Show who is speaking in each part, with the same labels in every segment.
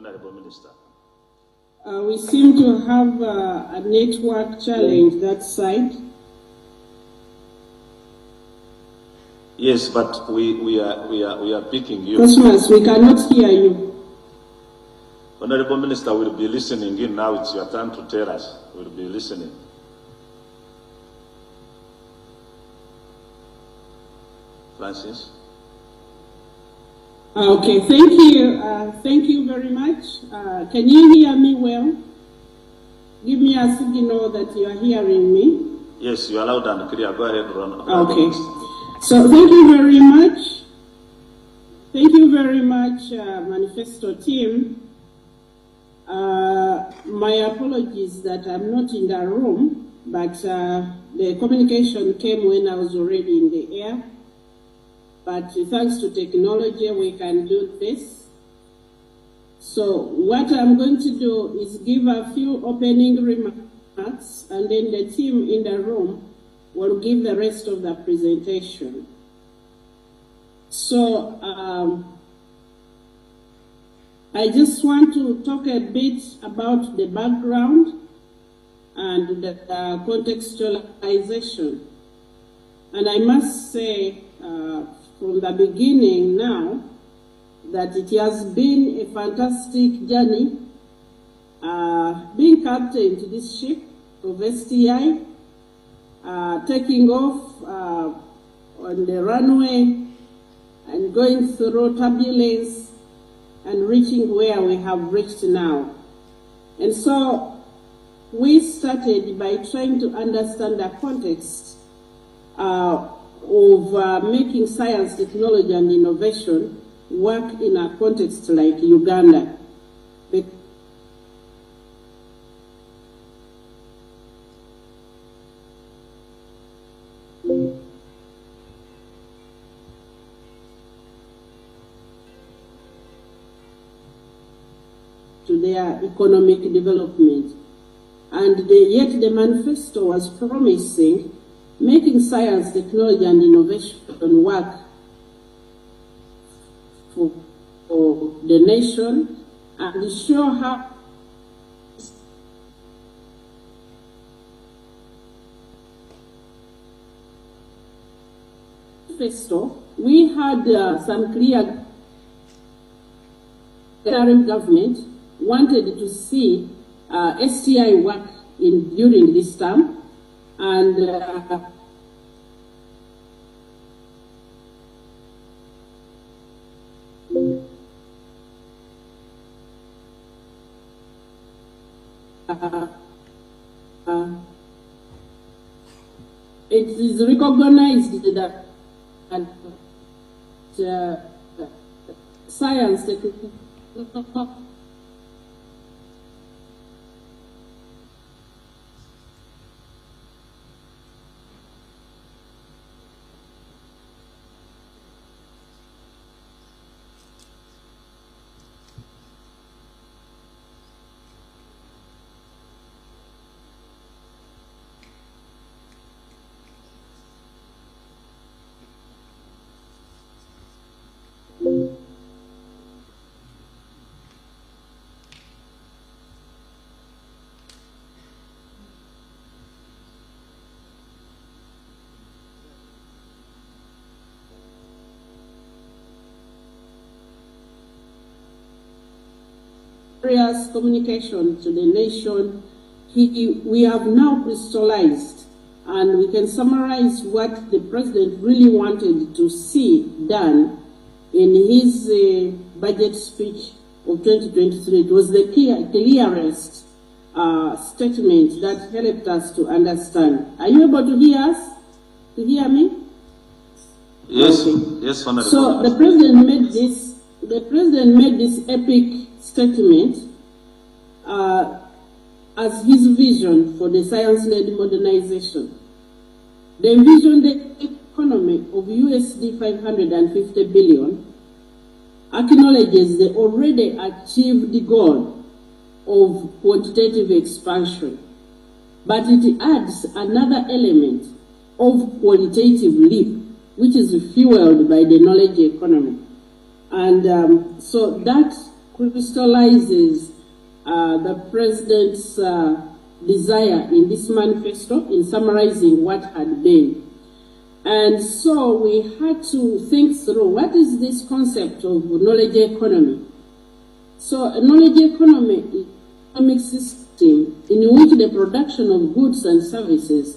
Speaker 1: Honorable Minister.
Speaker 2: We seem to have a network challenge that side.
Speaker 1: Yes, but we are picking you.
Speaker 2: Cosmas, we cannot hear you.
Speaker 1: Honorable Minister will be listening in now. It's your turn to tell us. We'll be listening. Francis.
Speaker 2: Okay, thank you. Thank you very much. Can you hear me well? Give me a signal that you are hearing me.
Speaker 1: Yes, you are loud and clear. Go ahead, Ron.
Speaker 2: Okay. So thank you very much. Thank you very much, Manifesto team. My apologies that I'm not in the room, but the communication came when I was already in the air. But thanks to technology, we can do this. So what I'm going to do is give a few opening remarks, and then the team in the room will give the rest of the presentation. So I just want to talk a bit about the background and the contextualization. And I must say from the beginning now that it has been a fantastic journey being captain to this ship of STI, taking off on the runway and going through turbulence and reaching where we have reached now. And so we started by trying to understand the context of making science, technology, and innovation work in a context like Uganda. To their economic development. And yet the manifesto was promising making science, technology, and innovation work for the nation and show how manifesto, we had some clear government wanted to see STI work during this term, and it is recognized that science, technology, communication to the nation, we have now crystallized, and we can summarize what the president really wanted to see done in his budget speech of 2023. It was the clearest statement that helped us to understand. Are you able to hear us? To hear me?
Speaker 1: Yes,
Speaker 2: okay.
Speaker 1: Yes, Honorable.
Speaker 2: So the president made this. The president made this epic statement as his vision for the science-led modernization. They envisioned the economy of USD 550 billion, acknowledges the already achieved goal of quantitative expansion, but it adds another element of qualitative leap, which is fueled by the knowledge economy. And so that crystallizes the President's desire in this manifesto in summarizing what had been. And so we had to think through what is this concept of knowledge economy. So a knowledge economy is an economic system in which the production of goods and services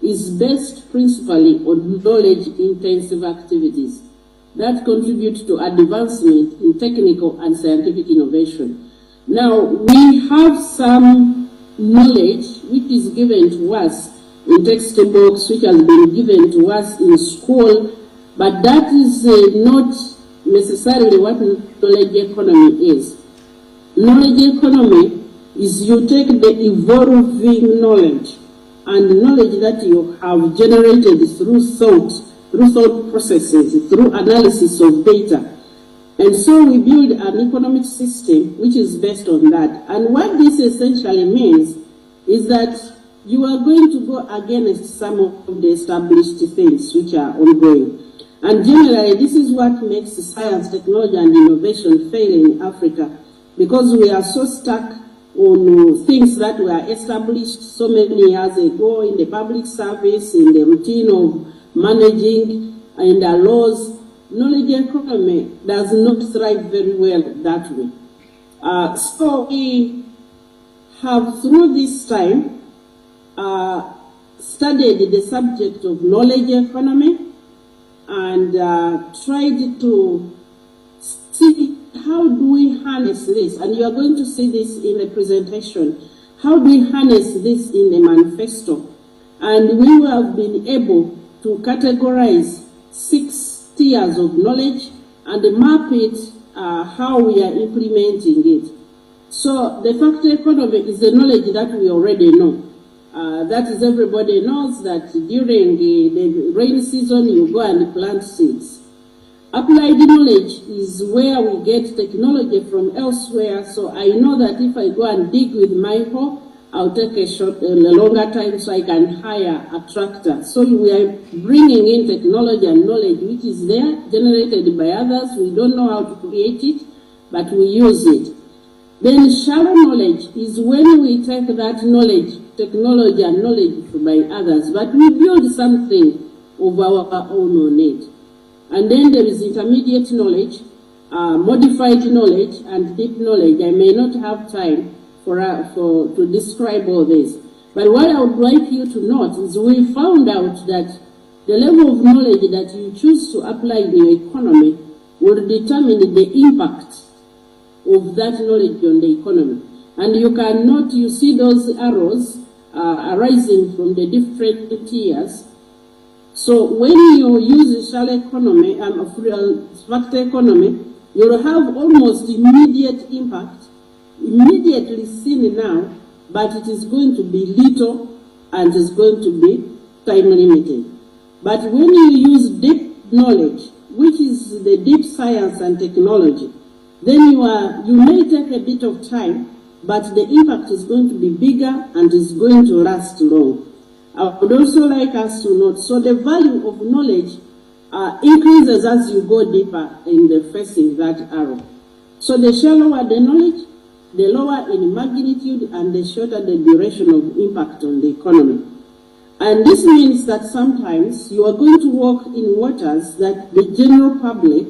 Speaker 2: is based principally on knowledge-intensive activities that contribute to advancement in technical and scientific innovation. Now, we have some knowledge which is given to us in textbooks, which has been given to us in school, but that is not necessarily what knowledge economy is. Knowledge economy is you take the evolving knowledge and knowledge that you have generated through thought processes, through analysis of data. And so we build an economic system which is based on that. And what this essentially means is that you are going to go against some of the established things which are ongoing. And generally, this is what makes science, technology, and innovation fail in Africa, because we are so stuck on things that were established so many years ago in the public service, in the routine of managing, and the laws. Knowledge economy does not thrive very well that way. So we have, through this time, studied the subject of knowledge economy and tried to see how do we harness this. And you are going to see this in the presentation. How do we harness this in the manifesto? And we have been able to categorize 6 tiers of knowledge and map it how we are implementing it. So the factor economy is the knowledge that we already know. That is, everybody knows that during the rainy season you go and plant seeds. Applied knowledge is where we get technology from elsewhere. So I know that if I go and dig with my hoe, I'll take a longer time so I can hire a tractor. So we are bringing in technology and knowledge which is there, generated by others. We don't know how to create it, but we use it. Then shallow knowledge is when we take that knowledge, technology and knowledge by others, but we build something of our own on it. And then there is intermediate knowledge, modified knowledge, and deep knowledge. I may not have time to describe all this. But what I would like you to note is we found out that the level of knowledge that you choose to apply in your economy will determine the impact of that knowledge on the economy. And you can note, you see those arrows arising from the different tiers. So when you use shallow economy and factor economy, you'll have almost immediate impact, immediately seen now, but it is going to be little and is going to be time limited. But when you use deep knowledge, which is the deep science and technology, then you may take a bit of time, but the impact is going to be bigger and is going to last long. I would also like us to note, so the value of knowledge increases as you go deeper in the facing that arrow. So the shallower the knowledge, the lower in magnitude and the shorter the duration of impact on the economy. And this means that sometimes you are going to walk in waters that the general public,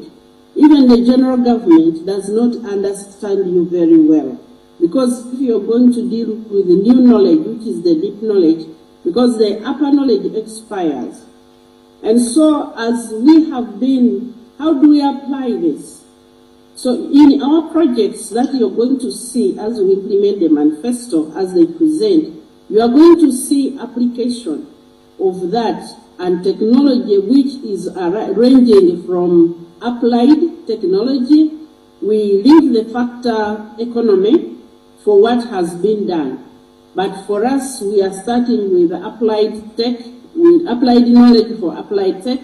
Speaker 2: even the general government, does not understand you very well. Because if you're going to deal with the new knowledge, which is the deep knowledge, because the upper knowledge expires. And so as we have been, how do we apply this? So in our projects that you're going to see as we implement the manifesto, as they present, you are going to see application of that and technology which is ranging from applied technology. We leave the factor economy for what has been done. But for us, we are starting with applied tech, with applied knowledge for applied tech,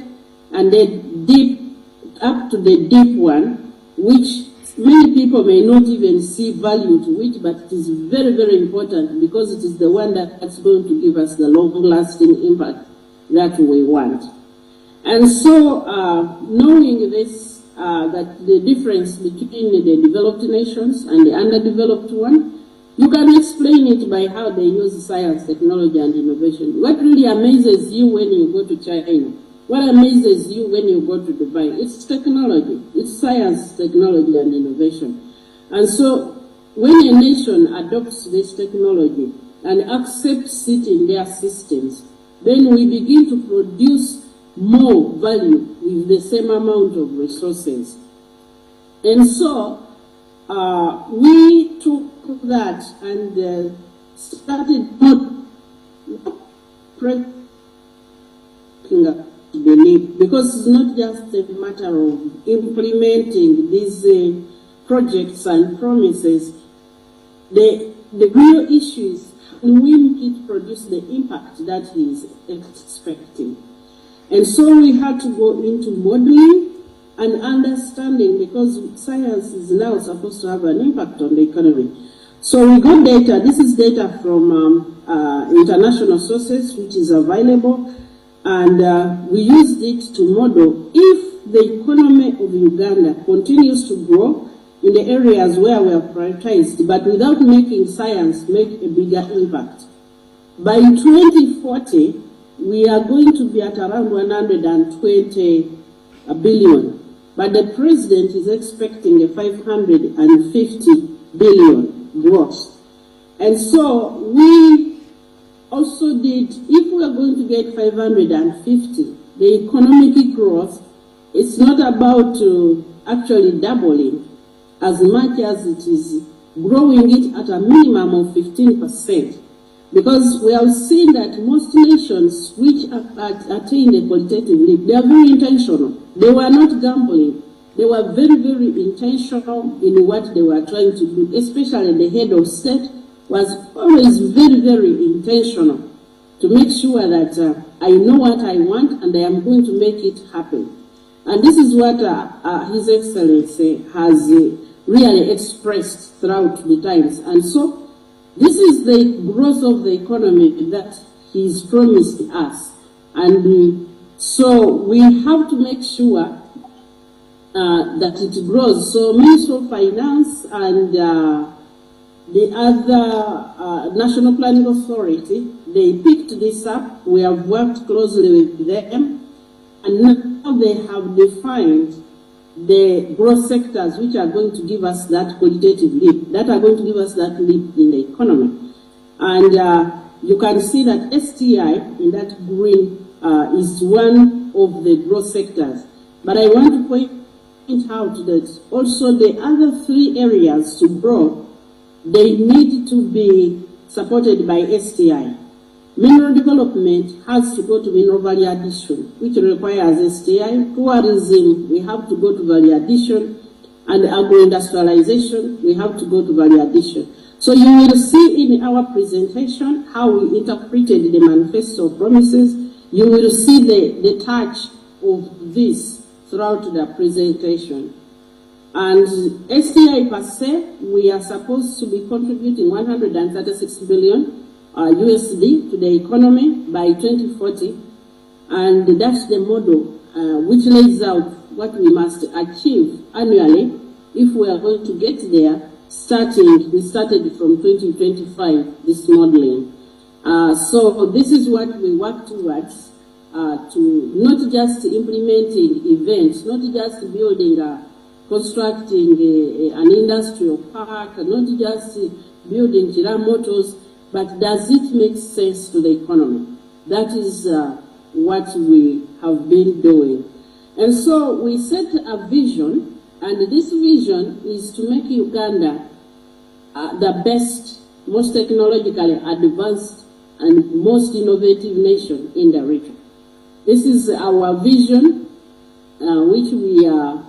Speaker 2: and then deep, up to the deep one, which many people may not even see value to it, but it is very, very important because it is the one that's going to give us the long-lasting impact that we want. And so, knowing this, that the difference between the developed nations and the underdeveloped one, you can explain it by how they use science, technology, and innovation. What really amazes you when you go to China? What amazes you when you go to Dubai? It's technology. It's science, technology, and innovation. And so when a nation adopts this technology and accepts it in their systems, then we begin to produce more value with the same amount of resources. And so we took that and started believe, because it's not just a matter of implementing these projects and promises. The real issue is, can we make it produce the impact that he is expecting? And so we had to go into modeling and understanding, because science is now supposed to have an impact on the economy. So we got data. This is data from international sources, which is available, and we used it to model if the economy of Uganda continues to grow in the areas where we have prioritized, but without making science make a bigger impact. By 2040, we are going to be at around 120 billion, but the president is expecting a 550 billion growth. And so we also did, if we are going to get 550, the economic growth, it's not about actually doubling as much as it is growing it at a minimum of 15%. Because we have seen that most nations which attain the qualitative leap, they are very intentional. They were not gambling. They were very, very intentional in what they were trying to do, especially the head of state was always very, very intentional to make sure that I know what I want and I am going to make it happen. And this is what His Excellency has really expressed throughout the times. And so this is the growth of the economy that he's promised us. And so we have to make sure that it grows. So Ministry of Finance and the other National Planning Authority, they picked this up. We have worked closely with them, and now they have defined the growth sectors which are going to give us that qualitative leap, that are going to give us that leap in the economy. And you can see that STI in that green is one of the growth sectors. But I want to point out that also the other three areas to grow, they need to be supported by STI. Mineral development has to go to mineral value addition, which requires STI. Tourism, we have to go to value addition. And agro-industrialization, we have to go to value addition. So you will see in our presentation how we interpreted the manifesto promises. You will see the touch of this throughout the presentation. And STI per se, we are supposed to be contributing 136 billion USD to the economy by 2040, and that's the model which lays out what we must achieve annually if we are going to get there. We started from 2025, this modeling. So this is what we work towards, to not just implementing events, not just building, constructing an industrial park, not just building Kira Motors, but does it make sense to the economy? That is what we have been doing. And so we set a vision, and this vision is to make Uganda the best, most technologically advanced, and most innovative nation in the region. This is our vision, which we are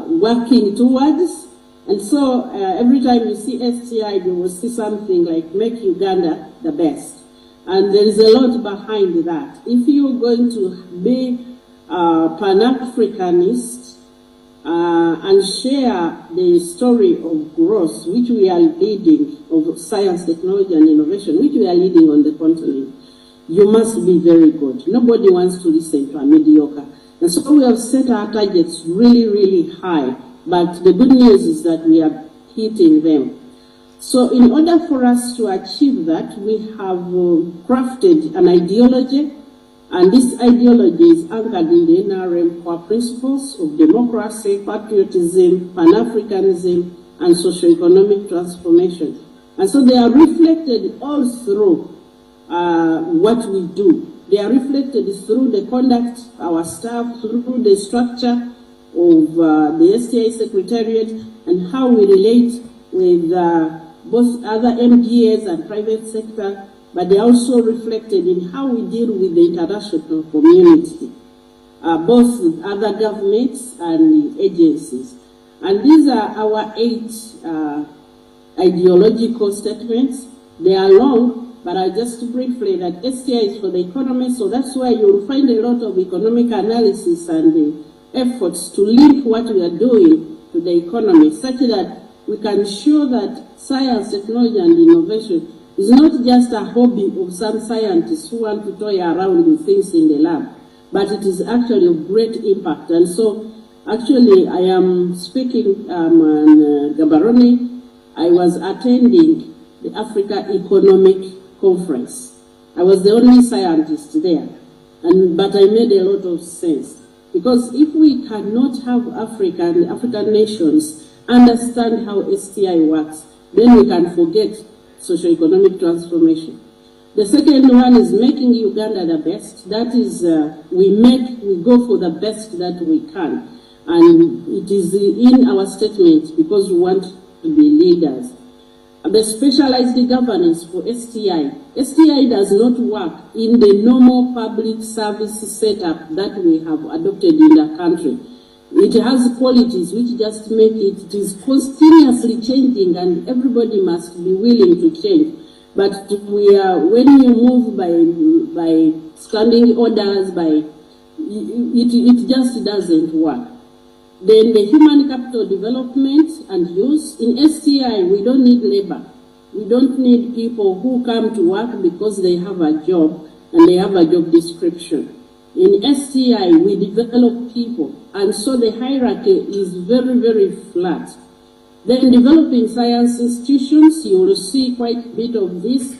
Speaker 2: working towards. And so every time you see STI, you will see something like make Uganda the best. And there is a lot behind that. If you're going to be Pan-Africanist and share the story of growth, which we are leading, of science, technology, and innovation, which we are leading on the continent, you must be very good. Nobody wants to listen to a mediocre. And so we have set our targets really, really high, but the good news is that we are hitting them. So in order for us to achieve that, we have crafted an ideology, and this ideology is anchored in the NRM core principles of democracy, patriotism, Pan-Africanism, and socio-economic transformation. And so they are reflected all through what we do. They are reflected through the conduct, our staff, through the structure of the STI Secretariat, and how we relate with both other MDAs and private sector, but they are also reflected in how we deal with the international community, both with other governments and agencies. And these are our 8 ideological statements. They are long, but I just briefly that STI is for the economy, so that's why you'll find a lot of economic analysis and the efforts to link what we are doing to the economy, such that we can show that science, technology, and innovation is not just a hobby of some scientists who want to toy around with things in the lab, but it is actually of great impact. And so, actually, I am speaking in Gaborone. I was attending the Africa Economic Conference. I was the only scientist there, but I made a lot of sense. Because if we cannot have Africa and the African nations understand how STI works, then we can forget socio-economic transformation. The second one is making Uganda the best. That is, we go for the best that we can. And it is in our statement because we want to be leaders. The specialized governance for STI. STI does not work in the normal public service setup that we have adopted in the country. It has qualities which just make it is continuously changing, and everybody must be willing to change. But when you move by standing orders, it just doesn't work. Then the human capital development and use. In STI, we don't need labor. We don't need people who come to work because they have a job and they have a job description. In STI, we develop people, and so the hierarchy is very, very flat. Then developing science institutions, you will see quite a bit of this.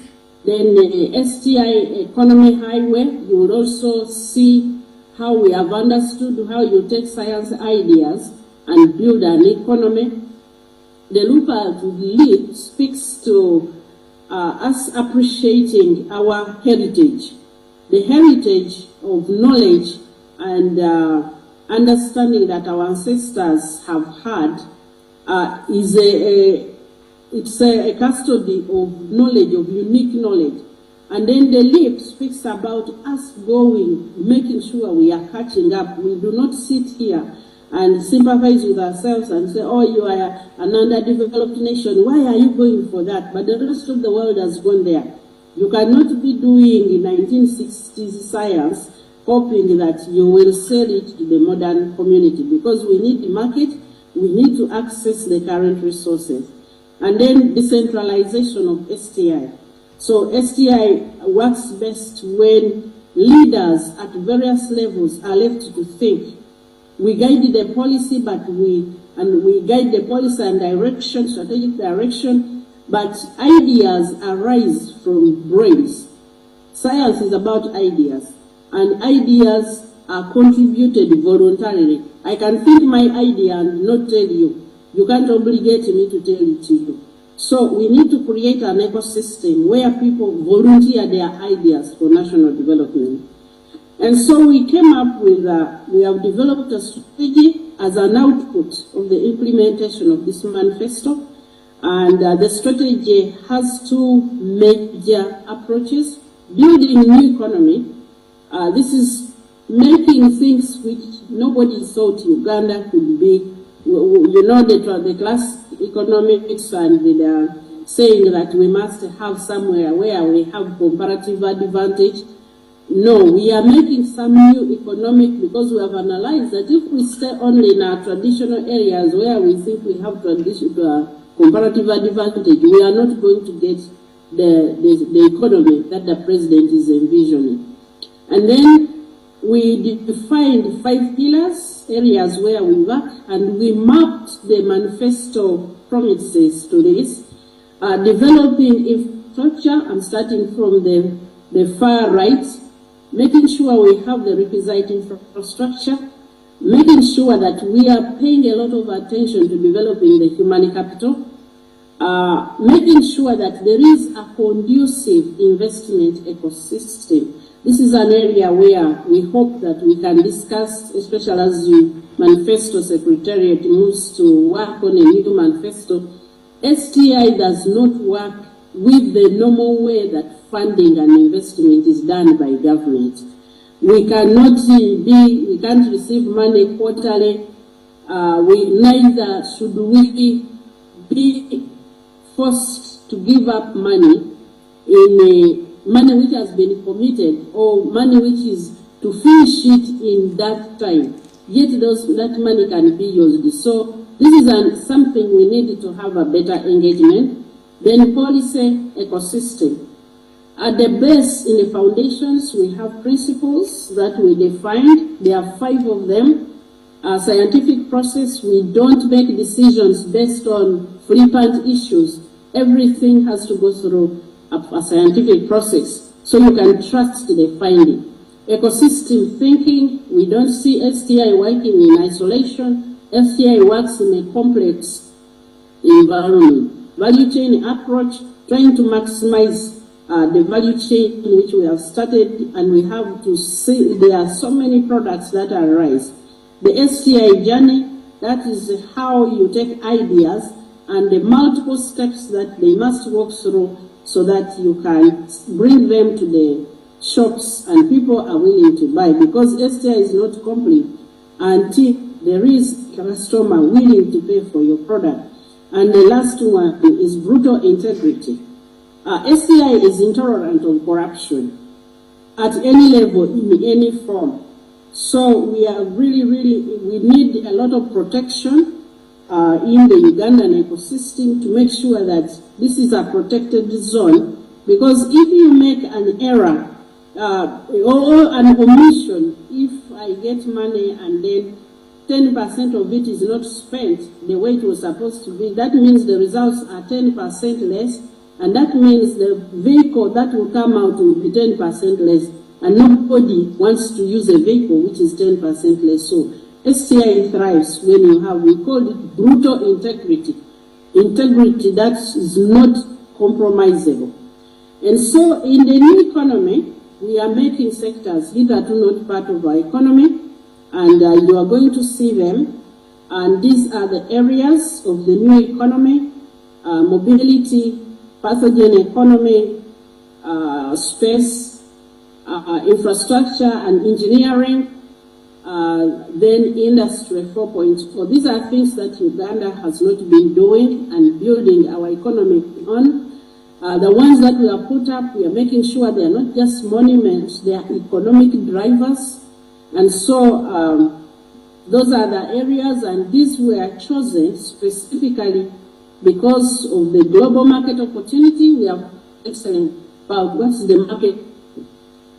Speaker 2: Then the STI economy highway, you will also see how we have understood how you take science ideas and build an economy. The Lookout Leap speaks to us appreciating our heritage. The heritage of knowledge and understanding that our ancestors have had it's a custody of knowledge, of unique knowledge. And then the Leap speaks about us making sure we are catching up. We do not sit here and sympathize with ourselves and say, oh, you are an underdeveloped nation. Why are you going for that? But the rest of the world has gone there. You cannot be doing 1960s science hoping that you will sell it to the modern community, because we need the market, we need to access the current resources. And then decentralization of STI. So STI works best when leaders at various levels are left to think. We guide the policy, we guide the policy and direction, strategic direction, but ideas arise from brains. Science is about ideas, and ideas are contributed voluntarily. I can think my idea and not tell you. You can't obligate me to tell it to you. So we need to create an ecosystem where people volunteer their ideas for national development. And so we came up with, we have developed a strategy as an output of the implementation of this manifesto. And the strategy has 2 major approaches. Building new economy. This is making things which nobody thought Uganda could be. You know, the class economics, and they are saying that we must have somewhere where we have comparative advantage. No, we are making some new economic, because we have analyzed that if we stay only in our traditional areas where we think we have comparative advantage, we are not going to get the economy that the president is envisioning. And then we defined 5 pillars, areas where we work, and we mapped the manifesto promises to this, developing infrastructure and starting from the far right, making sure we have the requisite infrastructure, making sure that we are paying a lot of attention to developing the human capital, making sure that there is a conducive investment ecosystem. This is an area where we hope that we can discuss, especially as the Manifesto Secretariat moves to work on a new manifesto. STI does not work with the normal way that funding and investment is done by government. We cannot we can't receive money quarterly. Neither should we be forced to give up money in money which has been committed or money which is to finish it in that time. Yet that money can be used. So this is something we need to have a better engagement. Then policy ecosystem. At the base, in the foundations, we have principles that we defined. There are 5 of them. Scientific process, we don't make decisions based on flippant issues. Everything has to go through a scientific process, so you can trust the finding. Ecosystem thinking, we don't see STI working in isolation. STI works in a complex environment. Value chain approach, trying to maximize the value chain in which we have started, and we have to see there are so many products that arise. The STI journey, that is how you take ideas and the multiple steps that they must walk through so that you can bring them to the shops and people are willing to buy, because STI is not complete until there is a customer willing to pay for your product. And the last one is brutal integrity. STI is intolerant of corruption at any level, in any form. So we are we need a lot of protection in the Ugandan ecosystem to make sure that this is a protected zone, because if you make an error or an omission, if I get money and then 10% of it is not spent the way it was supposed to be, that means the results are 10% less, and that means the vehicle that will come out will be 10% less, and nobody wants to use a vehicle which is 10% less. So STI thrives when you have, we call it brutal integrity. Integrity that is not compromisable. And so in the new economy, we are making sectors hitherto not part of our economy, and you are going to see them. And these are the areas of the new economy: mobility, pathogen economy, space, infrastructure and engineering, then Industry 4.0. These are things that Uganda has not been doing and building our economy on. The ones that we have put up, we are making sure they are not just monuments, they are economic drivers. And so those are the areas, and these were chosen specifically because of the global market opportunity. We are excellent about what's the market.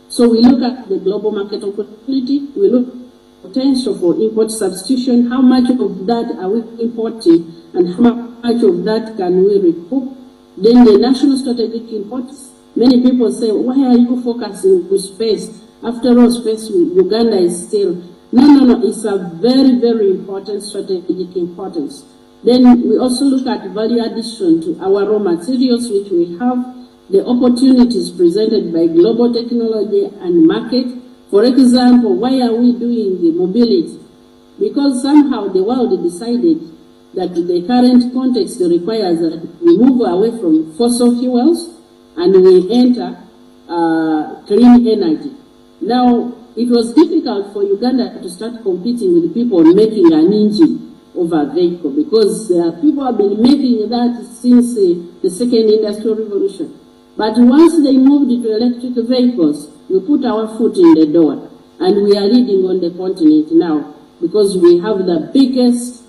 Speaker 2: So we look at the global market opportunity, we look at potential for import substitution, how much of that are we importing, and how much of that can we recoup. Then the national strategic importance. Many people say, why are you focusing on space? After all, space, Uganda is still. No, it's a very, very important strategic importance. Then we also look at value addition to our raw materials, which we have, the opportunities presented by global technology and market. For example, why are we doing the mobility? Because somehow the world decided that the current context requires that we move away from fossil fuels and we enter clean energy. Now, it was difficult for Uganda to start competing with people making an engine of a vehicle, because people have been making that since the second industrial revolution. But once they moved to electric vehicles, we put our foot in the door, and we are leading on the continent now, because we have the biggest,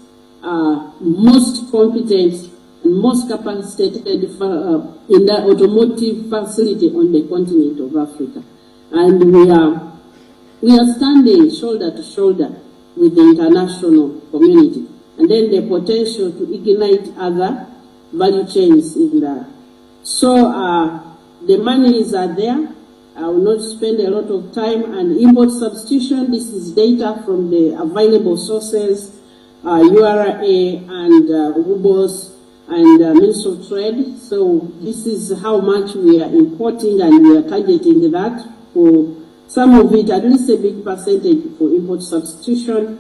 Speaker 2: most competent, and most capacitated in the automotive facility on the continent of Africa. And we are we are standing shoulder to shoulder with the international community, and then the potential to ignite other value chains in there. So the monies are there. I will not spend a lot of time. And import substitution, this is data from the available sources, URA and WUBOS and Ministry of Trade. So this is how much we are importing, and we are targeting that for some of it, at least a big percentage for import substitution.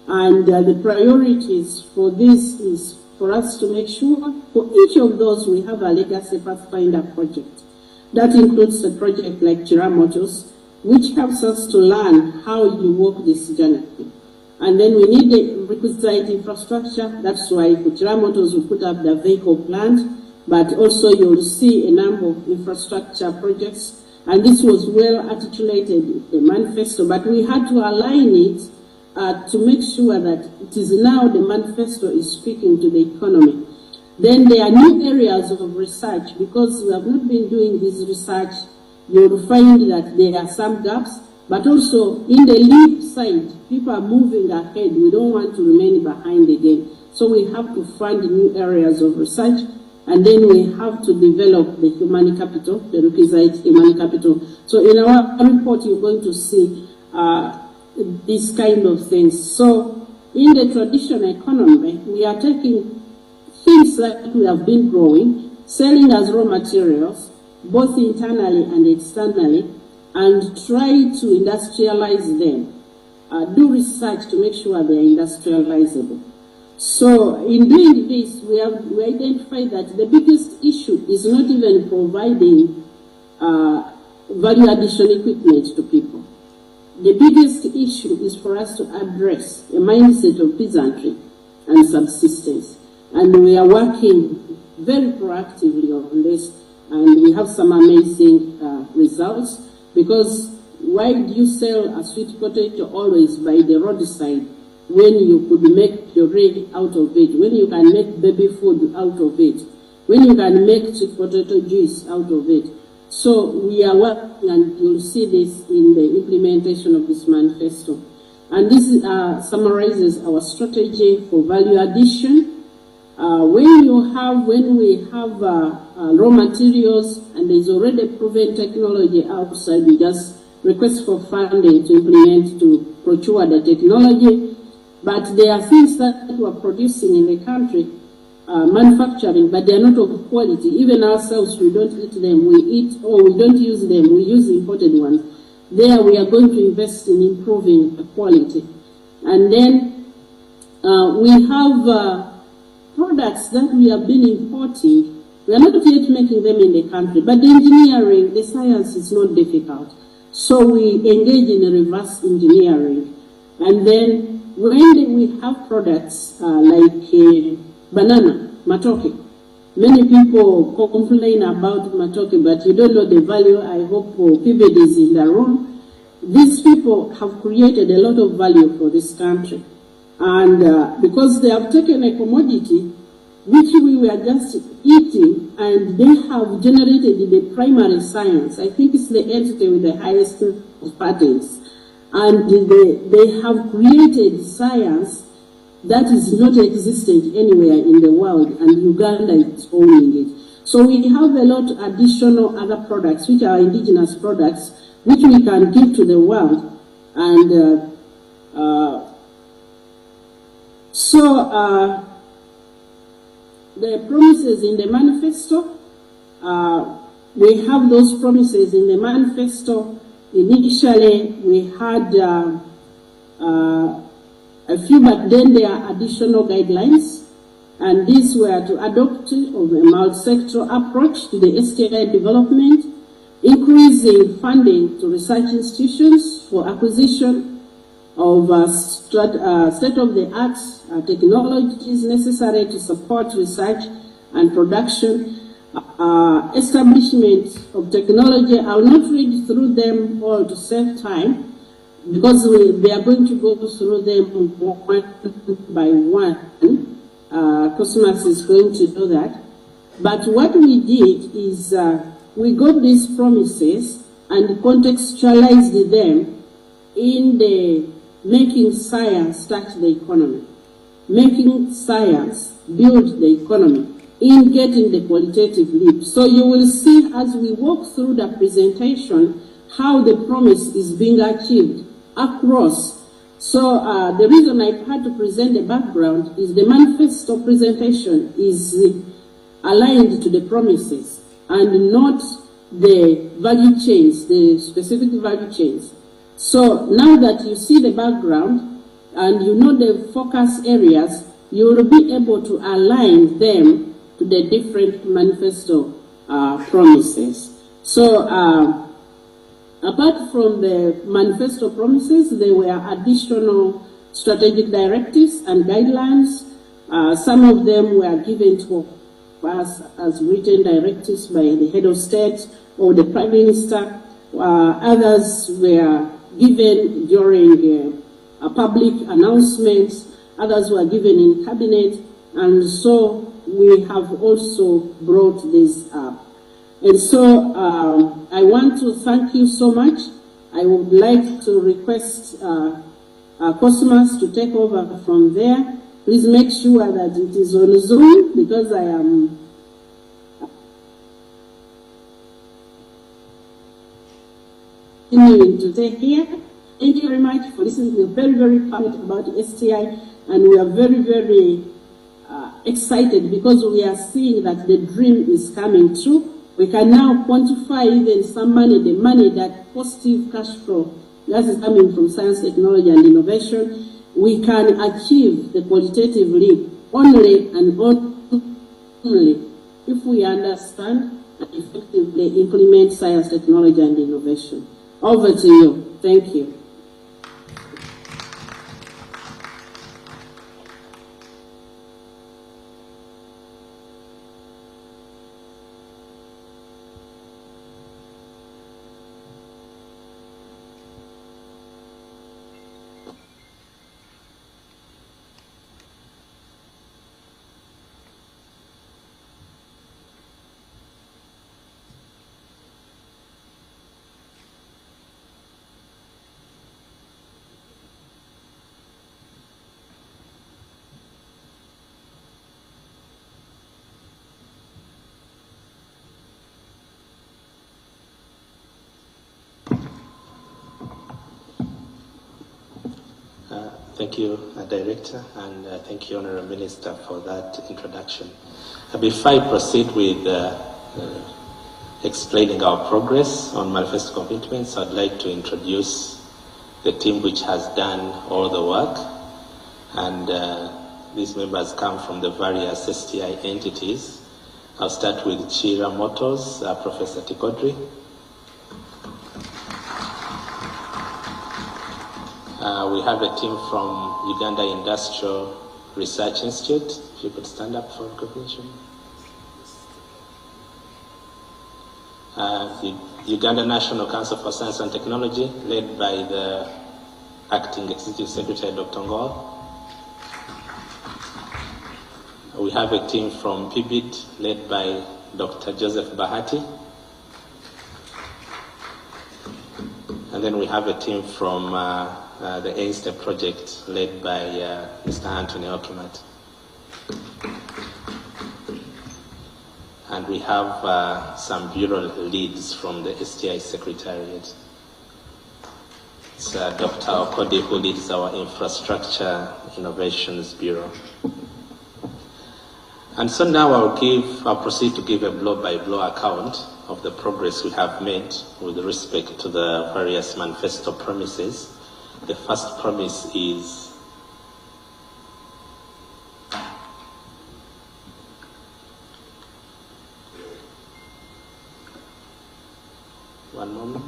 Speaker 2: And the priorities for this is for us to make sure for each of those we have a legacy pathfinder project. That includes a project like Chiramotos, which helps us to learn how you walk this journey. And then we need the requisite infrastructure. That's why for Chiramotos we put up the vehicle plant, but also you'll see a number of infrastructure projects. And this was well articulated in the manifesto, but we had to align it to make sure that it is now the manifesto is speaking to the economy. Then there are new areas of research, because we have not been doing this research. You'll find that there are some gaps, but also in the leap side, people are moving ahead. We don't want to remain behind again. So we have to fund new areas of research, and then we have to develop the human capital, the requisite human capital. So in our report, you're going to see these kind of things. So in the traditional economy, we are taking things that we have been growing, selling as raw materials, both internally and externally, and try to industrialize them. Do research to make sure they are industrializable. So in doing this, we identified that the biggest issue is not even providing value addition equipment to people. The biggest issue is for us to address a mindset of peasantry and subsistence. And we are working very proactively on this, and we have some amazing results, because why do you sell a sweet potato always by the roadside when you could make puree out of it, when you can make baby food out of it, when you can make sweet potato juice out of it? So we are working, and you'll see this in the implementation of this manifesto. And this summarizes our strategy for value addition. When we have raw materials and there's already proven technology outside, we just request for funding to implement, to procure the technology. But there are things that we are producing in the country, manufacturing, but they are not of quality. Even ourselves, we don't eat them. We eat, or we don't use them. We use imported ones. There we are going to invest in improving the quality. And then we have products that we have been importing. We are not yet making them in the country, but the engineering, the science is not difficult. So we engage in reverse engineering. And then when we have products like banana, matoke, many people complain about matoke, but you don't know the value. I hope people is in the room. These people have created a lot of value for this country. And because they have taken a commodity which we were just eating, and they have generated the primary science. I think it's the entity with the highest of patents. And they have created science that is not existent anywhere in the world, and Uganda is owning it. So we have a lot of additional other products, which are indigenous products, which we can give to the world. And the promises in the manifesto, we have those promises in the manifesto. Initially, we had a few, but then there are additional guidelines, and these were to adopt a multi-sectoral approach to the STI development, increasing funding to research institutions for acquisition of state-of-the-art technologies necessary to support research and production, establishment of technology. I will not read through them all to save time, because we are going to go through them one by one. Cosmas is going to do that. But what we did is we got these promises and contextualized them in the making science touch the economy, making science build the economy, in getting the qualitative leap. So you will see as we walk through the presentation how the promise is being achieved across. So the reason I had to present the background is the manifesto presentation is aligned to the promises and not the value chains, the specific value chains. So now that you see the background and you know the focus areas, you will be able to align them to the different manifesto promises. So apart from the manifesto promises, there were additional strategic directives and guidelines. Some of them were given to us as written directives by the head of state or the prime minister. Others were given during public announcements. Others were given in cabinet. And so we have also brought this up. And so I want to thank you so much. I would like to request customers to take over from there. Please make sure that it is on Zoom because I am continuing to take here. Thank you very much for listening. We're very, very passionate about STI and we are very, very excited because we are seeing that the dream is coming true. We can now quantify even some money, the money that positive cash flow that is coming from science, technology, and innovation. We can achieve the qualitative leap only and only if we understand and effectively implement science, technology, and innovation. Over to you. Thank you.
Speaker 3: Thank you, Director, and thank you, Honourable Minister, for that introduction. Before I proceed with explaining our progress on manifesto commitments, I'd like to introduce the team which has done all the work, and these members come from the various STI entities. I'll start with Chira Motors, Professor Tikodri. We have a team from Uganda Industrial Research Institute. If you could stand up for recognition. The Uganda National Council for Science and Technology, led by the Acting Executive Secretary, Dr. Ngol. We have a team from PBIT, led by Dr. Joseph Bahati. And then we have a team from the AINSTEP project led by Mr. Anthony Okimat. And we have some bureau leads from the STI Secretariat. It's Dr. Okodi, who leads our Infrastructure Innovations Bureau. And so now I'll proceed to give a blow-by-blow account of the progress we have made with respect to the various manifesto promises. The first promise is one moment.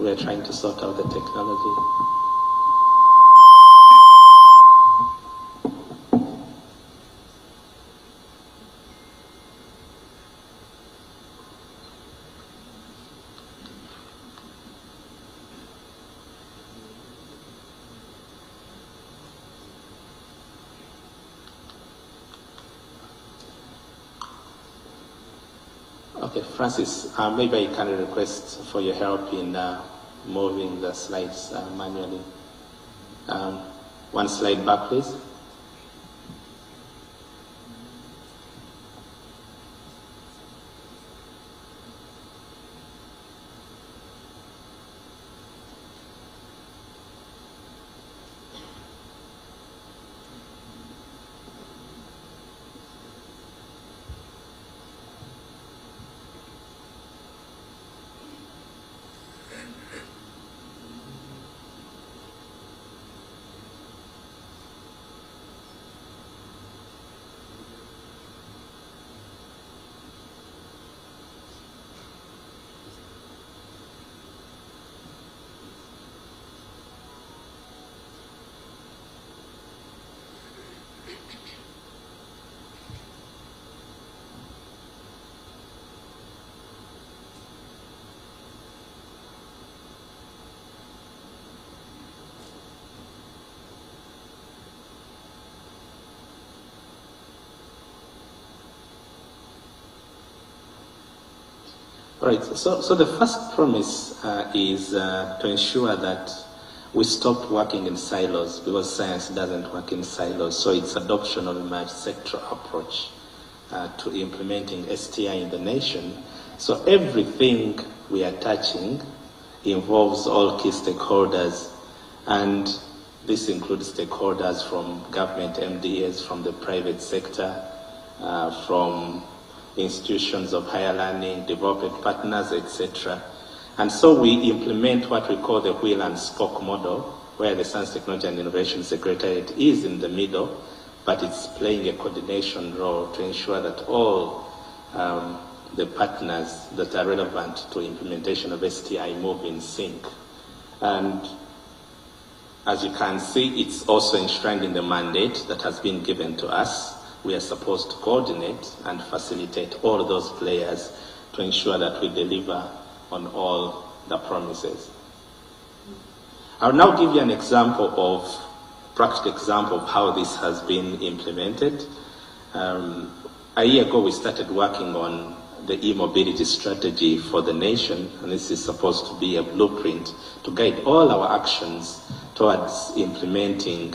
Speaker 3: we are trying to sort out the technology. Okay, Francis, maybe I can request for your help in moving the slides manually. One slide back, please. Right, so the first promise is to ensure that we stop working in silos, because science doesn't work in silos. So it's adoption of a multi-sectoral approach to implementing STI in the nation. So everything we are touching involves all key stakeholders, and this includes stakeholders from government MDAs, from the private sector, from institutions of higher learning, development partners, etc. And so we implement what we call the wheel and spoke model, where the Science, Technology and Innovation Secretariat is in the middle, but it's playing a coordination role to ensure that all the partners that are relevant to implementation of STI move in sync. And as you can see, it's also enshrined in the mandate that has been given to us. We are supposed to coordinate and facilitate all those players to ensure that we deliver on all the promises. I'll now give you an example practical example of how this has been implemented. A year ago, we started working on the e-mobility strategy for the nation, and this is supposed to be a blueprint to guide all our actions towards implementing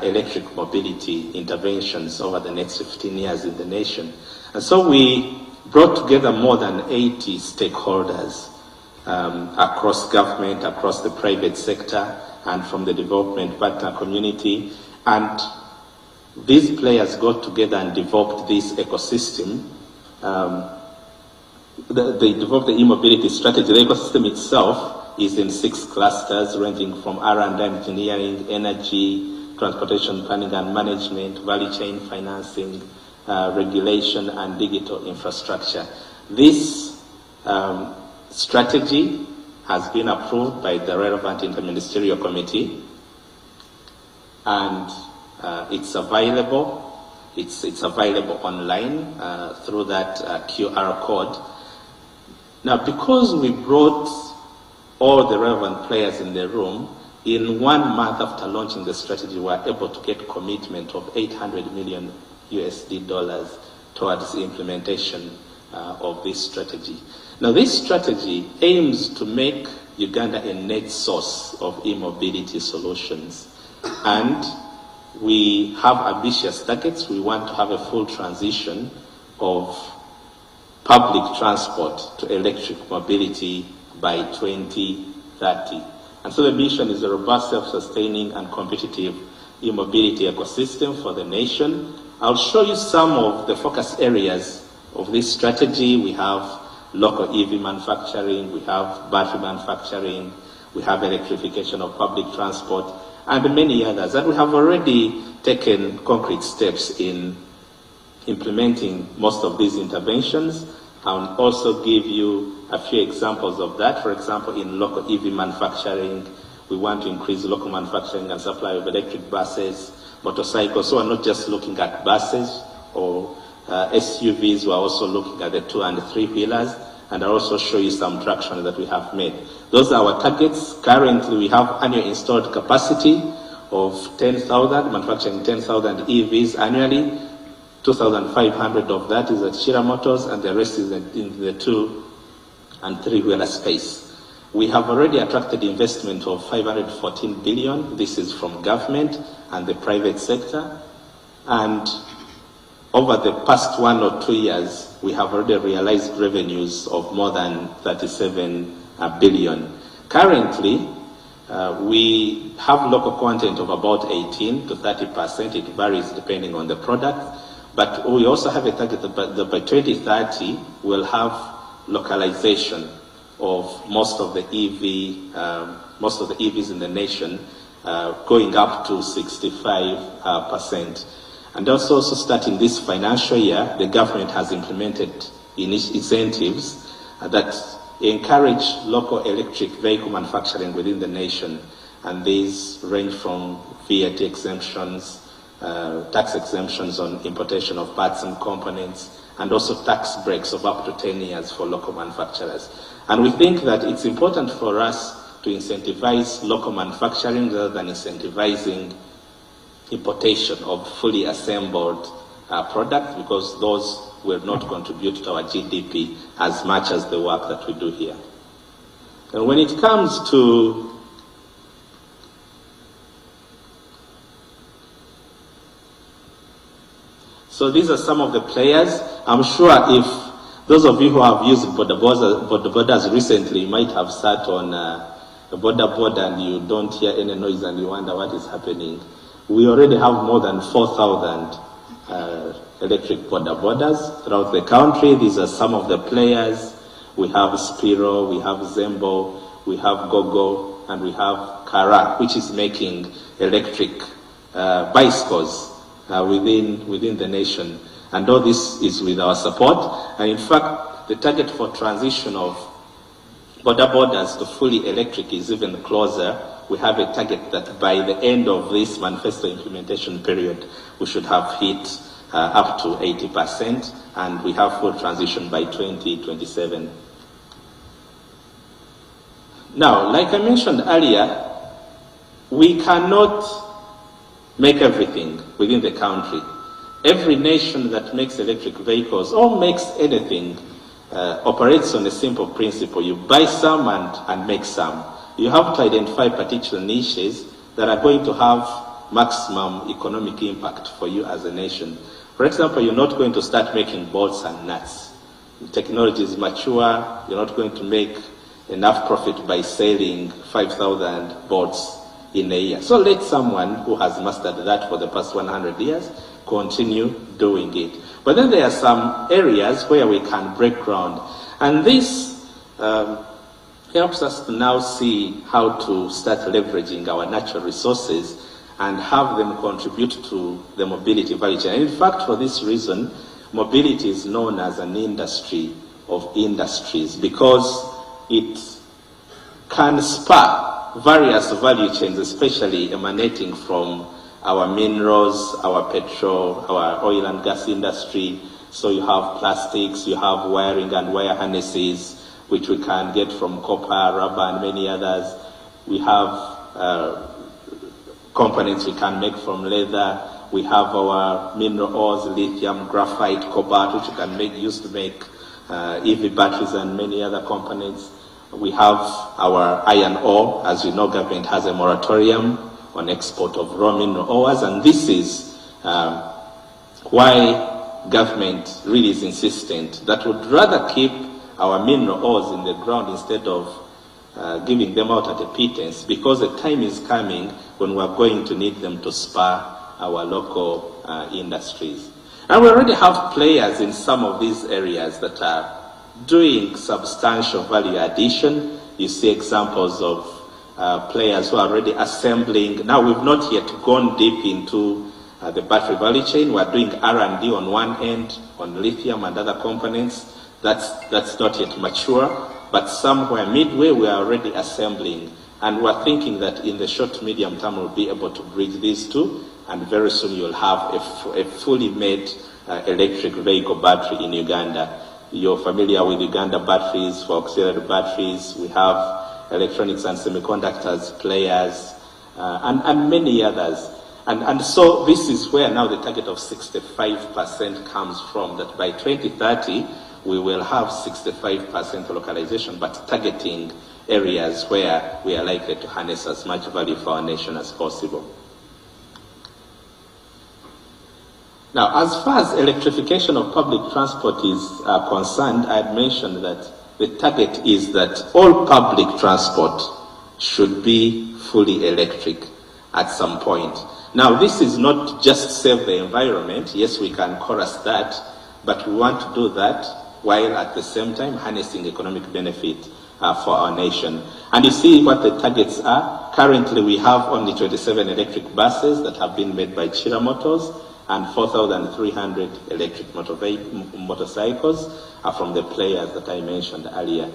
Speaker 3: electric mobility interventions over the next 15 years in the nation. And so we brought together more than 80 stakeholders across government, across the private sector, and from the development partner community. And these players got together and developed this ecosystem. They developed the e-mobility strategy. The ecosystem itself is in 6 clusters, ranging from R&D engineering, energy, transportation planning and management, value chain financing, regulation, and digital infrastructure. This strategy has been approved by the relevant interministerial committee, and it's available. It's available online through that QR code. Now, because we brought all the relevant players in the room, in 1 month after launching the strategy, we were able to get commitment of $800 million towards the implementation of this strategy. Now, this strategy aims to make Uganda a net source of e-mobility solutions. And we have ambitious targets. We want to have a full transition of public transport to electric mobility by 2030. And so the mission is a robust, self-sustaining, and competitive e-mobility ecosystem for the nation. I'll show you some of the focus areas of this strategy. We have local EV manufacturing, we have battery manufacturing, we have electrification of public transport, and many others. And we have already taken concrete steps in implementing most of these interventions. I'll also give you a few examples of that. For example, in local EV manufacturing, we want to increase local manufacturing and supply of electric buses, motorcycles. So we're not just looking at buses or SUVs, we're also looking at the 2- and 3-wheelers, and I'll also show you some traction that we have made. Those are our targets. Currently, we have annual installed capacity of 10,000, manufacturing 10,000 EVs annually. 2,500 of that is at Shira Motors, and the rest is in the 2- and 3-wheeler space. We have already attracted investment of 514 billion. This is from government and the private sector. And over the past 1 or 2 years, we have already realized revenues of more than 37 billion. Currently, we have local content of about 18 to 30%. It varies depending on the product. But we also have a target that by 2030, we'll have localization of most of the EVs in the nation, going up to 65%. And also starting this financial year, the government has implemented incentives that encourage local electric vehicle manufacturing within the nation. And these range from VAT exemptions, tax exemptions on importation of parts and components, and also tax breaks of up to 10 years for local manufacturers. And we think that it's important for us to incentivize local manufacturing rather than incentivizing importation of fully assembled products, because those will not contribute to our GDP as much as the work that we do here. And when it comes to so these are some of the players. I'm sure if those of you who have used bodabodas recently, you might have sat on a boda and you don't hear any noise and you wonder what is happening. We already have more than 4,000 electric bodabodas throughout the country. These are some of the players. We have Spiro, we have Zembo, we have Gogo, and we have Kara, which is making electric bicycles within the nation. And all this is with our support. And in fact, the target for transition of bodabodas to fully electric is even closer. We have a target that by the end of this manifesto implementation period, we should have hit up to 80%, and we have full transition by 2027. Now, like I mentioned earlier, we cannot make everything within the country. Every nation that makes electric vehicles or makes anything operates on a simple principle. You buy some and make some. You have to identify particular niches that are going to have maximum economic impact for you as a nation. For example, you're not going to start making bolts and nuts. The technology is mature. You're not going to make enough profit by selling 5,000 bolts in a year. So let someone who has mastered that for the past 100 years continue doing it. But then there are some areas where we can break ground. And this helps us to now see how to start leveraging our natural resources and have them contribute to the mobility value chain. And in fact, for this reason, mobility is known as an industry of industries, because it can spur various value chains, especially emanating from our minerals, our petrol, our oil and gas industry. So you have plastics, you have wiring and wire harnesses, which we can get from copper, rubber, and many others. We have components we can make from leather. We have our mineral ores, lithium, graphite, cobalt, which we can use to make EV batteries and many other components. We have our iron ore. As you know, government has a moratorium on export of raw mineral ores, and this is why government really is insistent that would rather keep our mineral ores in the ground instead of giving them out at a pittance, because the time is coming when we're going to need them to spur our local industries. And we already have players in some of these areas that are doing substantial value addition. You see examples of players who are already assembling. Now, we've not yet gone deep into the battery value chain. We're doing R&D on one end, on lithium and other components That's not yet mature, but somewhere midway we are already assembling, and we're thinking that in the short medium term we'll be able to bridge these two, and very soon you'll have a fully made electric vehicle battery in Uganda. You're familiar with Uganda batteries, for auxiliary batteries. We have electronics and semiconductors players, and many others. And so this is where now the target of 65% comes from, that by 2030 we will have 65% localization, but targeting areas where we are likely to harness as much value for our nation as possible. Now, as far as electrification of public transport is concerned, I had mentioned that the target is that all public transport should be fully electric at some point. Now, this is not just save the environment. Yes, we can chorus that, but we want to do that while at the same time harnessing economic benefit for our nation. And you see what the targets are. Currently, we have only 27 electric buses that have been made by Chira Motors, and 4,300 electric motorcycles from the players that I mentioned earlier.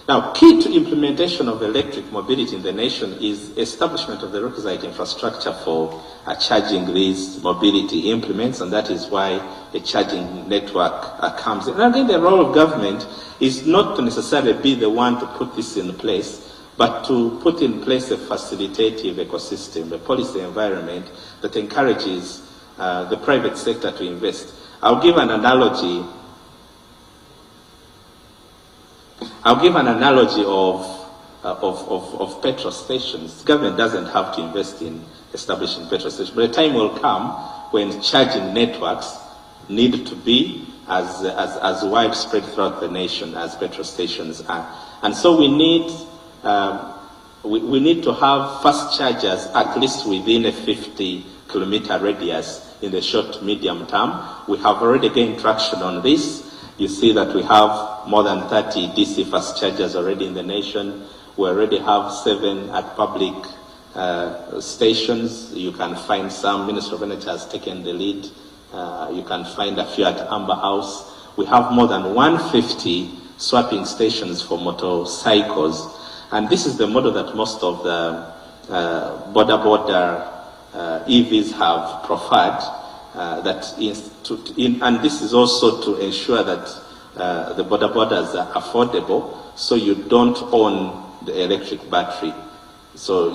Speaker 3: Now, key to implementation of electric mobility in the nation is establishment of the requisite infrastructure for charging these mobility implements, and that is why a charging network comes in. And again, the role of government is not to necessarily be the one to put this in place, but to put in place a facilitative ecosystem, a policy environment that encourages the private sector to invest. I'll give an analogy of petrol stations. Government doesn't have to invest in establishing petrol stations, but a time will come when charging networks need to be as widespread throughout the nation as petrol stations are. And so we need to have fast chargers at least within a 50-kilometer radius in the short, medium term. We have already gained traction on this. You see that we have more than 30 DC fast chargers already in the nation. We already have 7 at public stations. You can find some. Ministry of Energy has taken the lead. You can find a few at Amber House. We have more than 150 swapping stations for motorcycles. And this is the model that most of the border EVs have preferred, and this is also to ensure that the borders are affordable, so you don't own the electric battery. So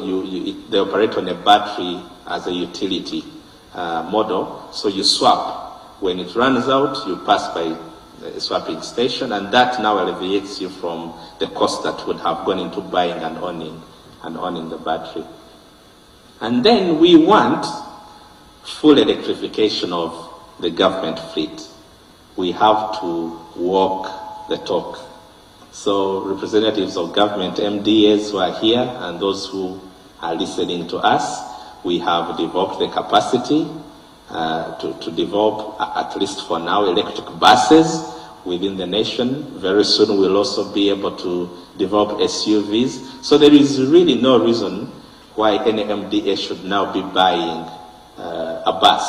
Speaker 3: they operate on a battery as a utility model, so you swap. When it runs out, you pass by a swapping station, and that now alleviates you from the cost that would have gone into buying and owning the battery. And then we want full electrification of the government fleet. We have to walk the talk. So representatives of government, MDAs who are here and those who are listening to us, we have developed the capacity to develop, at least for now, electric buses within the nation. Very soon we'll also be able to develop SUVs. So there is really no reason why any MDA should now be buying a bus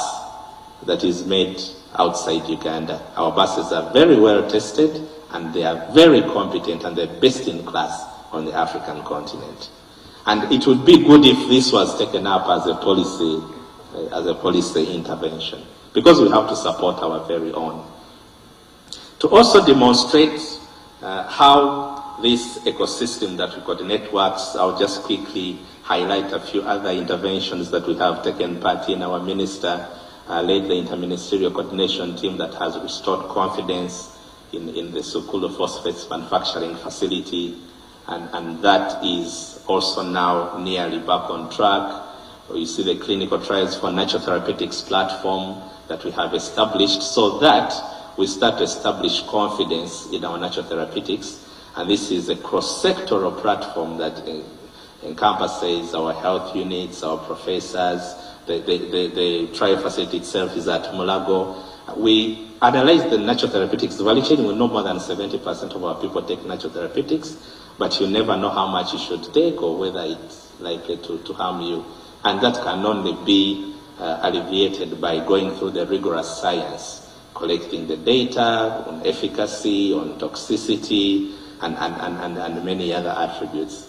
Speaker 3: that is made outside Uganda. Our buses are very well tested, and they are very competent, and they're best in class on the African continent. And it would be good if this was taken up as a policy intervention, because we have to support our very own. To also demonstrate how this ecosystem that we call the networks, I'll just quickly highlight a few other interventions that we have taken part in. Our minister led the interministerial coordination team that has restored confidence in the Sukulu Phosphates manufacturing facility, and that is also now nearly back on track. You see the clinical trials for natural therapeutics platform that we have established, so that we start to establish confidence in our natural therapeutics. And this is a cross-sectoral platform that encompasses our health units, our professors. The trial facility itself is at Mulago. We analyze the natural therapeutics value chain. We know more than 70% of our people take natural therapeutics, but you never know how much you should take or whether it's likely to harm you. And that can only be alleviated by going through the rigorous science collecting the data, on efficacy, on toxicity, and many other attributes.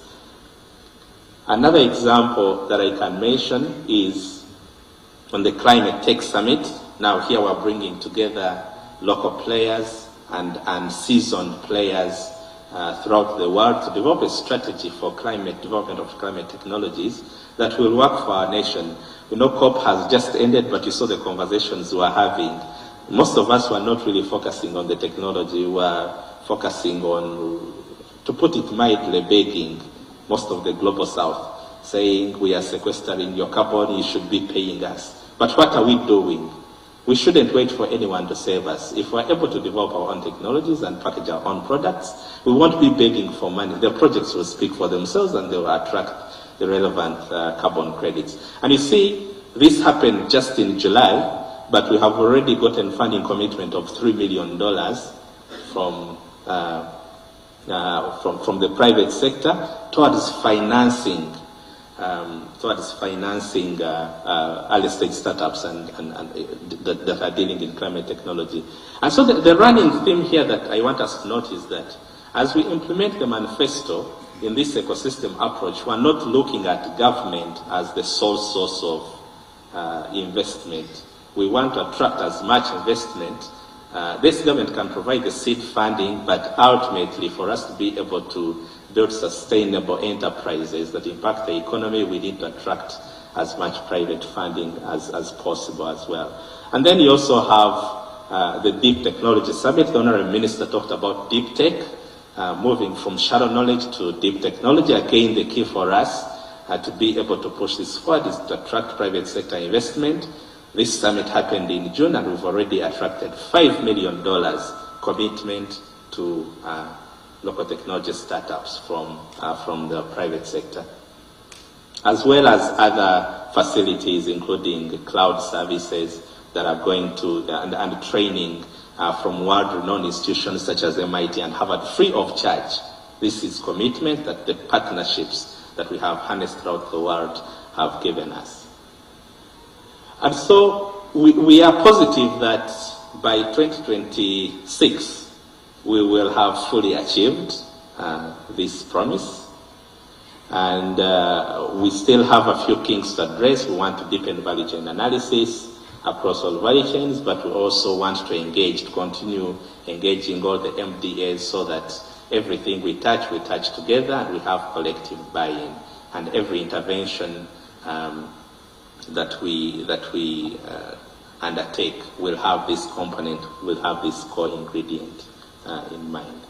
Speaker 3: Another example that I can mention is on the Climate Tech Summit. Now here we're bringing together local players and seasoned players throughout the world to develop a strategy for development of climate technologies that will work for our nation. We know COP has just ended, but you saw the conversations we're having. Most of us were not really focusing on the technology. We're focusing on, to put it mildly, begging most of the global south, saying we are sequestering your carbon, you should be paying us. But what are we doing? We shouldn't wait for anyone to save us. If we're able to develop our own technologies and package our own products, we won't be begging for money. The projects will speak for themselves and they will attract the relevant carbon credits. And you see, this happened just in July, but we have already gotten funding commitment of $3 million from the private sector towards financing early stage startups that are dealing in climate technology. And so the running theme here that I want us to note is that as we implement the manifesto in this ecosystem approach, we're not looking at government as the sole source of investment. We want to attract as much investment. This government can provide the seed funding, but ultimately for us to be able to build sustainable enterprises that impact the economy, we need to attract as much private funding as possible as well. And then you also have the Deep Technology Summit. The Honorable Minister talked about deep tech, moving from shallow knowledge to deep technology. Again, the key for us to be able to push this forward is to attract private sector investment. This summit happened in June, and we've already attracted $5 million commitment to local technology startups from the private sector, as well as other facilities, including cloud services that are going to, and training from world-renowned institutions such as MIT and Harvard, free of charge. This is commitment that the partnerships that we have harnessed throughout the world have given us. And so we are positive that by 2026, we will have fully achieved this promise. And we still have a few kinks to address. We want to deepen value chain analysis across all value chains, but we also want to continue engaging all the MDAs so that everything we touch together and we have collective buy-in. And every intervention that we undertake will have this component, will have this core ingredient in mind.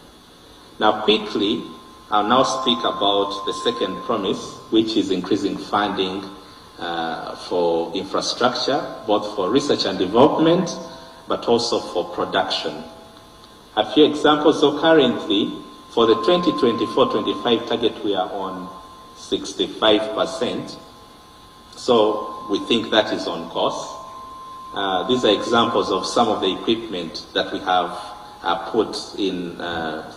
Speaker 3: Now quickly, I'll now speak about the second promise, which is increasing funding for infrastructure, both for research and development, but also for production. A few examples. So currently, for the 2024-25 target, we are on 65%. So we think that is on course. These are examples of some of the equipment that we have put in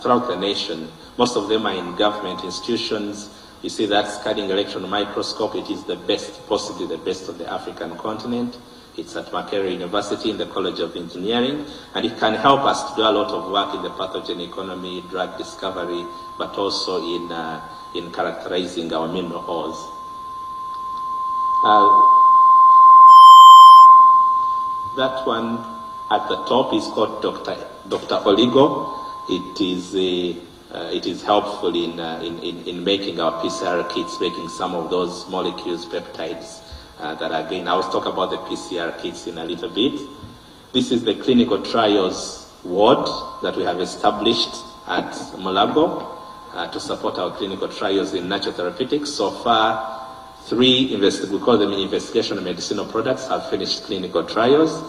Speaker 3: throughout the nation. Most of them are in government institutions. You see that scanning electron microscope. It is the best, possibly the best of the African continent. It's at Makerere University in the College of Engineering, and it can help us to do a lot of work in the pathogen economy, drug discovery, but also in characterizing our mineral ores. That one at the top is called Dr. Oligo. It is helpful in making our PCR kits, making some of those molecules, peptides that are again, I'll talk about the PCR kits in a little bit. This is the clinical trials ward that we have established at Mulago to support our clinical trials in natural therapeutics. So far, we call them investigational medicinal products, have finished clinical trials.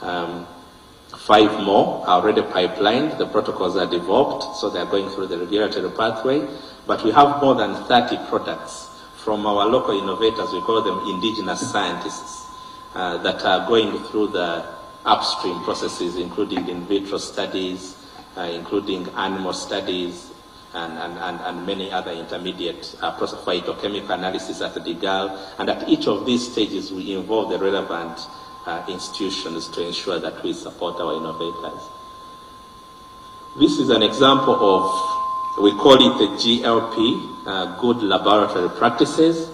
Speaker 3: 5 more are already pipelined. The protocols are developed, so they are going through the regulatory pathway. But we have more than 30 products from our local innovators, we call them indigenous scientists, that are going through the upstream processes, including in vitro studies, including animal studies, and many other intermediate process phytochemical analysis at the DIGAL. And at each of these stages, we involve the relevant institutions to ensure that we support our innovators. This is an example of, we call it the GLP, Good Laboratory Practices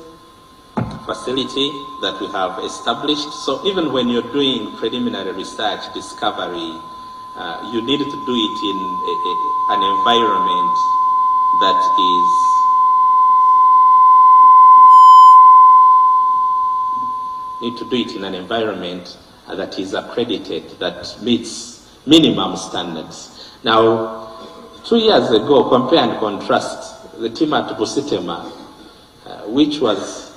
Speaker 3: facility that we have established. So even when you're doing preliminary research, discovery, you need to do it in an environment that is that is accredited, that meets minimum standards. Now, 2 years ago, compare and contrast, the team at Busitema, which was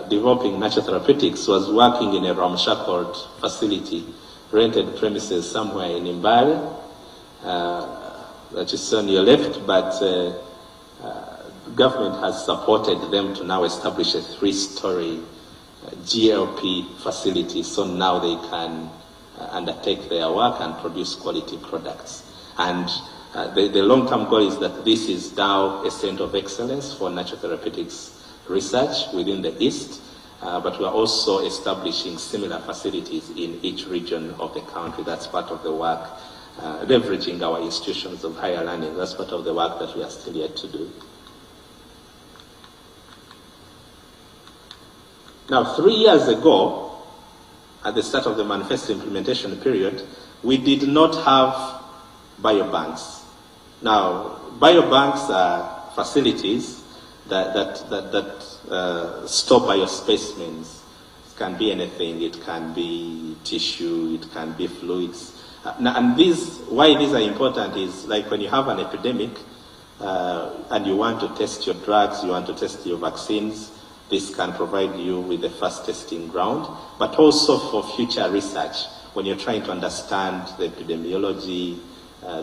Speaker 3: developing natural therapeutics, was working in a ramshackled facility, rented premises somewhere in Imbale, that is on your left, but government has supported them to now establish a 3-story GLP facility, so now they can undertake their work and produce quality products. And the long-term goal is that this is now a center of excellence for natural therapeutics research within the East, but we are also establishing similar facilities in each region of the country. That's part of the work, leveraging our institutions of higher learning. That's part of the work that we are still yet to do. Now, 3 years ago, at the start of the Manifesto implementation period, we did not have biobanks. Now, biobanks are facilities that store biospecimens. It can be anything. It can be tissue. It can be fluids. And why these are important is like when you have an epidemic and you want to test your drugs, you want to test your vaccines, this can provide you with the first testing ground, but also for future research when you're trying to understand the epidemiology,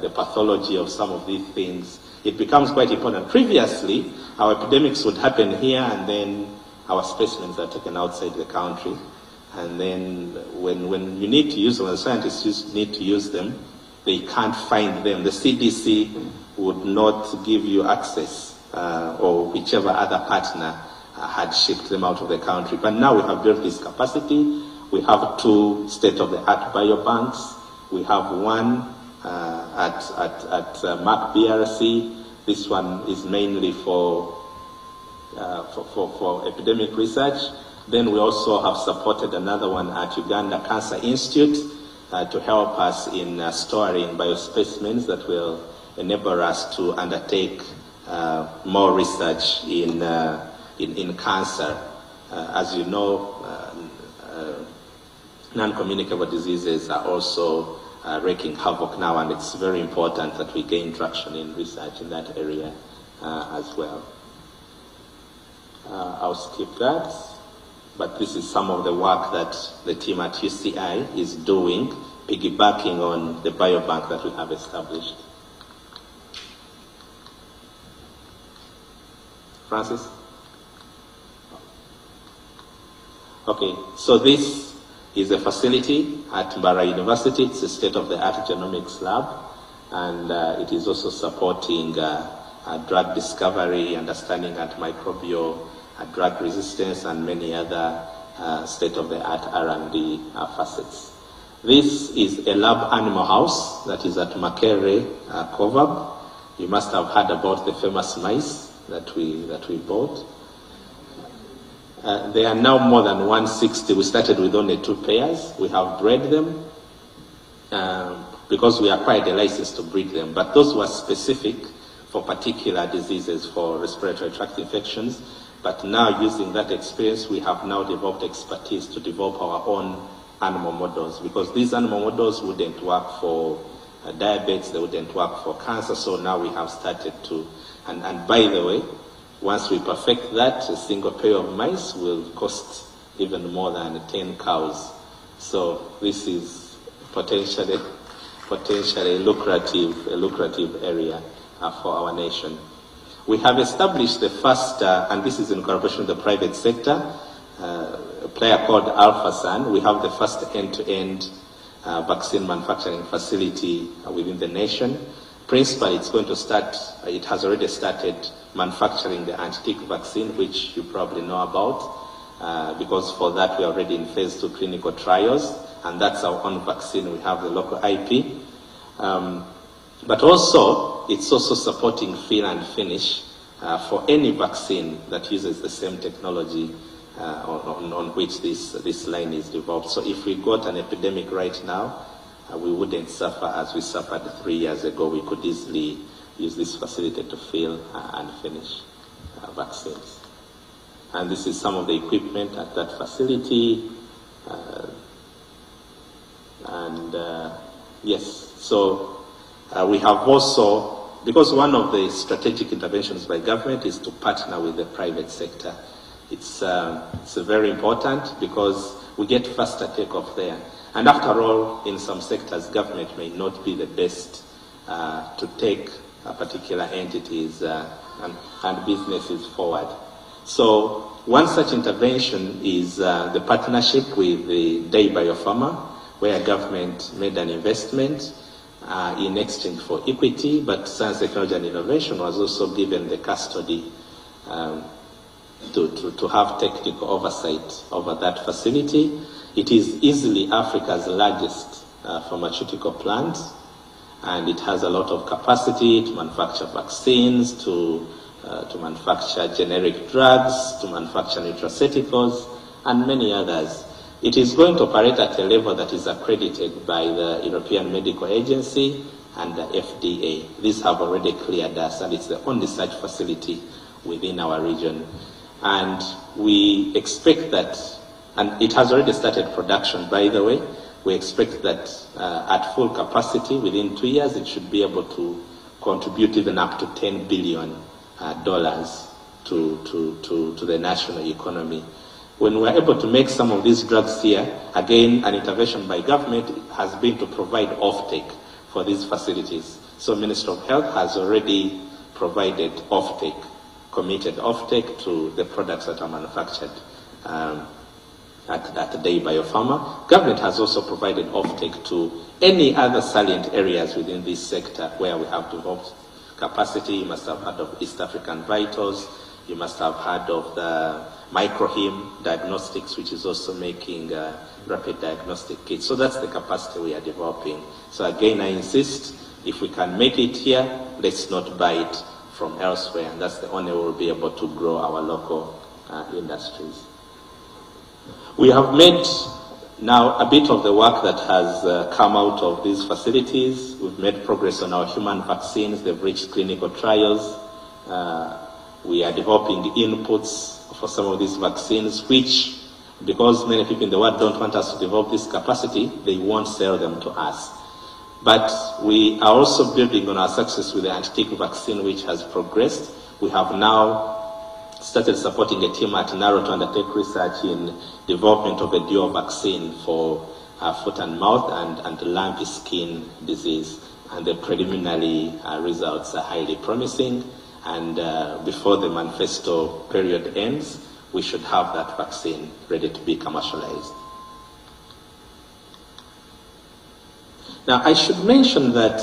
Speaker 3: the pathology of some of these things. It becomes quite important. Previously, our epidemics would happen here, and then our specimens are taken outside the country. And then when you need to use them, the scientists need to use them, they can't find them. The CDC would not give you access, or whichever other partner had shipped them out of the country. But now we have built this capacity. We have 2 state-of-the-art biobanks. We have one at Mark BRC. This one is mainly for epidemic research. Then we also have supported another one at Uganda Cancer Institute to help us in storing biospecimens that will enable us to undertake more research in cancer. As you know, non-communicable diseases are also wreaking havoc now, and it's very important that we gain traction in research in that area as well. I'll skip that, but this is some of the work that the team at UCI is doing, piggybacking on the biobank that we have established. Francis? Okay, so this is a facility at Mbarara University. It's a state-of-the-art genomics lab, and it is also supporting drug discovery, understanding antimicrobial drug resistance, and many other state-of-the-art R&D facets. This is a lab animal house that is at Makere, Kovab. You must have heard about the famous mice that we bought. There are now more than 160. We started with only 2 pairs. We have bred them because we acquired a license to breed them. But those were specific for particular diseases, for respiratory tract infections. But now, using that experience, we have now developed expertise to develop our own animal models, because these animal models wouldn't work for diabetes, they wouldn't work for cancer. So now we have started to, and by the way, once we perfect that, a single pair of mice will cost even more than 10 cows. So this is potentially a lucrative area for our nation. We have established the first, and this is in cooperation with the private sector, a player called AlphaSan. We have the first end-to-end vaccine manufacturing facility within the nation. Principally, it's going to start, it has already started manufacturing the anti-tick vaccine, which you probably know about, because for that we're already in phase 2 clinical trials, and that's our own vaccine. We have the local IP. But also, it's also supporting fill and finish for any vaccine that uses the same technology on which this line is developed. So if we got an epidemic right now, we wouldn't suffer as we suffered 3 years ago. We could easily use this facility to fill and finish vaccines. And this is some of the equipment at that facility. Yes, so we have also, because one of the strategic interventions by government is to partner with the private sector. It's very important because we get faster takeoff there. And after all, in some sectors, government may not be the best to take particular entities and businesses forward. So one such intervention is the partnership with the Day Biopharma, where government made an investment in exchange for equity, but Science, Technology and Innovation was also given the custody to have technical oversight over that facility. It is easily Africa's largest pharmaceutical plant, and it has a lot of capacity to manufacture vaccines, to manufacture generic drugs, to manufacture nutraceuticals, and many others. It is going to operate at a level that is accredited by the European Medical Agency and the FDA. These have already cleared us, and it's the only such facility within our region. And we expect that, and it has already started production, by the way. We expect that at full capacity, within 2 years, it should be able to contribute even up to $10 billion to the national economy. When we're able to make some of these drugs here, again, an intervention by government has been to provide offtake for these facilities. So Ministry of Health has already provided offtake, committed offtake to the products that are manufactured at the Day Biopharma. Government has also provided offtake to any other salient areas within this sector where we have developed capacity. You must have heard of East African Vitals. You must have heard of the Microhim Diagnostics, which is also making rapid diagnostic kits. So that's the capacity we are developing. So again, I insist, if we can make it here, let's not buy it from elsewhere. And that's the only way we'll be able to grow our local industries. We have made now a bit of the work that has come out of these facilities. We've made progress on our human vaccines. They've reached clinical trials. We are developing inputs for some of these vaccines, which, because many people in the world don't want us to develop this capacity, they won't sell them to us. But we are also building on our success with the anti-tick vaccine, which has progressed. We have now started supporting a team at Naro to undertake research in development of a dual vaccine for foot and mouth and lumpy skin disease. And the preliminary results are highly promising. And before the Manifesto period ends, we should have that vaccine ready to be commercialized. Now, I should mention that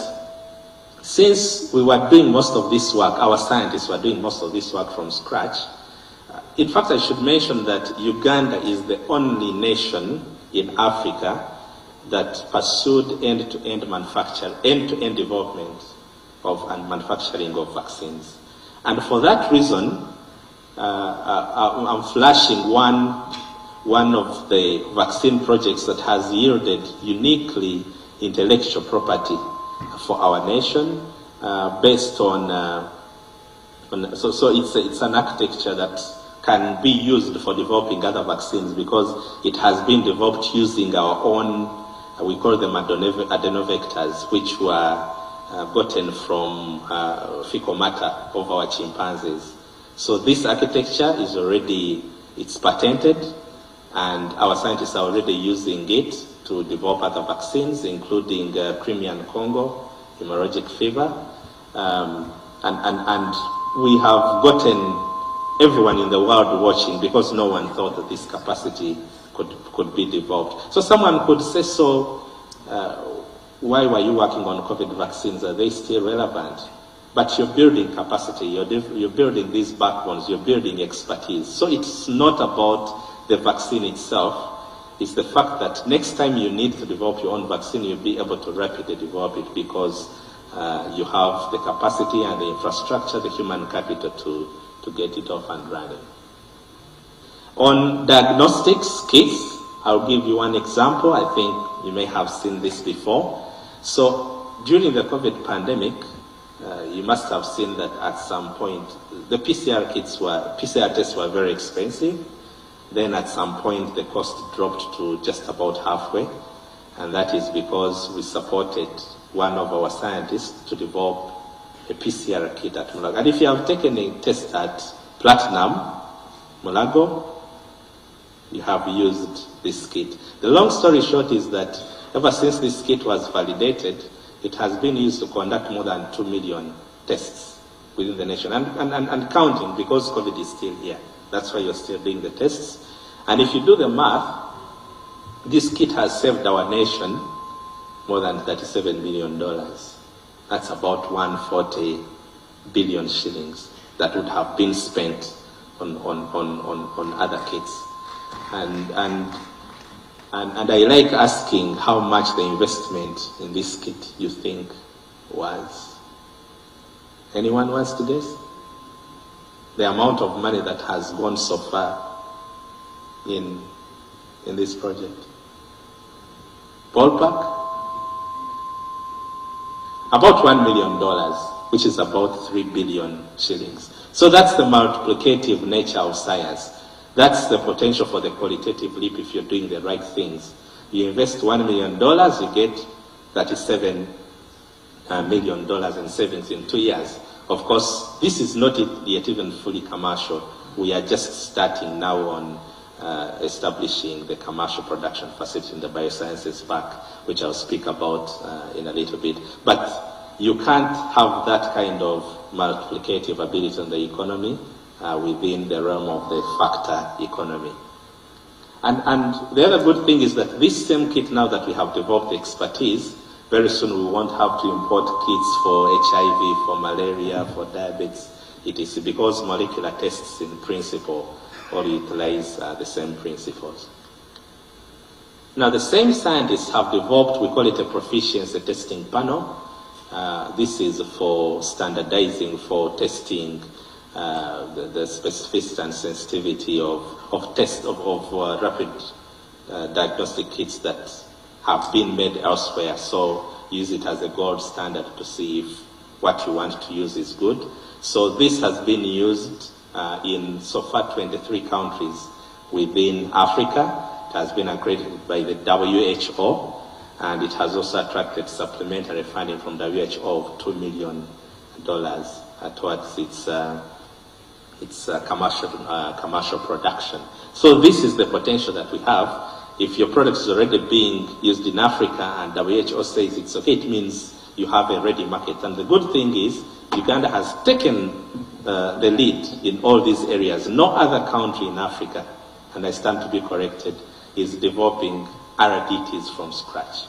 Speaker 3: since we were doing most of this work, our scientists were doing most of this work from scratch. In fact, I should mention that Uganda is the only nation in Africa that pursued end-to-end development of and manufacturing of vaccines. And for that reason, I'm flashing one of the vaccine projects that has yielded uniquely intellectual property for our nation, based on so it's an architecture that can be used for developing other vaccines because it has been developed using our own, we call them adenovectors, which were gotten from fecal matter of our chimpanzees. So this architecture is already, it's patented, and our scientists are already using it to develop other vaccines, including Crimean Congo, hemorrhagic fever, and we have gotten everyone in the world watching because no one thought that this capacity could be developed. So someone could say, so why were you working on COVID vaccines? Are they still relevant? But you're building capacity, you're building these backbones, you're building expertise. So it's not about the vaccine itself. is the fact that next time you need to develop your own vaccine, you'll be able to rapidly develop it because you have the capacity and the infrastructure, the human capital to get it off and running. On diagnostics kits, I'll give you one example. I think you may have seen this before. So during the COVID pandemic, you must have seen that at some point the PCR tests were very expensive. Then at some point the cost dropped to just about halfway, and that is because we supported one of our scientists to develop a PCR kit at Mulago. And if you have taken a test at Platinum, Mulago, you have used this kit. The long story short is that ever since this kit was validated, it has been used to conduct more than 2 million tests within the nation, and counting, because COVID is still here. That's why you're still doing the tests. And if you do the math, this kit has saved our nation more than $37 billion. That's about 140 billion shillings that would have been spent on other kits. And I like asking how much the investment in this kit you think was. Anyone wants to guess? The amount of money that has gone so far in this project? Ballpark? About $1 million, which is about 3 billion shillings. So that's the multiplicative nature of science. That's the potential for the qualitative leap if you're doing the right things. You invest $1 million, you get $37 million in savings in 2 years. Of course, this is not yet even fully commercial. We are just starting now on establishing the commercial production facility in the Biosciences Park, which I'll speak about in a little bit. But you can't have that kind of multiplicative ability in the economy within the realm of the factor economy. And the other good thing is that this same kit, now that we have developed the expertise, very soon we won't have to import kits for HIV, for malaria, for diabetes, etc., because molecular tests in principle all utilize the same principles. Now the same scientists have developed, we call it a proficiency testing panel. This is for standardizing, for testing the specificity and sensitivity of rapid diagnostic kits that have been made elsewhere. So use it as a gold standard to see if what you want to use is good. So this has been used in so far 23 countries within Africa. It has been accredited by the WHO, and it has also attracted supplementary funding from WHO of $2 million towards its commercial production. So this is the potential that we have. If your product is already being used in Africa and WHO says it's okay, it means you have a ready market. And the good thing is Uganda has taken the lead in all these areas. No other country in Africa, and I stand to be corrected, is developing RDTs from scratch.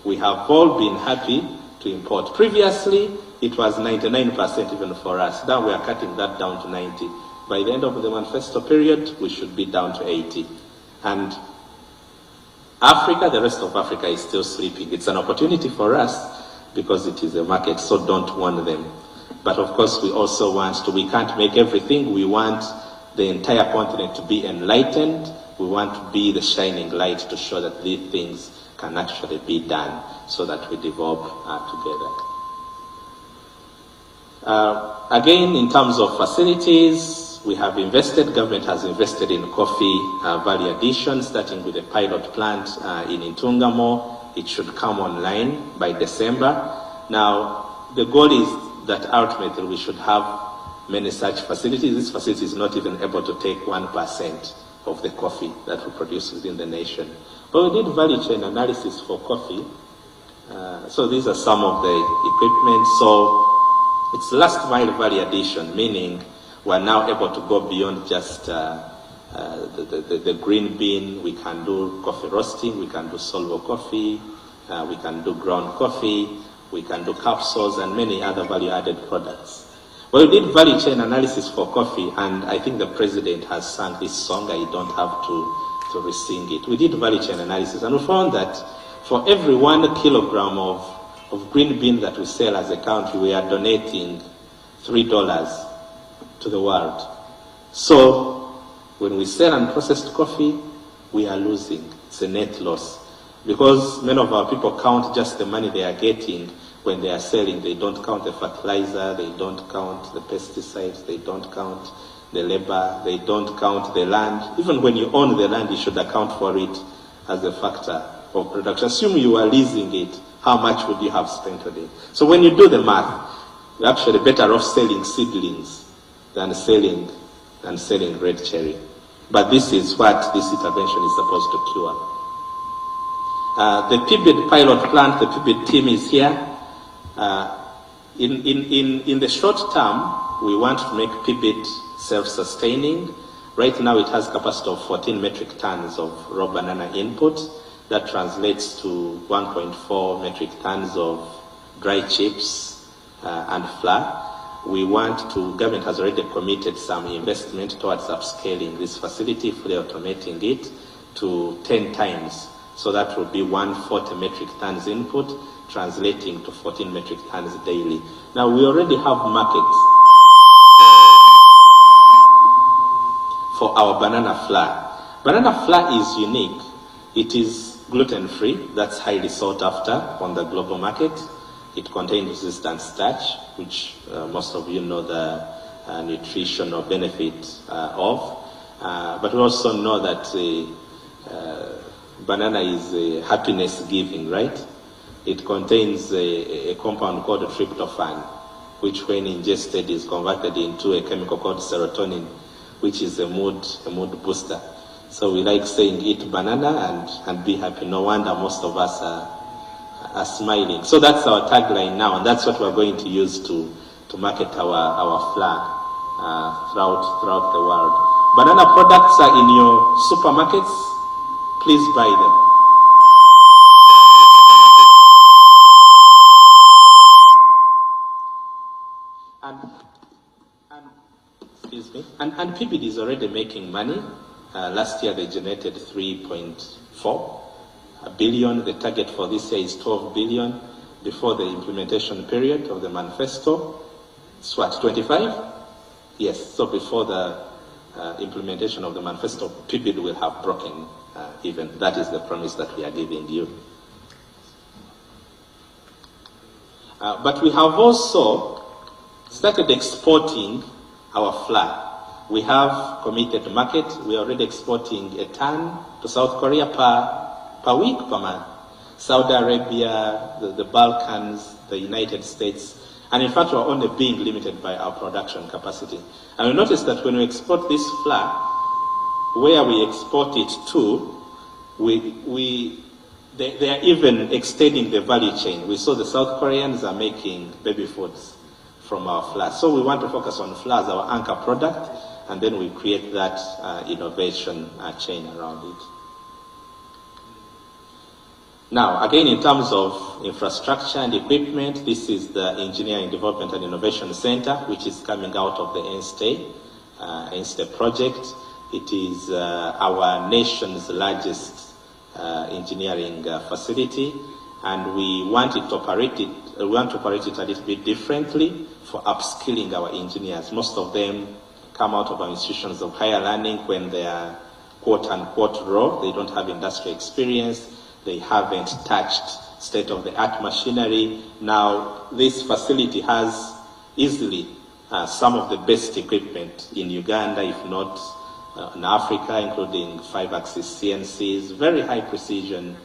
Speaker 3: We have all been happy to import. Previously, it was 99% even for us. Now we are cutting that down to 90. By the end of the Manifesto period, we should be down to 80. And Africa, the rest of Africa is still sleeping. It's an opportunity for us because it is a market, so don't warn them. But of course, we also want to, we can't make everything. We want the entire continent to be enlightened. We want to be the shining light to show that these things can actually be done so that we develop together. Again, in terms of facilities, we have invested, government has invested in coffee value addition, starting with a pilot plant in Intungamo. It should come online by December. Now, the goal is that ultimately we should have many such facilities. This facility is not even able to take 1% of the coffee that we produce within the nation. But we did value chain analysis for coffee. So these are some of the equipment. So it's last mile value addition, meaning we're now able to go beyond just the green bean. We can do coffee roasting, we can do solvo coffee, we can do ground coffee, we can do capsules and many other value-added products. Well, we did value chain analysis for coffee, and I think the president has sung this song. I don't have to to resync it. We did value chain analysis, and we found that for every 1 kilogram of green bean that we sell as a country, we are donating $3 to the world. So when we sell unprocessed coffee, we are losing. It's a net loss. Because many of our people count just the money they are getting when they are selling. They don't count the fertilizer, they don't count the pesticides, they don't count the labor, they don't count the land. Even when you own the land, you should account for it as a factor of production. Assume you are leasing it, how much would you have spent on it? So when you do the math, you're actually better off selling seedlings than selling red cherry. But this is what this intervention is supposed to cure. The PIBID pilot plant, the PIBID team is here. In the short term, we want to make PIBID self-sustaining. Right now it has capacity of 14 metric tons of raw banana input. That translates to 1.4 metric tons of dry chips and flour. We want to, government has already committed some investment towards upscaling this facility, fully automating it to 10 times. So that will be 140 metric tons input, translating to 14 metric tons daily. Now we already have markets for our banana flour. Banana flour is unique. It is gluten-free. That's highly sought after on the global market. It contains resistant starch, which most of you know the nutritional benefit of. But we also know that banana is happiness-giving, right? It contains a compound called tryptophan, which when ingested is converted into a chemical called serotonin, which is a mood booster. So we like saying eat banana and be happy. No wonder most of us are smiling. So that's our tagline now, and that's what we're going to use to market our flour throughout the world. Banana products are in your supermarkets. Please buy them. Excuse me. And PIBID is already making money. Last year they generated 3.4 billion. The target for this year is 12 billion before the implementation period of the manifesto. It's what, 25? Yes, so before the implementation of the manifesto, PIBID will have broken even. That is the promise that we are giving you. But we have also started exporting our flour. We have committed market. We are already exporting a ton to South Korea per week, per month. Saudi Arabia, the Balkans, the United States. And in fact, we're only being limited by our production capacity. And we notice that when we export this flour, where we export it to, they are even extending the value chain. We saw the South Koreans are making baby foods from our flour. So we want to focus on flour as our anchor product, and then we create that innovation chain around it. Now, again, in terms of infrastructure and equipment, this is the Engineering Development and Innovation Center, which is coming out of the ENSTE project. It is our nation's largest engineering facility, and we want to operate it a little bit differently for upskilling our engineers. Most of them come out of our institutions of higher learning when they are quote-unquote raw. They don't have industry experience. They haven't touched state-of-the-art machinery. Now, this facility has easily some of the best equipment in Uganda, if not in Africa, including 5-axis CNCs, very high precision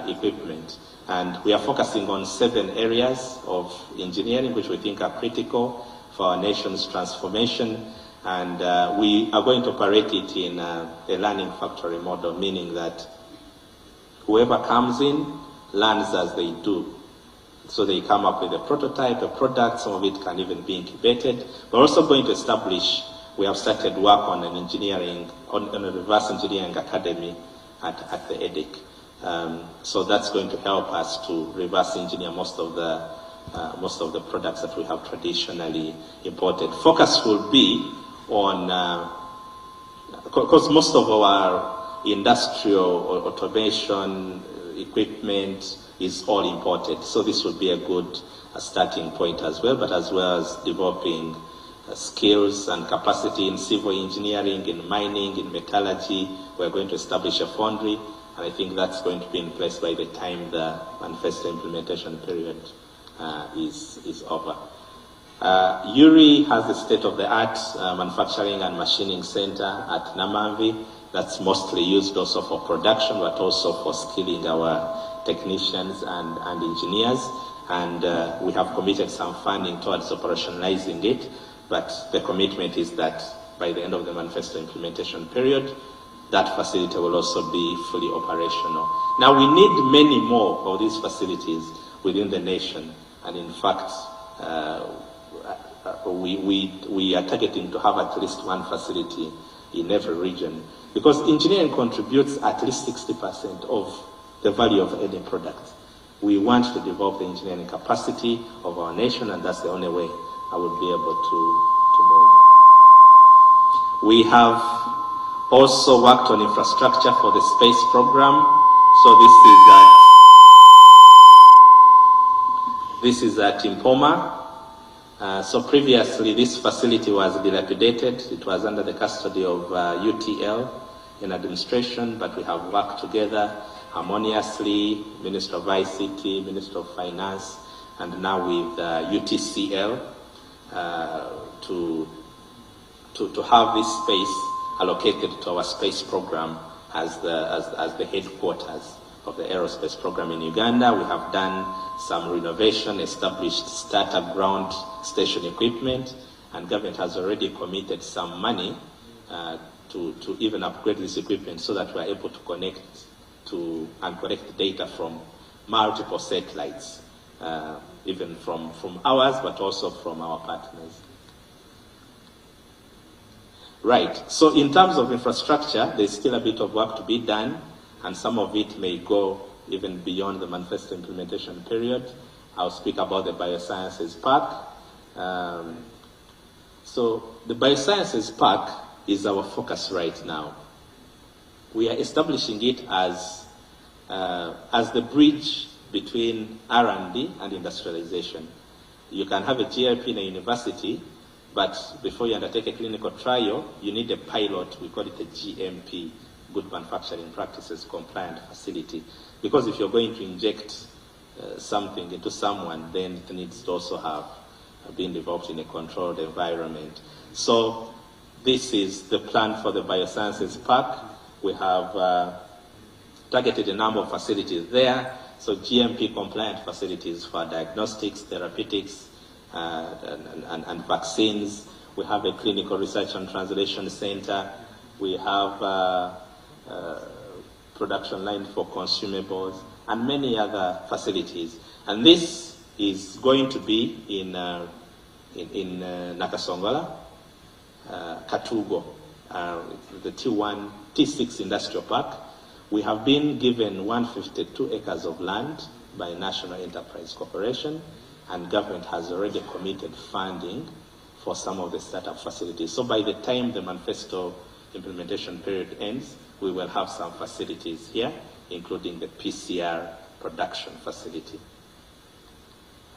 Speaker 3: equipment. And we are focusing on 7 areas of engineering which we think are critical for our nation's transformation. And we are going to operate it in a learning factory model, meaning that whoever comes in learns as they do. So they come up with a prototype, a product, some of it can even be incubated. We're also going to establish, we have started work on an engineering, on a reverse engineering academy at the EDIC. So that's going to help us to reverse engineer most of the products that we have traditionally imported. Focus will be on, because most of our industrial automation equipment is all imported. So this would be a good starting point as well, but as well as developing skills and capacity in civil engineering, in mining, in metallurgy. We're going to establish a foundry, and I think that's going to be in place by the time the manifesto implementation period is over. URI has the state-of-the-art manufacturing and machining center at Namamvi. That's mostly used also for production, but also for skilling our technicians and engineers. And we have committed some funding towards operationalizing it, but the commitment is that by the end of the manifesto implementation period, that facility will also be fully operational. Now, we need many more of these facilities within the nation, and in fact, we are targeting to have at least one facility in every region, because engineering contributes at least 60% of the value of any product. We want to develop the engineering capacity of our nation, and that's the only way I would be able to move. We have also worked on infrastructure for the space program. So this is at Impoma. So previously this facility was dilapidated. It was under the custody of UTL in administration, but we have worked together harmoniously, Minister of ICT, Minister of Finance, and now with UTCL to have this space allocated to our space program as the headquarters of the aerospace program in Uganda. We have done some renovation, established startup ground station equipment, and government has already committed some money to even upgrade this equipment so that we are able to connect to and collect data from multiple satellites, even from ours, but also from our partners. Right, so in terms of infrastructure, there's still a bit of work to be done, and some of it may go even beyond the manifesto implementation period. I'll speak about the Biosciences Park. So the Biosciences Park is our focus right now. We are establishing it as the bridge between R&D and industrialization. You can have a GLP in a university, but before you undertake a clinical trial, you need a pilot. We call it a GMP, Good Manufacturing Practices Compliant Facility. Because if you're going to inject something into someone, then it needs to also have been developed in a controlled environment. So this is the plan for the Biosciences Park. We have targeted a number of facilities there. So GMP compliant facilities for diagnostics, therapeutics, and vaccines. We have a clinical research and translation center. We have production line for consumables and many other facilities. And this is going to be in Nakasongola, Katugo, the T6 Industrial Park. We have been given 152 acres of land by National Enterprise Corporation, and government has already committed funding for some of the startup facilities. So by the time the manifesto implementation period ends, we will have some facilities here, including the PCR production facility.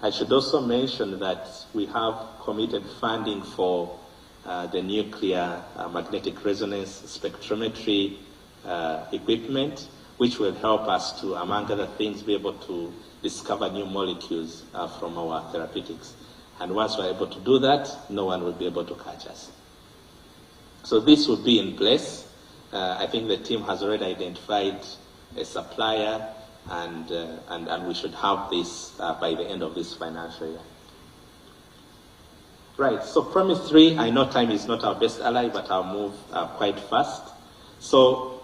Speaker 3: I should also mention that we have committed funding for the nuclear magnetic resonance spectrometry equipment, which will help us to, among other things, be able to discover new molecules from our therapeutics. And once we're able to do that, no one will be able to catch us. So this will be in place. I think the team has already identified a supplier, and we should have this by the end of this financial year. Right, so Promise 3, I know time is not our best ally, but I'll move quite fast. So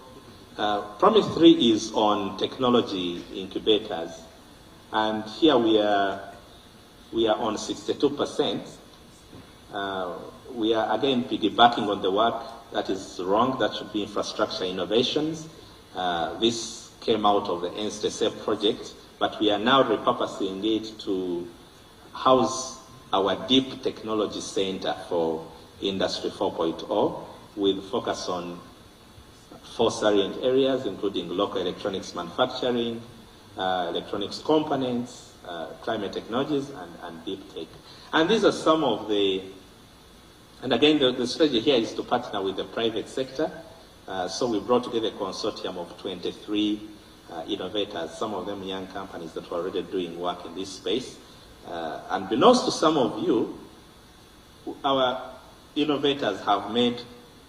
Speaker 3: Promise 3 is on technology incubators, and here we are on 62%. We are again piggybacking on the work that is wrong. That should be infrastructure innovations. This came out of the NSTSF project, but we are now repurposing it to house our deep technology center for Industry 4.0 with focus on 4 salient areas, including local electronics manufacturing, electronics components, climate technologies, and deep tech. And these are some of the, and again, the strategy here is to partner with the private sector. So we brought together a consortium of 23 innovators, some of them young companies that were already doing work in this space. And unbeknownst to some of you, our innovators have made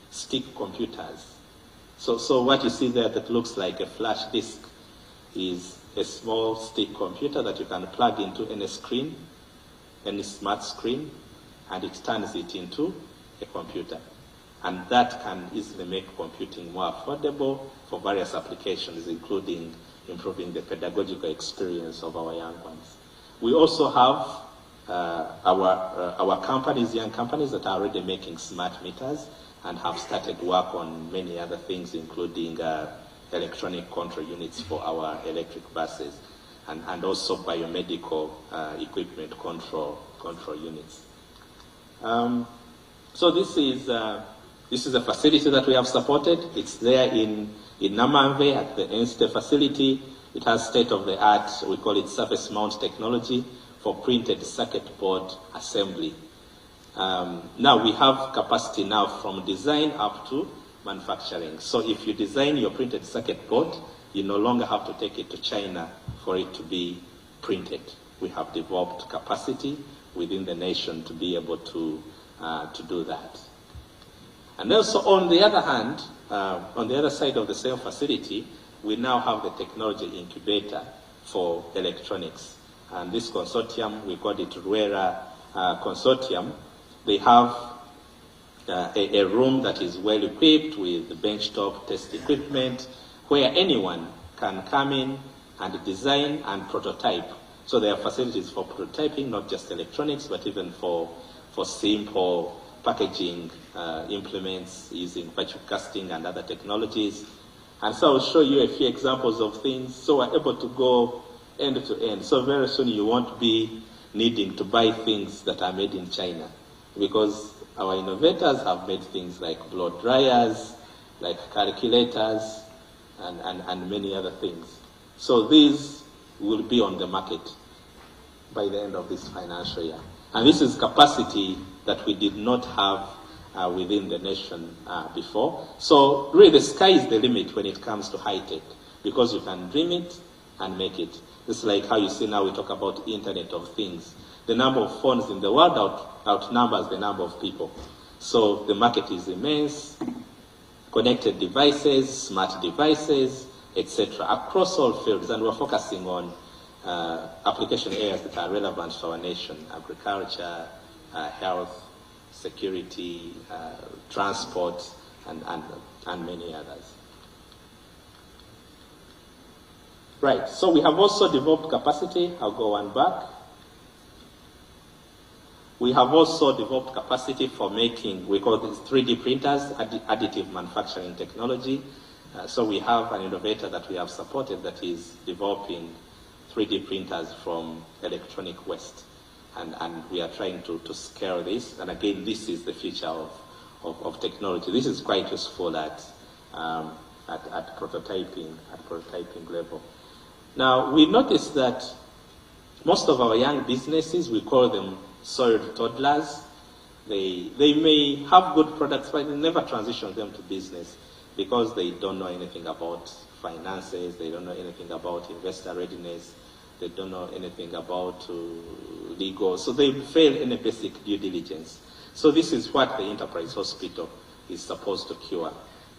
Speaker 3: stick computers. So what you see there that looks like a flash disk is a small stick computer that you can plug into any screen, any smart screen, and it turns it into a computer. And that can easily make computing more affordable for various applications, including improving the pedagogical experience of our young ones. We also have our companies, young companies that are already making smart meters and have started work on many other things, including electronic control units for our electric buses and also biomedical equipment control units. So this is a facility that we have supported. It's there in Namanve at the Enste facility. It has state-of-the-art, we call it surface mount technology for printed circuit board assembly. Now we have capacity now from design up to manufacturing. So if you design your printed circuit board, you no longer have to take it to China for it to be printed. We have developed capacity within the nation to be able to do that. And also on the other hand, on the other side of the same facility, we now have the technology incubator for electronics. And this consortium, we call it Ruera Consortium. They have a room that is well equipped with benchtop test equipment where anyone can come in and design and prototype. So there are facilities for prototyping, not just electronics, but even for simple packaging implements using virtual casting and other technologies. And so I'll show you a few examples of things. So we're able to go end to end. So very soon you won't be needing to buy things that are made in China, because our innovators have made things like blow dryers, like calculators, and many other things. So these will be on the market by the end of this financial year. And this is capacity that we did not have within the nation before. So really the sky is the limit when it comes to high tech, because you can dream it and make it. It's like how you see now we talk about Internet of Things. The number of phones in the world outnumbers the number of people. So the market is immense. Connected devices, smart devices, etc., across all fields, and we're focusing on application areas that are relevant to our nation: agriculture, health, security, transport, and many others. Right, so we have also developed capacity. I'll go one back. We have also developed capacity for making, we call this 3D printers, additive manufacturing technology. So we have an innovator that we have supported that is developing 3D printers from electronic waste. And we are trying to scale this. And again, this is the future of technology. This is quite useful at prototyping level. Now, we noticed that most of our young businesses, we call them soiled toddlers. They may have good products, but they never transition them to business because they don't know anything about finances, they don't know anything about investor readiness, they don't know anything about legal, so they fail in a basic due diligence. So this is what the enterprise hospital is supposed to cure.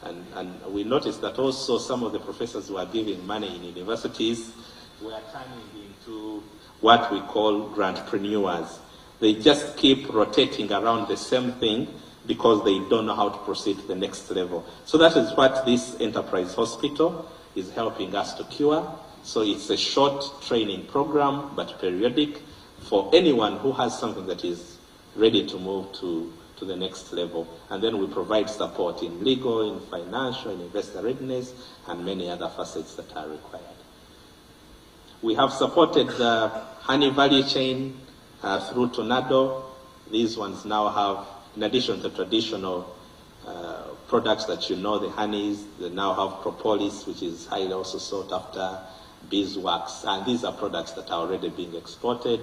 Speaker 3: And we noticed that also some of the professors who are giving money in universities were turning into what we call grantpreneurs. They just keep rotating around the same thing because they don't know how to proceed to the next level. So that is what this enterprise hospital is helping us to cure. So it's a short training program, but periodic, for anyone who has something that is ready to move to the next level. And then we provide support in legal, in financial, in investor readiness, and many other facets that are required. We have supported the honey value chain through Tornado. These ones now have, in addition to traditional products that you know, the honeys, they now have propolis, which is highly also sought after, beeswax, and these are products that are already being exported.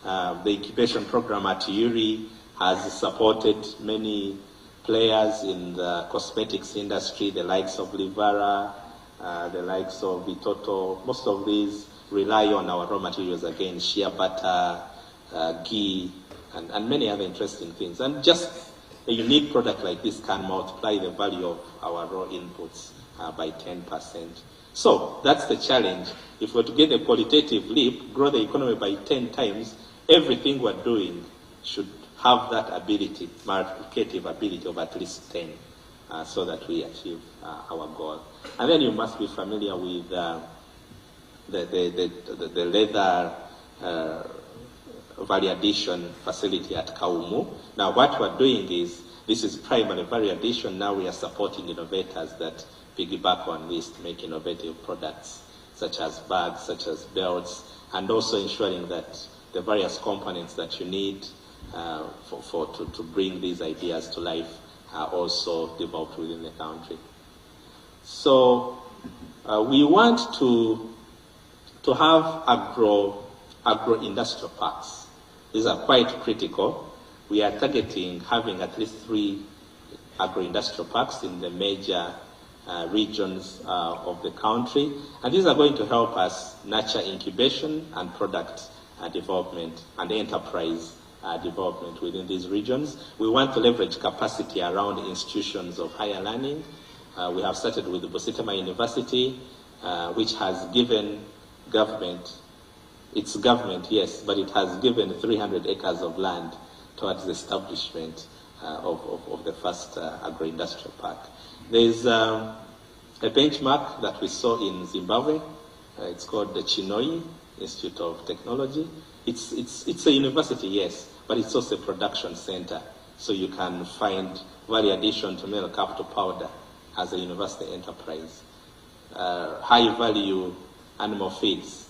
Speaker 3: The incubation program at URI has supported many players in the cosmetics industry, the likes of Livara, the likes of Vitoto. Most of these rely on our raw materials again, shea butter, ghee, and many other interesting things. And just a unique product like this can multiply the value of our raw inputs by 10%. So that's the challenge. If we're to get a qualitative leap, grow the economy by 10 times, everything we're doing should have that ability, multiplicative ability of at least 10, so that we achieve our goal. And then you must be familiar with the leather value addition facility at Kaumu. Now what we're doing is, this is primary value addition. Now we are supporting innovators that piggyback on this to make innovative products, such as bags, such as belts, and also ensuring that the various components that you need to bring these ideas to life are also developed within the country. So we want to have agro-industrial parks. These are quite critical. We are targeting having at least 3 agro-industrial parks in the major regions of the country. And these are going to help us nurture incubation and product development and enterprise development within these regions. We want to leverage capacity around institutions of higher learning. We have started with the Bositema University, which has given government, it's government, yes, but it has given 300 acres of land towards the establishment of the first agro-industrial park. There's a benchmark that we saw in Zimbabwe. It's called the Chinoi Institute of Technology. It's a university, yes, but it's also a production center. So you can find value addition to mineral capital powder as a university enterprise. High value animal feeds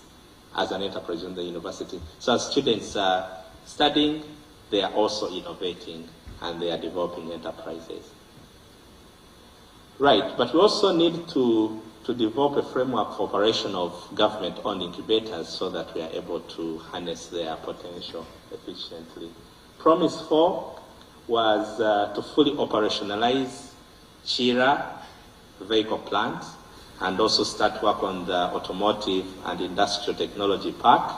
Speaker 3: as an enterprise in the university. So as students are studying, they are also innovating and they are developing enterprises. Right, but we also need to develop a framework for operation of government-owned incubators so that we are able to harness their potential efficiently. Promise 4 was to fully operationalize Chira vehicle plant and also start work on the automotive and industrial technology park.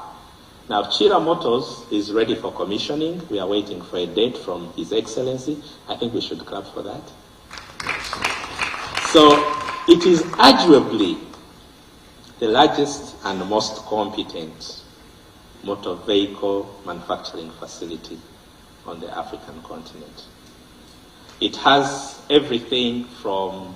Speaker 3: Now, Chira Motors is ready for commissioning. We are waiting for a date from His Excellency. I think we should clap for that. So, it is arguably the largest and most competent motor vehicle manufacturing facility on the African continent. It has everything from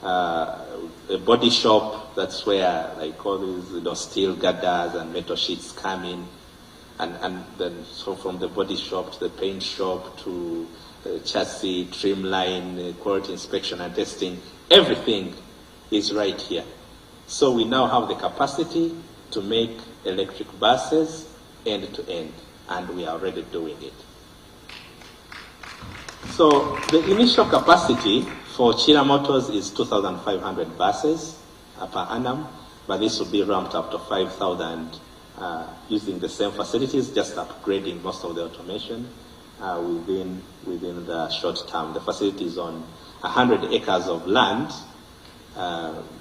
Speaker 3: a body shop, that's where like all these steel girders and metal sheets come in, and then so from the body shop to the paint shop to chassis, trim line, quality inspection and testing, everything is right here. So we now have the capacity to make electric buses end to end, and we are already doing it. So the initial capacity for Chira Motors is 2,500 buses per annum, but this will be ramped up to 5,000 using the same facilities, just upgrading most of the automation within the short term. The facility is on 100 acres of land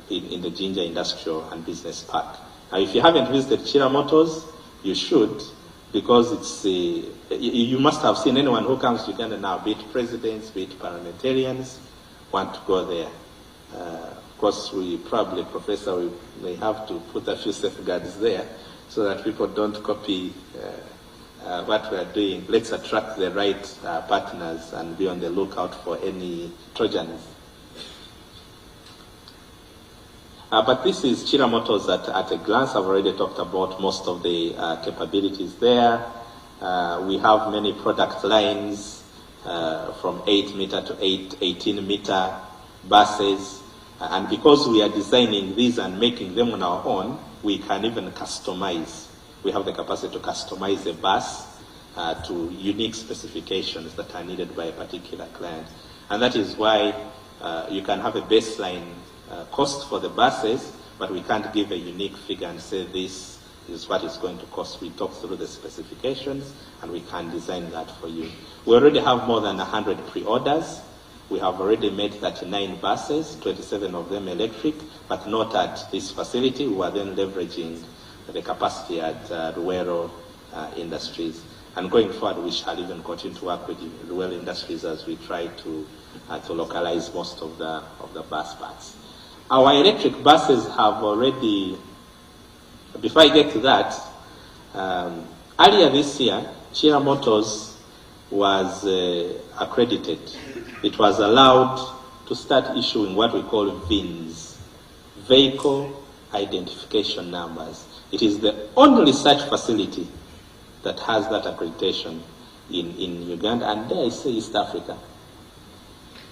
Speaker 3: in the Jinja Industrial and Business Park. Now, if you haven't visited Chira Motors, you should, because it's you must have seen anyone who comes to Uganda now, be it presidents, be it parliamentarians, want to go there. Of course, Professor, we may have to put a few safeguards there so that people don't copy what we are doing. Let's attract the right partners and be on the lookout for any Trojans. But this is Chira Motors at a glance. I've already talked about most of the capabilities there. We have many product lines from 8-meter to 18-meter buses. And because we are designing these and making them on our own, we can even customize. We have the capacity to customize a bus to unique specifications that are needed by a particular client. And that is why you can have a baseline cost for the buses, but we can't give a unique figure and say this is what it's going to cost. We talk through the specifications and we can design that for you. We already have more than 100 pre-orders. We have already made 39 buses, 27 of them electric, but not at this facility. We are then leveraging the capacity at Ruero Industries. And going forward, we shall even continue to work with Ruero Industries as we try to localize most of the bus parts. Our electric buses have already, before I get to that, earlier this year, Chira Motors was accredited. It was allowed to start issuing what we call VINs, Vehicle Identification Numbers. It is the only such facility that has that accreditation in Uganda, and there I say East Africa.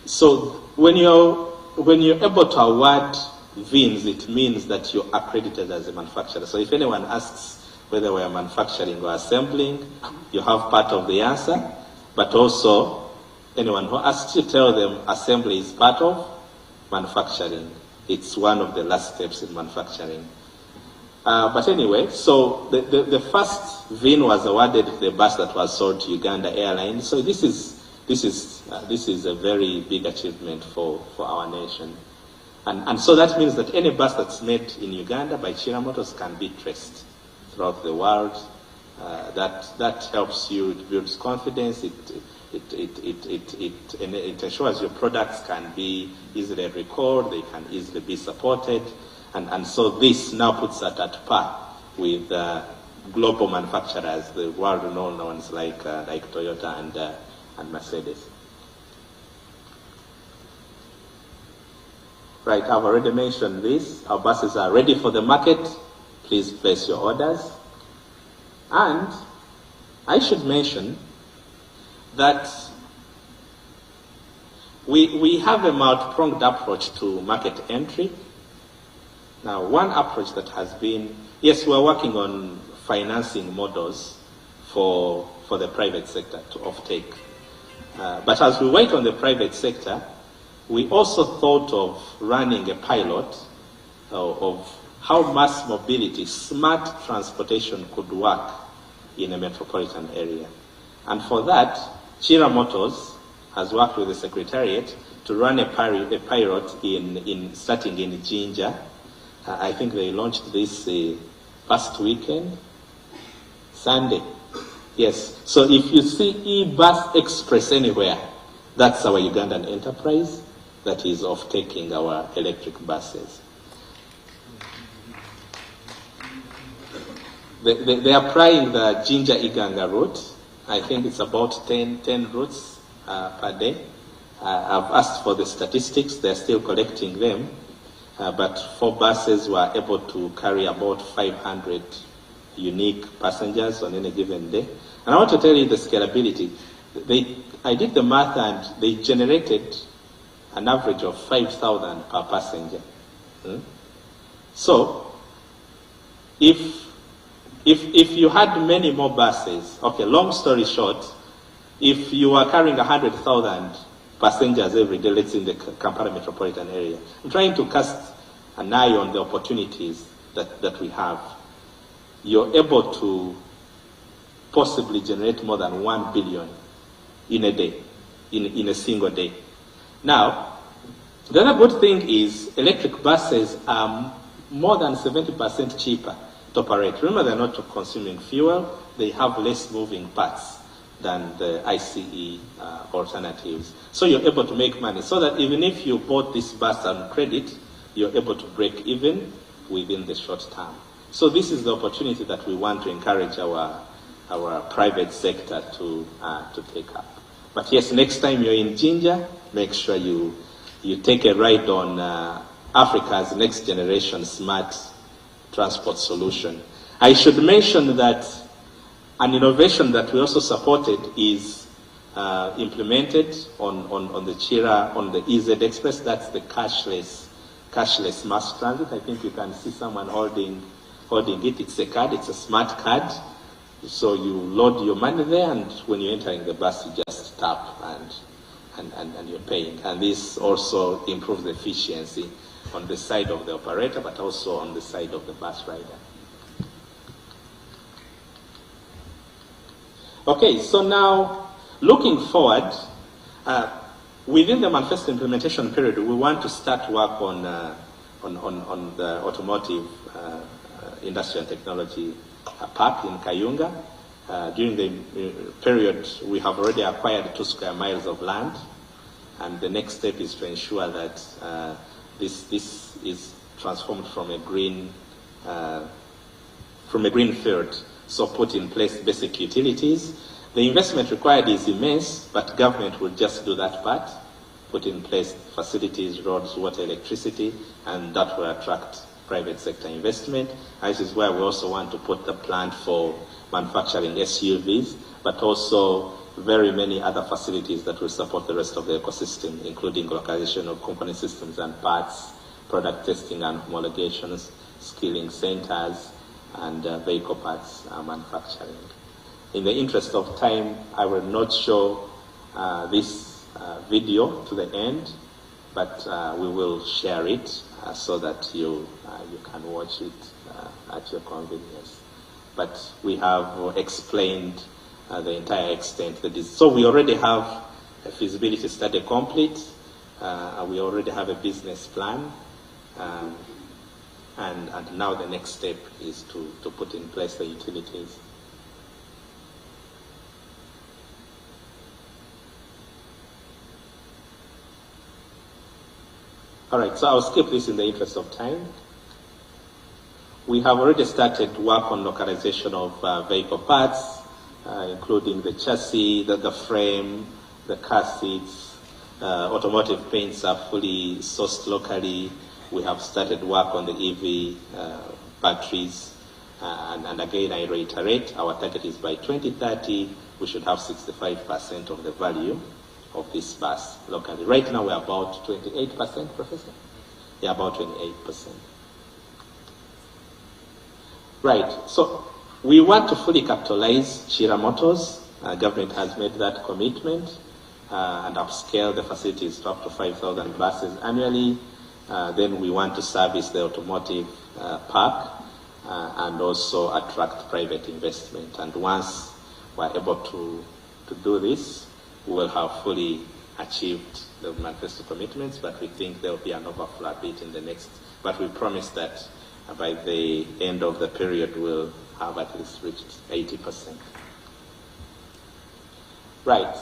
Speaker 3: So when you're able to award VINs, it means that you're accredited as a manufacturer. So if anyone asks whether we are manufacturing or assembling, you have part of the answer, but also anyone who asks you, tell them assembly is part of manufacturing. It's one of the last steps in manufacturing. But anyway, so the first VIN was awarded to the bus that was sold to Uganda Airlines. So this is a very big achievement for our nation. And so that means that any bus that's made in Uganda by Chira Motors can be traced throughout the world. That helps you, it builds confidence, it ensures your products can be easily recalled, they can easily be supported, and so this now puts that at par with global manufacturers, the world-renowned ones like Toyota and Mercedes. Right, I've already mentioned this. Our buses are ready for the market. Please place your orders. And I should mention that we have a multi-pronged approach to market entry. Now, one approach that has been, yes, we're working on financing models for the private sector to offtake. But as we wait on the private sector, we also thought of running a pilot of how mass mobility, smart transportation could work in a metropolitan area. And for that, Chira Motors has worked with the Secretariat to run a pilot starting in Jinja. I think they launched this past weekend, Sunday. Yes, so if you see E-Bus Express anywhere, that's our Ugandan enterprise that is off-taking our electric buses. They are applying the Jinja-Iganga route. I think it's about 10 routes per day. I've asked for the statistics. They're still collecting them. But 4 buses were able to carry about 500 unique passengers on any given day. And I want to tell you the scalability. I did the math and they generated an average of 5,000 per passenger. So, if you had many more buses, okay, long story short, if you are carrying 100,000 passengers every day, let's say in the Kampala metropolitan area, I'm trying to cast an eye on the opportunities that we have. You're able to possibly generate more than 1 billion in a day, in a single day. Now, the other good thing is electric buses are more than 70% cheaper to operate. Remember, they're not consuming fuel. They have less moving parts than the ICE alternatives. So you're able to make money so that even if you bought this bus on credit, you're able to break even within the short term. So this is the opportunity that we want to encourage our private sector to take up. But yes, next time you're in Jinja, make sure you take a ride on Africa's next generation smart transport solution. I should mention that an innovation that we also supported is implemented on the Chira, on the EZ Express. That's the cashless mass transit. I think you can see someone holding it. It's a card, it's a smart card. So you load your money there, and when you're entering the bus, you just tap and you're paying. And this also improves the efficiency on the side of the operator, but also on the side of the bus rider. Okay, so now looking forward, within the Manifesto implementation period, we want to start work on the automotive industry and technology park in Kayunga. During the period, we have already acquired 2 square miles of land, and the next step is to ensure that this is transformed from a green field. So put in place basic utilities. The investment required is immense, but government will just do that part, put in place facilities, roads, water, electricity, and that will attract private sector investment. This is why we also want to put the plant for manufacturing SUVs, but also very many other facilities that will support the rest of the ecosystem, including localization of component systems and parts, product testing and homologations, skilling centers, and vehicle parts manufacturing. In the interest of time, I will not show this video to the end, but we will share it so that you can watch it at your convenience. But we have explained the entire extent. So we already have a feasibility study complete. We already have a business plan. And now the next step is to put in place the utilities. All right, so I'll skip this in the interest of time. We have already started work on localization of vehicle parts, including the chassis, the frame, the car seats. Automotive paints are fully sourced locally. We have started work on the EV batteries. And again, I reiterate, our target is by 2030, we should have 65% of the value of this bus locally. Right now, we're about 28%, Professor? Yeah, about 28%. Right, so we want to fully capitalize Shira Motors. Government has made that commitment and upscale the facilities to up to 5,000 buses annually. Then we want to service the automotive park and also attract private investment. And once we're able to do this, we will have fully achieved the Manifesto commitments, but we think there will be an overflow a bit in the next. But we promise that by the end of the period, we'll have at least reached 80%. Right.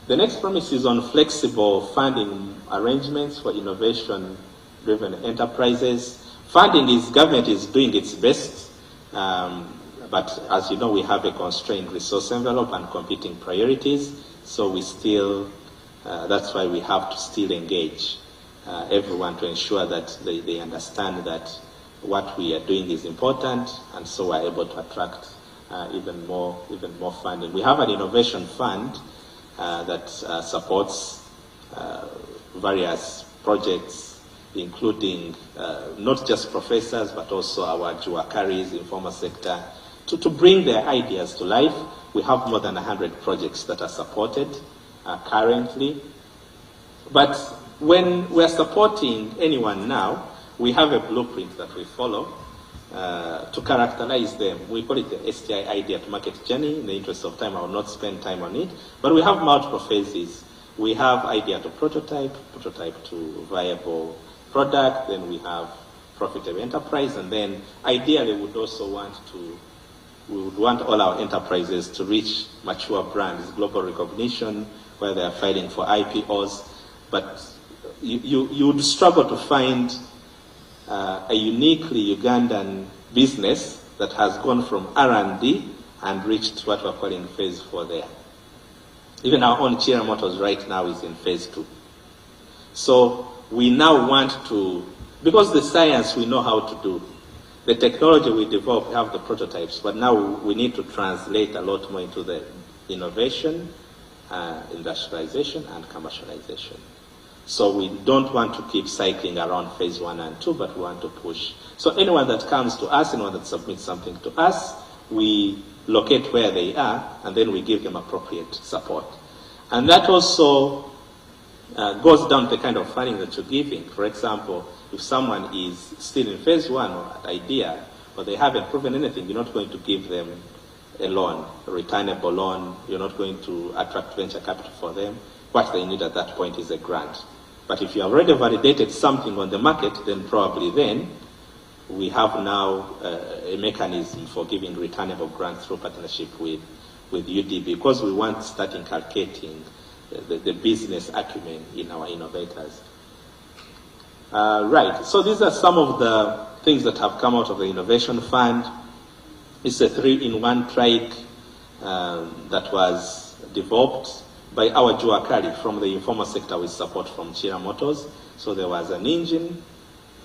Speaker 3: The next promise is on flexible funding arrangements for innovation-driven enterprises. Government is doing its best, but as you know, we have a constrained resource envelope and competing priorities, so we still, that's why we have to still engage everyone to ensure that they understand that what we are doing is important, and so we're able to attract even more funding. We have an innovation fund that supports various projects, including not just professors, but also our Juakaris, informal sector, to bring their ideas to life. We have more than 100 projects that are supported currently. But when we're supporting anyone now, we have a blueprint that we follow to characterize them. We call it the STI idea to market journey. In the interest of time, I will not spend time on it. But we have multiple phases. We have idea to prototype, prototype to viable product, then we have profitable enterprise, and then ideally we would want all our enterprises to reach mature brands, global recognition, where they are filing for IPOs. But you would struggle to find a uniquely Ugandan business that has gone from R&D and reached what we're calling phase 4 there. Even our own Chira Motors right now is in phase 2. So we now want to, because the science we know how to do, the technology we develop, we have the prototypes, but now we need to translate a lot more into the innovation, industrialization, and commercialization. So we don't want to keep cycling around phase 1 and 2, but we want to push. So anyone that comes to us, anyone that submits something to us, we locate where they are, and then we give them appropriate support. And that also goes down to the kind of funding that you're giving. For example, if someone is still in phase one or idea, but they haven't proven anything, you're not going to give them a loan, a returnable loan. You're not going to attract venture capital for them. What they need at that point is a grant. But if you have already validated something on the market, then probably then we have now a mechanism for giving returnable grants through partnership with UDB, because we want to start inculcating the business acumen in our innovators. Right, so these are some of the things that have come out of the Innovation Fund. It's a 3-in-1 trike that was developed by our Juakari from the informal sector with support from Chira Motors. So there was an engine,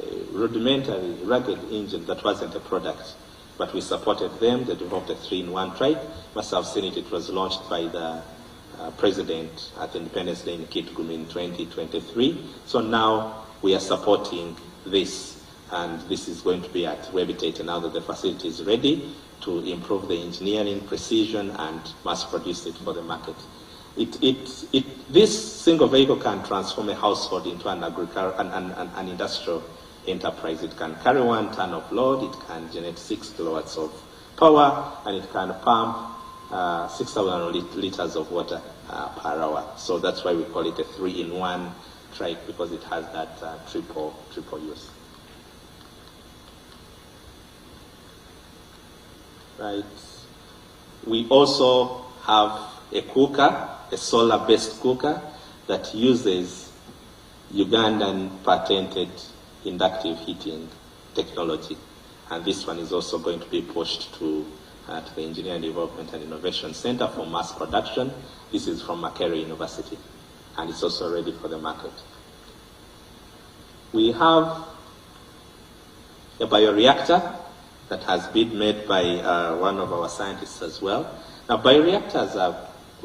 Speaker 3: a rudimentary, rugged engine that wasn't a product, but we supported them. They developed a 3-in-1 trike. You must have seen it. It was launched by the President at Independence Day in Kitgum in 2023. So now we are supporting this, and this is going to be at Webitate now that the facility is ready to improve the engineering precision and mass produce it for the market. This single vehicle can transform a household into an industrial enterprise. It can carry 1 ton of load, it can generate 6 kilowatts of power, and it can pump 6,000 liters of water per hour. So that's why we call it a 3-in-1 trike, because it has that triple use. Right. We also have a cooker, a solar-based cooker that uses Ugandan patented inductive heating technology. And this one is also going to be pushed to the Engineering Development and Innovation Center for mass production. This is from Makerere University, and it's also ready for the market. We have a bioreactor that has been made by one of our scientists as well. Now, bioreactors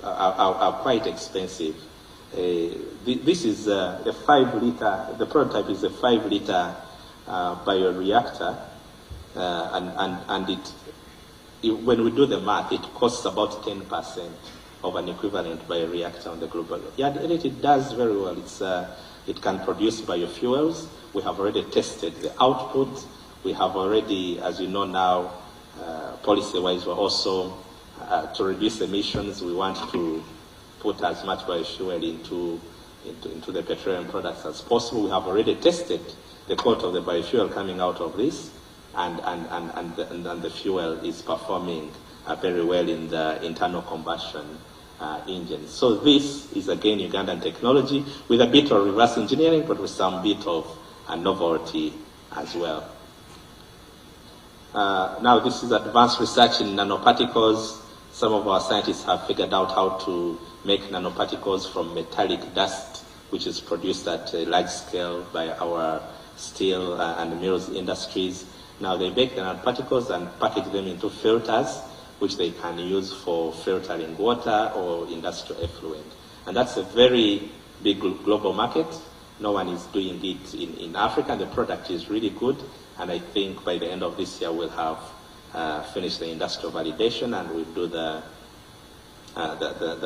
Speaker 3: are quite expensive. This is a 5-liter, the prototype is a 5-liter bioreactor, and when we do the math, it costs about 10% of an equivalent bioreactor on the global. Yeah, it does very well. It can produce biofuels. We have already tested the output. We have already, as you know now, policy-wise, we're also, to reduce emissions, we want to put as much biofuel into the petroleum products as possible. We have already tested the quality of the biofuel coming out of this, and the fuel is performing very well in the internal combustion engines. So this is again Ugandan technology with a bit of reverse engineering, but with some bit of novelty as well. Now this is advanced research in nanoparticles. Some of our scientists have figured out how to make nanoparticles from metallic dust, which is produced at a large scale by our steel and mills industries. Now they make the nanoparticles and package them into filters, which they can use for filtering water or industrial effluent. And that's a very big global market. No one is doing it in Africa. The product is really good, and I think by the end of this year we'll have finished the industrial validation, and we'll do the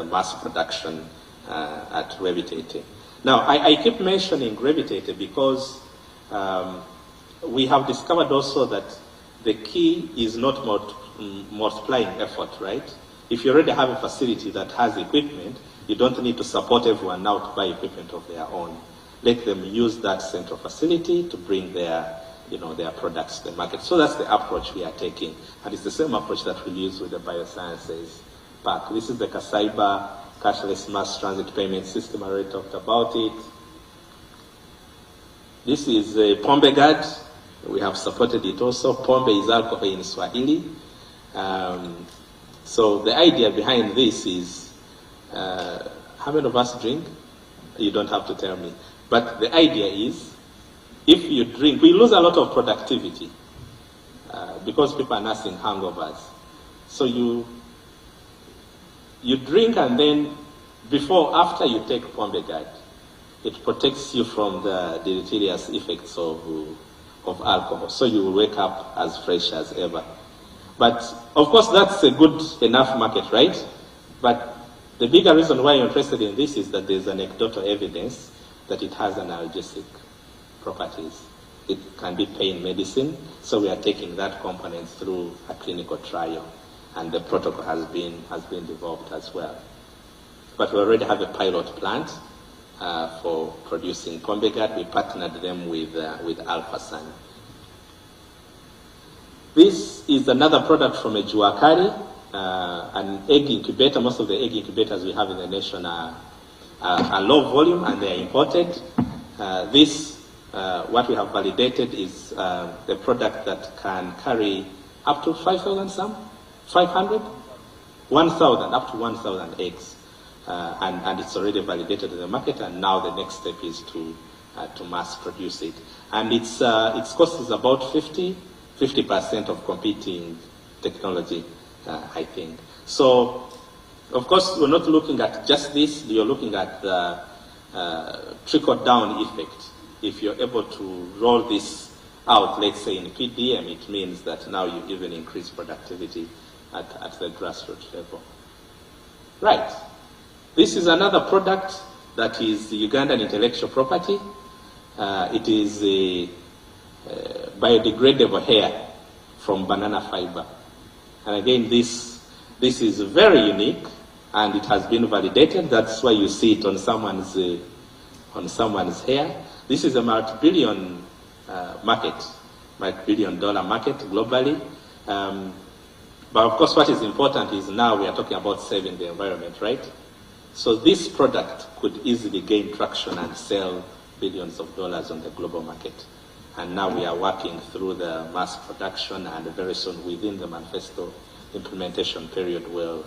Speaker 3: mass production at Revitate. Now, I keep mentioning Revitate because we have discovered also that the key is not multiplying effort, right? If you already have a facility that has equipment, you don't need to support everyone now to buy equipment of their own. Let them use that central facility to bring their products to the market. So that's the approach we are taking. And it's the same approach that we use with the biosciences park. This is the Kasaiba cashless mass transit payment system. I already talked about it. This is Pombe Guard. We have supported it also. Pombe is alcohol in Swahili. So the idea behind this is, how many of us drink? You don't have to tell me. But the idea is, if you drink, we lose a lot of productivity because people are nursing hangovers. So you drink, and then after you take Pombe Guard, it protects you from the deleterious effects of alcohol. So you will wake up as fresh as ever. But of course, that's a good enough market, right? But The bigger reason why you're interested in this is that there's anecdotal evidence that it has analgesic properties. It can be pain medicine, so we are taking that component through a clinical trial, and the protocol has been developed as well. But we already have a pilot plant for producing Pombegat. We partnered them with Alphasan. This is another product from a Juakari, an egg incubator. Most of the egg incubators we have in the nation are low volume and they are imported. What we have validated is the product that can carry up to 5,000 some? 500? 1,000, up to 1,000 eggs. And it's already validated in the market, and now the next step is to mass produce it. And its cost is about 50% of competing technology, I think. So, of course, we're not looking at just this, you're looking at the trickle-down effect. If you're able to roll this out, let's say in PDM, it means that now you even increase productivity at the grassroots level. Right. This is another product that is Ugandan intellectual property. It is a biodegradable hair from banana fiber. And again, this is very unique, and it has been validated. That's why you see it on someone's hair. This is a multi-billion market, multi-billion-dollar market globally. But of course, what is important is now we are talking about saving the environment, right? So this product could easily gain traction and sell billions of dollars on the global market. And now we are working through the mass production, and very soon within the Manifesto implementation period, we'll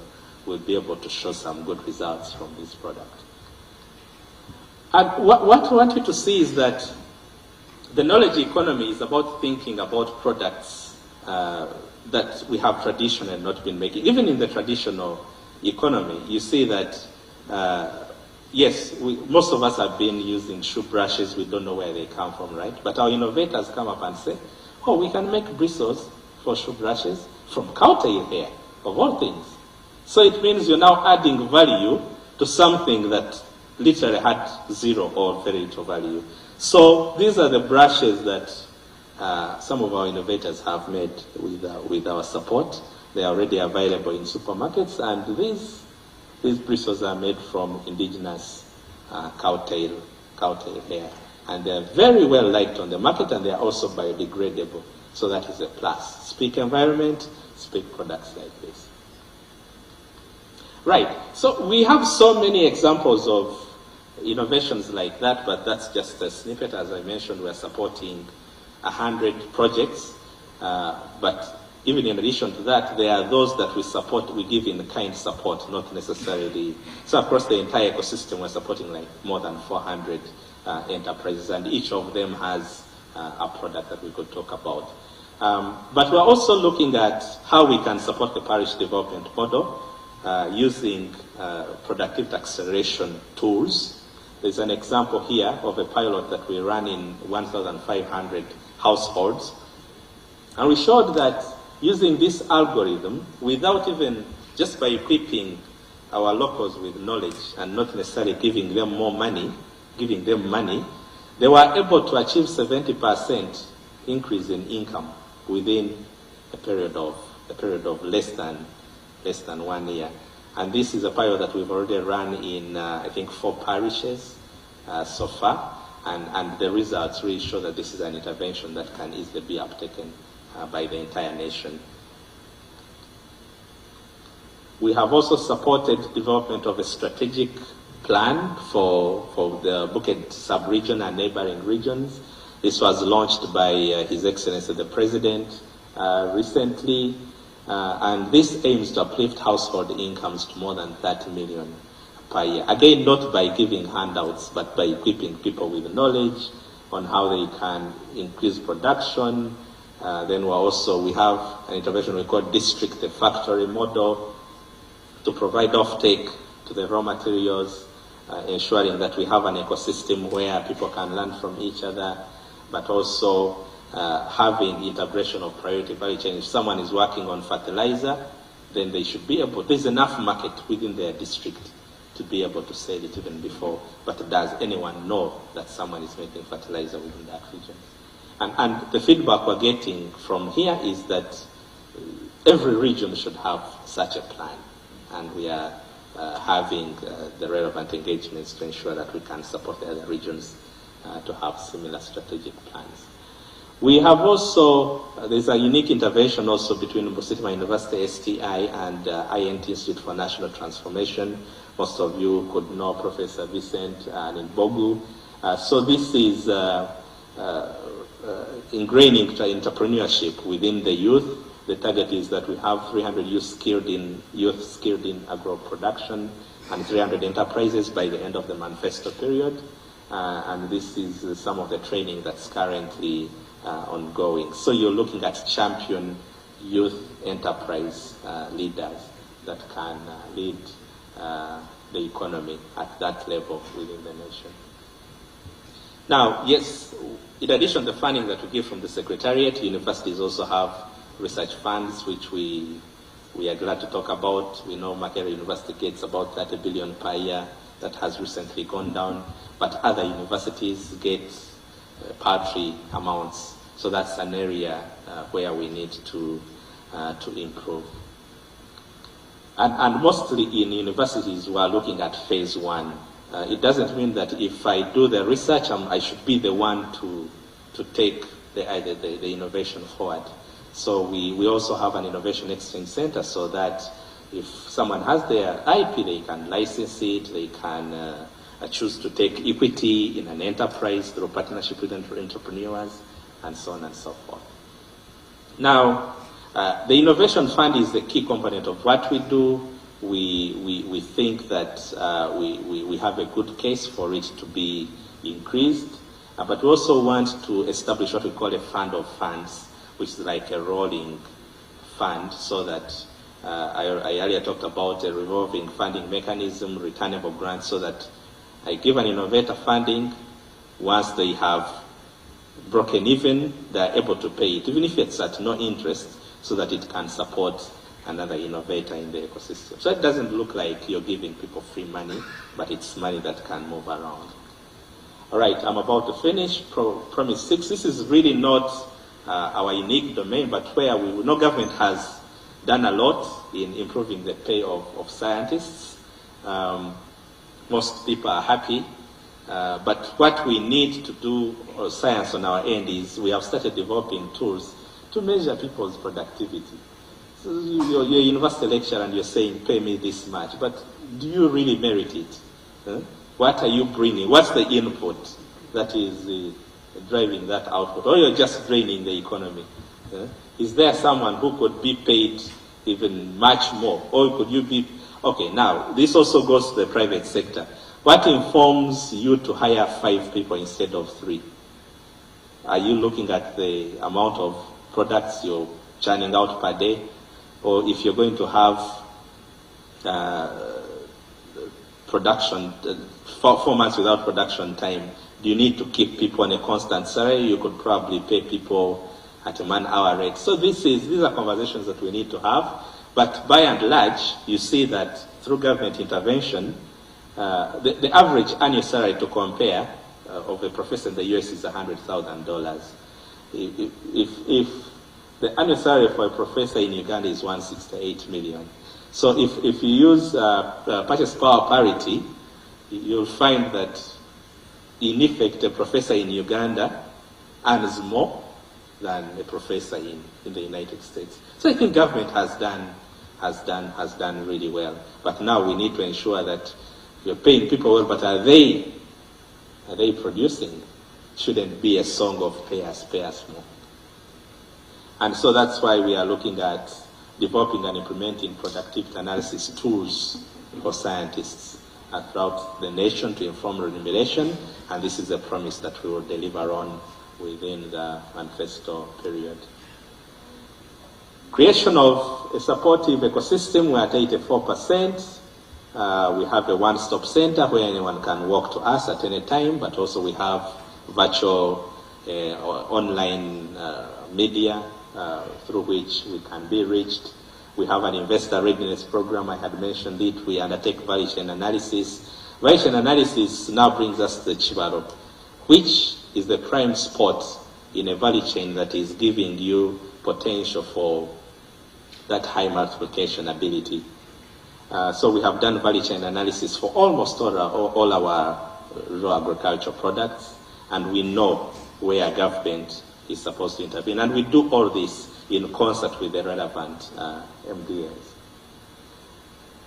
Speaker 3: be able to show some good results from this product. And what I want you to see is that the knowledge economy is about thinking about products that we have traditionally not been making. Even in the traditional economy, you see that yes, most of us have been using shoe brushes. We don't know where they come from, right? But our innovators come up and say, oh, we can make bristles for shoe brushes from cowtail hair, of all things. So it means you're now adding value to something that literally had zero or very little value. So these are the brushes that some of our innovators have made with our support. They are already available in supermarkets, and these bristles are made from indigenous cowtail hair. And they're very well liked on the market, and they're also biodegradable. So that is a plus. Speak environment, speak products like this. Right, so we have so many examples of innovations like that, but that's just a snippet. As I mentioned, we're supporting 100 projects, but even in addition to that, there are those that we support, we give in kind support, not necessarily. So across the entire ecosystem, we're supporting like more than 400 enterprises, and each of them has a product that we could talk about. But we're also looking at how we can support the parish development model using productivity acceleration tools. There's an example here of a pilot that we ran in 1,500 households. And we showed that using this algorithm, without even, just by equipping our locals with knowledge and not necessarily giving them more money, giving them money, they were able to achieve 70% increase in income within a period of less than 1 year. And this is a pilot that we've already run in, I think, 4 parishes so far. And the results really show that this is an intervention that can easily be uptaken by the entire nation. We have also supported development of a strategic plan for the Bukit sub-region and neighboring regions. This was launched by His Excellency the President recently, and this aims to uplift household incomes to more than 30 million per year. Again, not by giving handouts, but by equipping people with knowledge on how they can increase production. Then we have an intervention we call district the factory model to provide offtake to the raw materials, ensuring that we have an ecosystem where people can learn from each other, but also having integration of priority value chain. If someone is working on fertilizer, then they should be able, there's enough market within their district to be able to sell it even before. But does anyone know that someone is making fertilizer within that region? And the feedback we're getting from here is that every region should have such a plan, and we are having the relevant engagements to ensure that we can support the other regions to have similar strategic plans. We have also, there's a unique intervention also between Bositima University, STI, and INT Institute for National Transformation. Most of you could know Professor Vincent and Bogu. So this is ingraining entrepreneurship within the youth. The target is that we have 300 youth skilled in agro production and 300 enterprises by the end of the Manifesto period. And this is some of the training that's currently ongoing. So you're looking at champion youth enterprise leaders that can lead the economy at that level within the nation. Now, yes, in addition to the funding that we give from the Secretariat, universities also have research funds, which we are glad to talk about. We know Makerere University gets about 30 billion per year. That has recently gone down, but other universities get paltry amounts. So that's an area where we need to improve. And mostly in universities, we are looking at phase one. It doesn't mean that if I do the research, I should be the one to take the innovation forward. So we also have an innovation exchange center so that if someone has their IP, they can license it, they can choose to take equity in an enterprise through partnership with entrepreneurs, and so on and so forth. Now, the Innovation Fund is the key component of what we do. We think that we have a good case for it to be increased, but we also want to establish what we call a fund of funds, which is like a rolling fund, so that I earlier talked about a revolving funding mechanism, returnable grants, so that I give an innovator funding. Once they have broken even, they're able to pay it, even if it's at no interest, so that it can support another innovator in the ecosystem. So it doesn't look like you're giving people free money, but it's money that can move around. All right, I'm about to finish. Promise 6, this is really not our unique domain, but where we know government has done a lot in improving the pay of scientists. Most people are happy, but what we need to do science on our end is we have started developing tools to measure people's productivity. So you're a university lecturer and you're saying, pay me this much, but do you really merit it? What are you bringing? What's the input that is driving that output? Or you're just draining the economy? Is there someone who could be paid even much more? Or could you be... Okay, now, this also goes to the private sector. What informs you to hire 5 people instead of 3? Are you looking at the amount of products you're churning out per day? Or if you're going to have production, 4 months without production time, do you need to keep people on a constant salary? You could probably pay people at a man-hour rate. So these are conversations that we need to have. But by and large, you see that through government intervention, the average annual salary to compare of a professor in the US is $100,000. If the annual salary for a professor in Uganda is 168 million. So if you use purchase power parity, you'll find that in effect a professor in Uganda earns more than a professor in the United States. So I think government has done really well. But now we need to ensure that you're paying people well, but are they producing? Shouldn't be a song of pay us more. And so that's why we are looking at developing and implementing productivity analysis tools for scientists throughout the nation to inform remuneration, and this is a promise that we will deliver on within the Manifesto period. Creation of a supportive ecosystem, we're at 84%. We have a one-stop center where anyone can walk to us at any time, but also we have virtual online media through which we can be reached. We have an investor readiness program. I had mentioned it. We undertake value chain analysis. Value chain analysis now brings us to the Chibaro, which is the prime spot in a value chain that is giving you potential for that high multiplication ability. So we have done value chain analysis for almost all our raw agricultural products, and we know where government is supposed to intervene. And we do all this in concert with the relevant MDAs.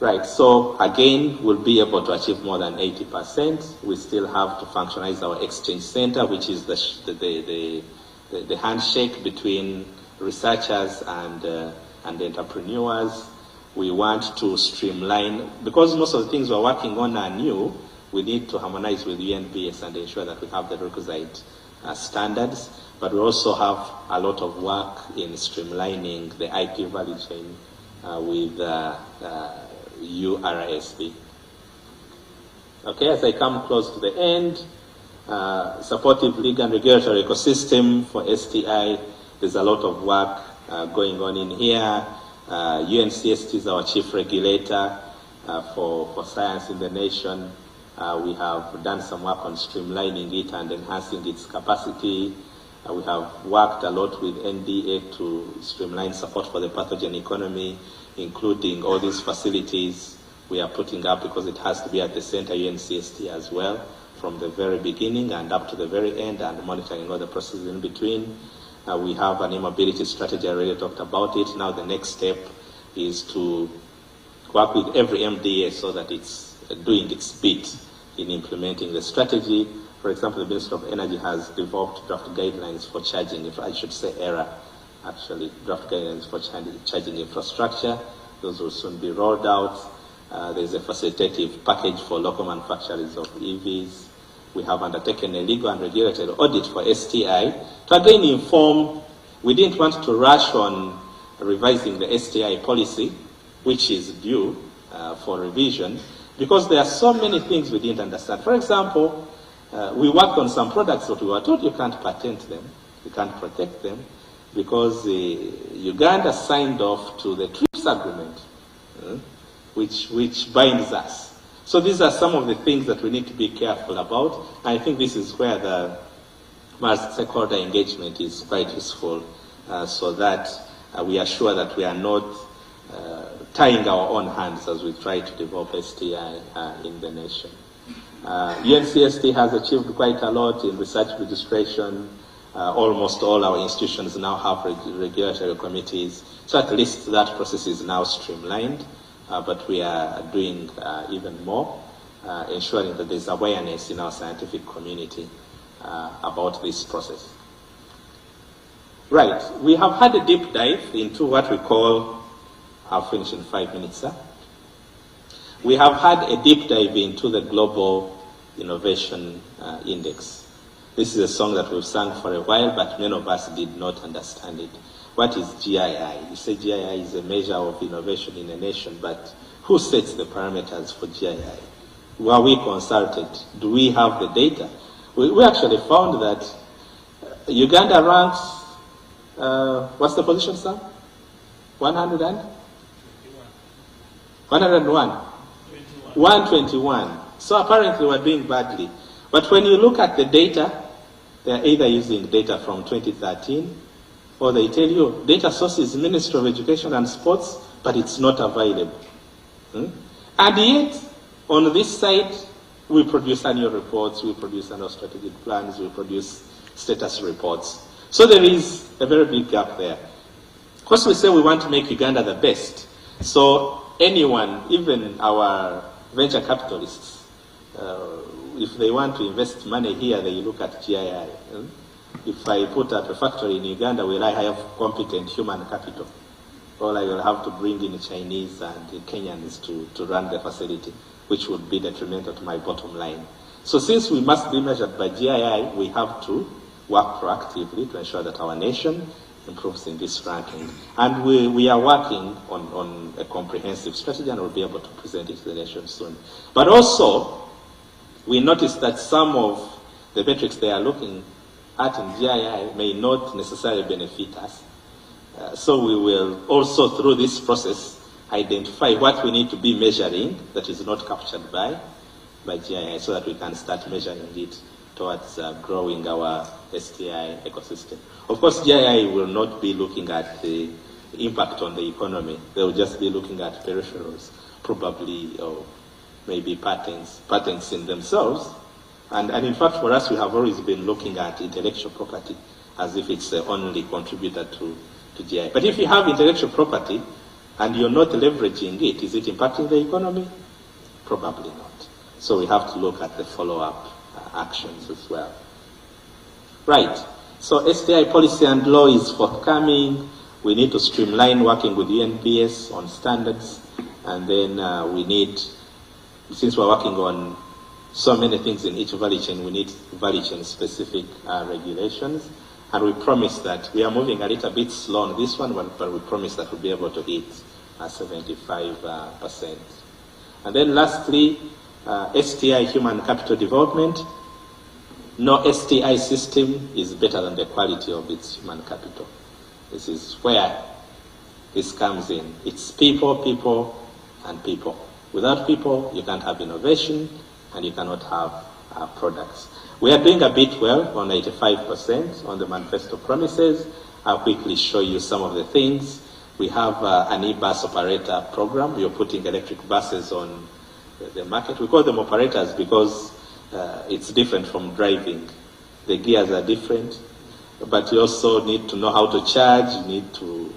Speaker 3: Right, so again, we'll be able to achieve more than 80%. We still have to functionalize our exchange center, which is the handshake between researchers and entrepreneurs. We want to streamline, because most of the things we're working on are new, we need to harmonize with UNBS and ensure that we have the requisite standards. But we also have a lot of work in streamlining the IP value chain with URSB. Okay, as I come close to the end, supportive legal and regulatory ecosystem for STI. There's a lot of work going on in here. UNCST is our chief regulator for science in the nation. We have done some work on streamlining it and enhancing its capacity. We have worked a lot with NDA to streamline support for the pathogen economy, including all these facilities we are putting up, because it has to be at the center, UNCST as well, from the very beginning and up to the very end, and monitoring all the processes in between. We have an e-mobility strategy. I already talked about it. Now the next step is to work with every MDA so that it's doing its bit in implementing the strategy. For example, the Ministry of Energy has developed draft guidelines for charging, if I should say draft guidelines for charging infrastructure. Those will soon be rolled out. There's a facilitative package for local manufacturers of EVs. We have undertaken a legal and regulatory audit for STI to again inform. We didn't want to rush on revising the STI policy, which is due for revision, because there are so many things we didn't understand. For example, we worked on some products that we were told you can't patent them, you can't protect them, because Uganda signed off to the TRIPS agreement, which binds us. So these are some of the things that we need to be careful about. I think this is where the stakeholder engagement is quite useful, so that we are sure that we are not tying our own hands as we try to develop STI in the nation. UNCST has achieved quite a lot in research registration. Almost all our institutions now have regulatory committees, so at least that process is now streamlined. But we are doing even more, ensuring that there's awareness in our scientific community about this process. Right, we have had a deep dive into what we call, I'll finish in 5 minutes, sir. We have had a deep dive into the Global Innovation Index. This is a song that we've sung for a while, but many of us did not understand it. What is GII? You say GII is a measure of innovation in a nation, but who sets the parameters for GII? Were we consulted? Do we have the data? We actually found that Uganda ranks, what's the position, sir? 101? 121. So apparently we're doing badly. But when you look at the data, they're either using data from 2013, or they tell you data source is Ministry of Education and Sports, but it's not available. And yet, on this side, we produce annual reports, we produce annual strategic plans, we produce status reports. So there is a very big gap there. Of course, we say we want to make Uganda the best. So anyone, even our venture capitalists, if they want to invest money here, they look at GII. If I put up a factory in Uganda, will I have competent human capital? Or I will have to bring in Chinese and Kenyans to run the facility, which would be detrimental to my bottom line. So since we must be measured by GII, we have to work proactively to ensure that our nation improves in this ranking. And we are working on a comprehensive strategy, and we'll be able to present it to the nation soon. But also, we noticed that some of the metrics they are looking at in GII may not necessarily benefit us. So we will also, through this process, identify what we need to be measuring that is not captured by GII, so that we can start measuring it towards growing our STI ecosystem. Of course, GII will not be looking at the impact on the economy. They will just be looking at peripherals, probably, or maybe patents in themselves. And in fact, for us, we have always been looking at intellectual property as if it's the only contributor to GII. But if you have intellectual property and you're not leveraging it, is it impacting the economy? Probably not. So we have to look at the follow-up actions as well. Right. So STI policy and law is forthcoming. We need to streamline working with UNBS on standards. And then we need, since we're working on so many things in each value chain, we need value chain specific regulations. And we promise that we are moving a little bit slow on this one, but we promise that we'll be able to hit 75%. And then lastly, STI human capital development. No STI system is better than the quality of its human capital. This is where this comes in. It's people, people, and people. Without people, you can't have innovation, and you cannot have products. We are doing a bit well on 85% on the manifesto promises. I'll quickly show you some of the things. We have an e-bus operator program. We are putting electric buses on the market. We call them operators because it's different from driving. The gears are different, but you also need to know how to charge. You need to,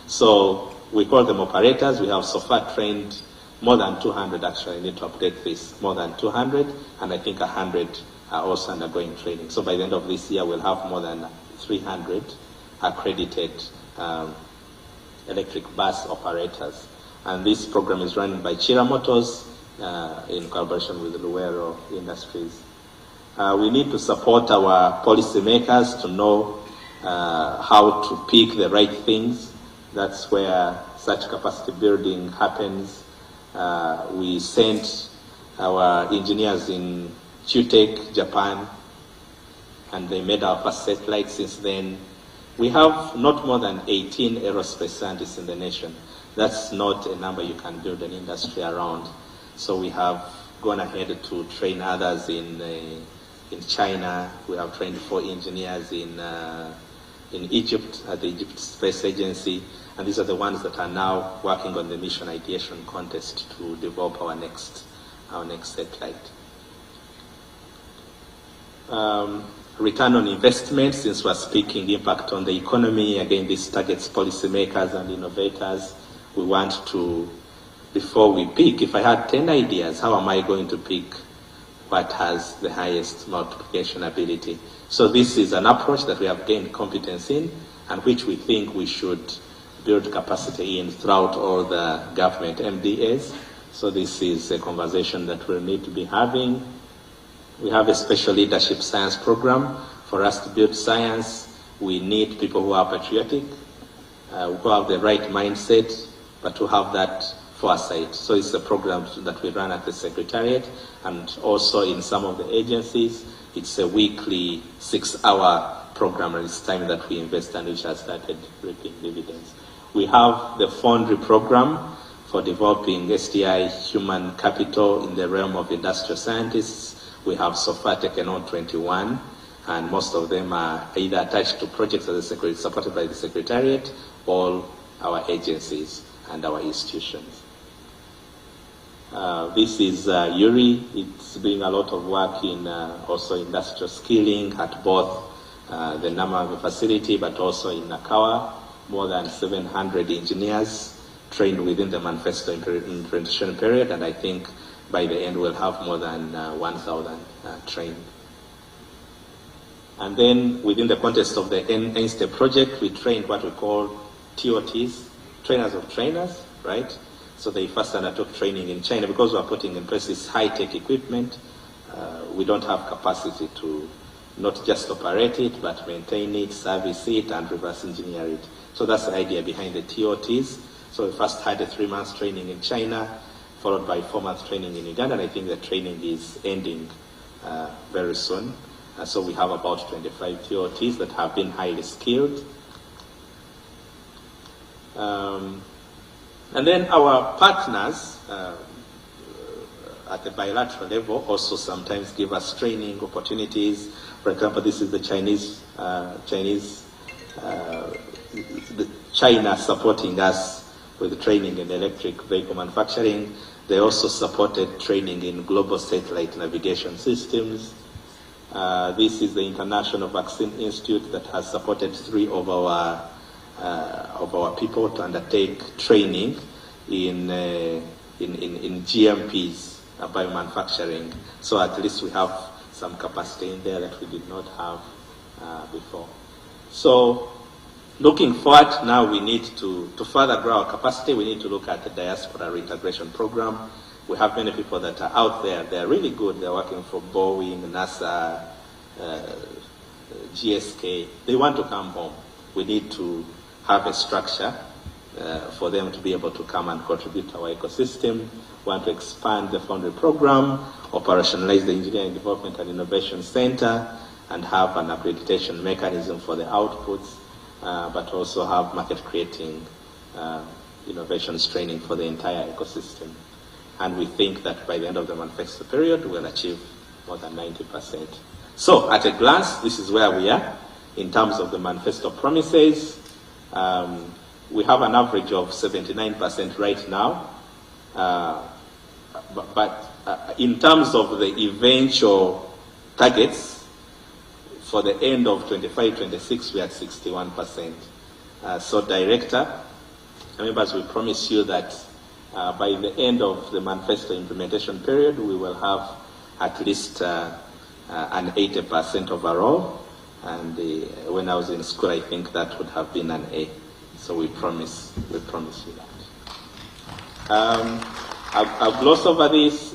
Speaker 3: so we call them operators. We have so far trained more than 200, actually. I need to update this, more than 200, and I think 100 are also undergoing training. So by the end of this year, we'll have more than 300 accredited electric bus operators. And this program is run by Chira Motors in collaboration with Luero Industries. We need to support our policymakers to know how to pick the right things. That's where such capacity building happens. We sent our engineers in Chutech, Japan, and they made our first satellite. Since then, we have not more than 18 aerospace scientists in the nation. That's not a number you can build an industry around. So we have gone ahead to train others in China. We have trained 4 engineers in Egypt at the Egypt Space Agency, and these are the ones that are now working on the mission ideation contest to develop our next satellite. Return on investment, since we're speaking impact on the economy, again, this targets policymakers and innovators. We want to, before we pick, if I had 10 ideas, how am I going to pick what has the highest multiplication ability? So this is an approach that we have gained competence in, and which we think we should build capacity in throughout all the government MDAs. So this is a conversation that we'll need to be having. We have a special leadership science program. For us to build science, we need people who are patriotic, who have the right mindset, but who have that foresight. So it's a program that we run at the Secretariat, and also in some of the agencies. It's a weekly 6-hour program, and it's time that we invest, and which has started reaping dividends. We have the Foundry program for developing STI human capital in the realm of industrial scientists. We have so far taken on 21, and most of them are either attached to projects that are supported by the Secretariat, or our agencies and our institutions. This is Yuri. It's doing a lot of work in also industrial skilling at both the Nama facility, but also in Nakawa. More than 700 engineers trained within the Manifesto implementation period, and I think by the end we'll have more than 1,000 trained. And then within the context of the NSTEP project, we trained what we call TOTs, trainers of trainers, right? So they first undertook training in China. Because we're putting in place this high-tech equipment, we don't have capacity to not just operate it, but maintain it, service it, and reverse engineer it. So that's the idea behind the TOTs. So we first had a 3-month training in China, followed by 4-month training in Uganda, and I think the training is ending very soon. So we have about 25 TOTs that have been highly skilled. And then our partners at the bilateral level also sometimes give us training opportunities. For example, this is the China supporting us with training in electric vehicle manufacturing. They also supported training in global satellite navigation systems. This is the International Vaccine Institute that has supported 3 of our people to undertake training in GMPs, biomanufacturing. So at least we have some capacity in there that we did not have before. So looking forward, now we need to further grow our capacity, we need to look at the diaspora reintegration program. We have many people that are out there. They're really good. They're working for Boeing, NASA, GSK. They want to come home. We need to have a structure for them to be able to come and contribute to our ecosystem. We want to expand the foundry program, operationalize the Engineering Development and Innovation Center, and have an accreditation mechanism for the outputs, but also have market creating innovations training for the entire ecosystem. And we think that by the end of the manifesto period, we'll achieve more than 90%. So at a glance, this is where we are in terms of the manifesto promises. We have an average of 79% right now. But in terms of the eventual targets, for the end of 25-26, we are at 61%. So Director, members, we promise you that by the end of the manifesto implementation period, we will have at least an 80% overall. And when I was in school, I think that would have been an A. So we promise you that. I'll gloss over this.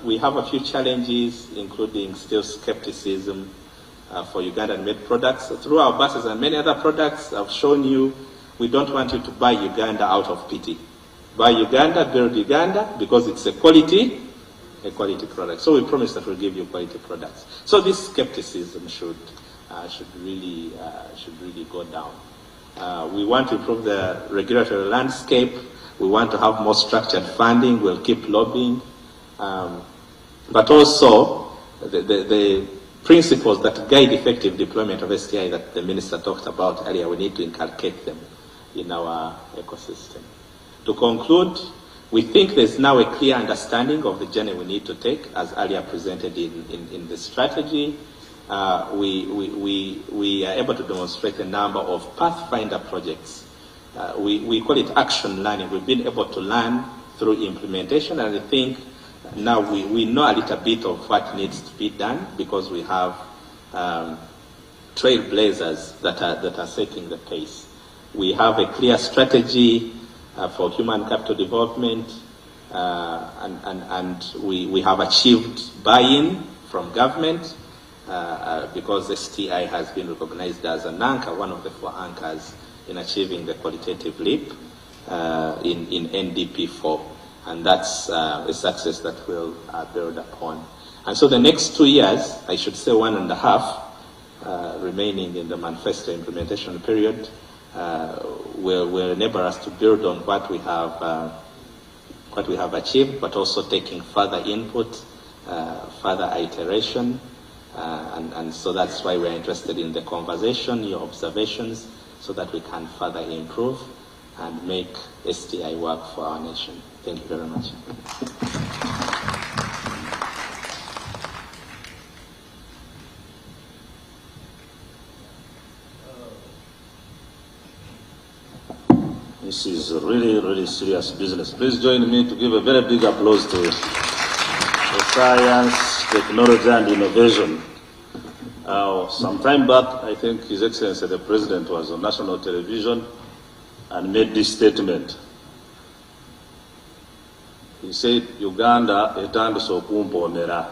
Speaker 3: We have a few challenges, including still skepticism for Ugandan-made products. Through our buses and many other products, I've shown you, we don't want you to buy Uganda out of pity. Buy Uganda, build Uganda, because it's a quality product. So we promise that we'll give you quality products. So this skepticism should really go down. We want to improve the regulatory landscape. We want to have more structured funding. We'll keep lobbying. But also, the principles that guide effective deployment of STI that the Minister talked about earlier, we need to inculcate them in our ecosystem. To conclude, we think there's now a clear understanding of the journey we need to take, as earlier presented in the strategy. We are able to demonstrate a number of pathfinder projects. We call it action learning. We've been able to learn through implementation, and I think now we know a little bit of what needs to be done, because we have trailblazers that are setting the pace. We have a clear strategy for human capital development, and we have achieved buy-in from government, because STI has been recognized as an anchor, one of the 4 anchors in achieving the qualitative leap in NDP4. And that's a success that we'll build upon. And so the next 2 years, I should say 1.5, remaining in the manifesto implementation period, will enable us to build on what we have achieved, but also taking further input, further iteration. And so that's why we're interested in the conversation, your observations, so that we can further improve and make STI work for our nation. Thank you very much.
Speaker 1: This is really, really serious business. Please join me to give a very big applause to science, technology, and innovation. Some time back, I think His Excellency the President was on national television and made this statement. He said, Uganda etandise okumpoomera.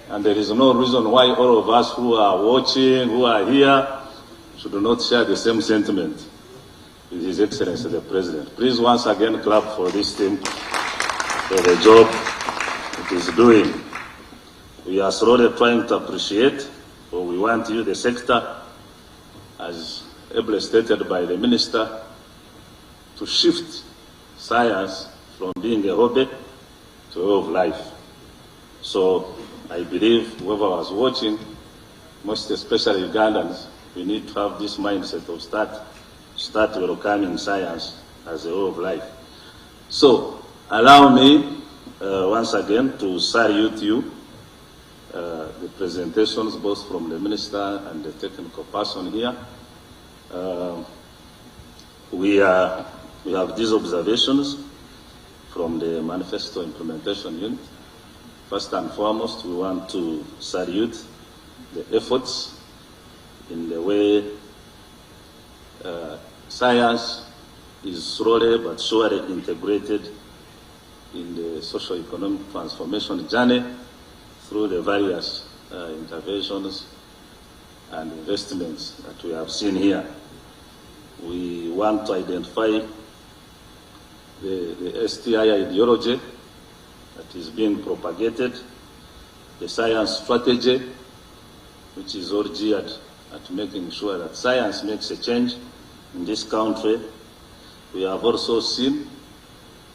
Speaker 1: And there is no reason why all of us who are watching, who are here, should not share the same sentiment with His Excellency the President. Please once again clap for this team for the job it is doing. We are slowly trying to appreciate, but we want you, the sector, as ably stated by the Minister, to shift science from being a hobby to a way of life. So I believe whoever was watching, most especially Ugandans, we need to have this mindset of start welcoming science as a way of life. So allow me once again to salute you, the presentations both from the minister and the technical person here. We have these observations from the Manifesto Implementation Unit. First and foremost, we want to salute the efforts in the way science is slowly but surely integrated in the socio-economic transformation journey through the various interventions and investments that we have seen here. We want to identify the STI ideology that is being propagated, the science strategy, which is all geared at making sure that science makes a change in this country. We have also seen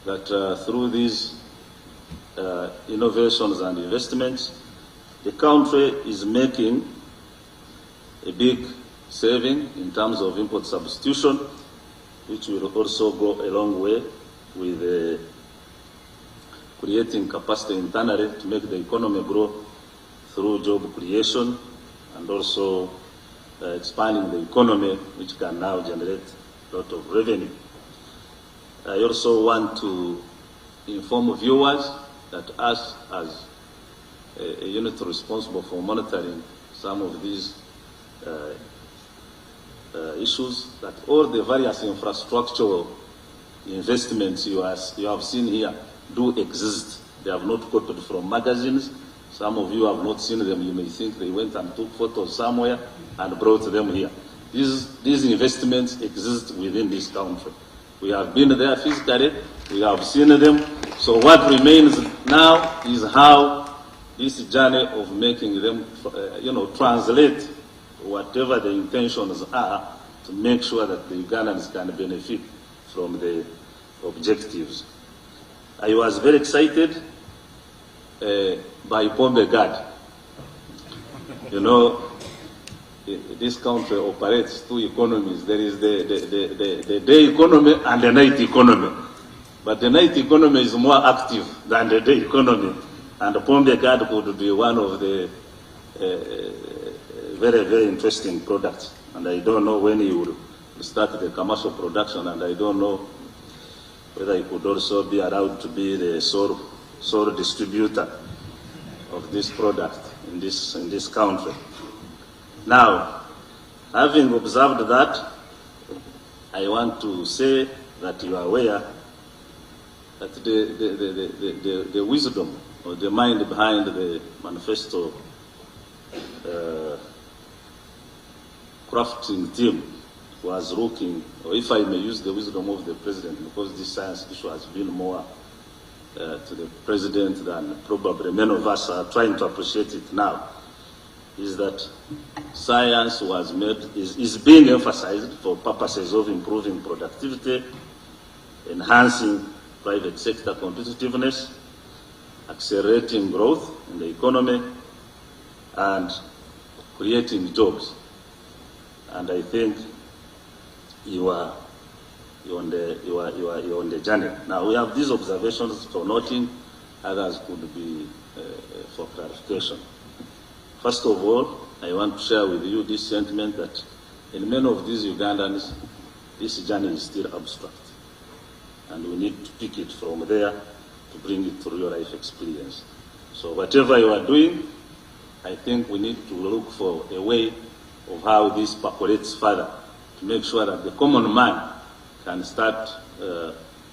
Speaker 1: that through these innovations and investments, the country is making a big saving in terms of import substitution, which will also go a long way with creating capacity internally to make the economy grow through job creation and also expanding the economy, which can now generate a lot of revenue. I also want to inform viewers that us as a unit responsible for monitoring some of these issues, that all the various infrastructural investments you have seen here do exist. They have not copied from magazines. Some of you have not seen them. You may think they went and took photos somewhere and brought them here. These investments exist within this country. We have been there physically. We have seen them. So what remains now is how this journey of making them, translate whatever the intentions are to make sure that the Ugandans can benefit from the objectives. I was very excited by Pombe Gad. You know, this country operates two economies. There is the day economy and the night economy. But the night economy is more active than the day economy. And Pombe Gad could be one of the very, very interesting products. And I don't know when he will start the commercial production, and I don't know whether he could also be allowed to be the sole distributor of this product in this country. Now, having observed that, I want to say that you are aware that the wisdom or the mind behind the manifesto crafting team was looking, or if I may use the wisdom of the president, because this science issue has been more to the president than probably many of us are trying to appreciate it now, is that science is being emphasized for purposes of improving productivity, enhancing private sector competitiveness, accelerating growth in the economy, and creating jobs. And I think you are on the journey. Now we have these observations for noting, others could be for clarification. First of all, I want to share with you this sentiment that in many of these Ugandans, this journey is still abstract. And we need to pick it from there to bring it to real life experience. So whatever you are doing, I think we need to look for a way of how this percolates further to make sure that the common man can start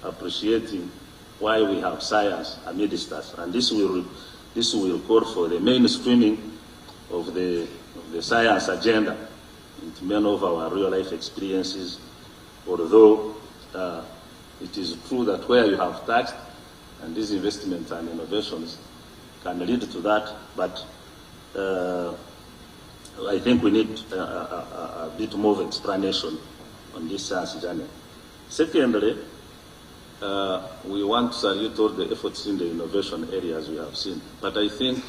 Speaker 1: appreciating why we have science amidst us. And this will call for the mainstreaming of the science agenda into many of our real life experiences, although it is true that where you have touched, and these investments and innovations can lead to that, but I think we need a bit more of explanation on this science journey. Secondly, we want to salute all the efforts in the innovation areas we have seen. But I think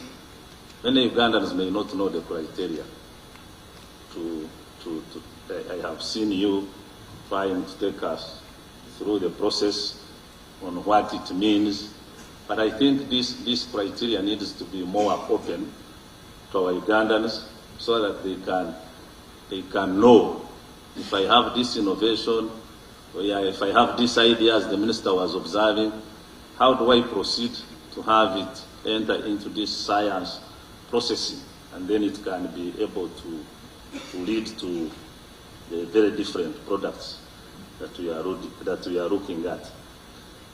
Speaker 1: many Ugandans may not know the criteria. I have seen you trying to take us through the process on what it means. But I think this criteria needs to be more open to our Ugandans so that they can know if I have this innovation, or if I have this idea as the minister was observing, how do I proceed to have it enter into this science processing, and then it can be able to lead to the very different products that we are looking at.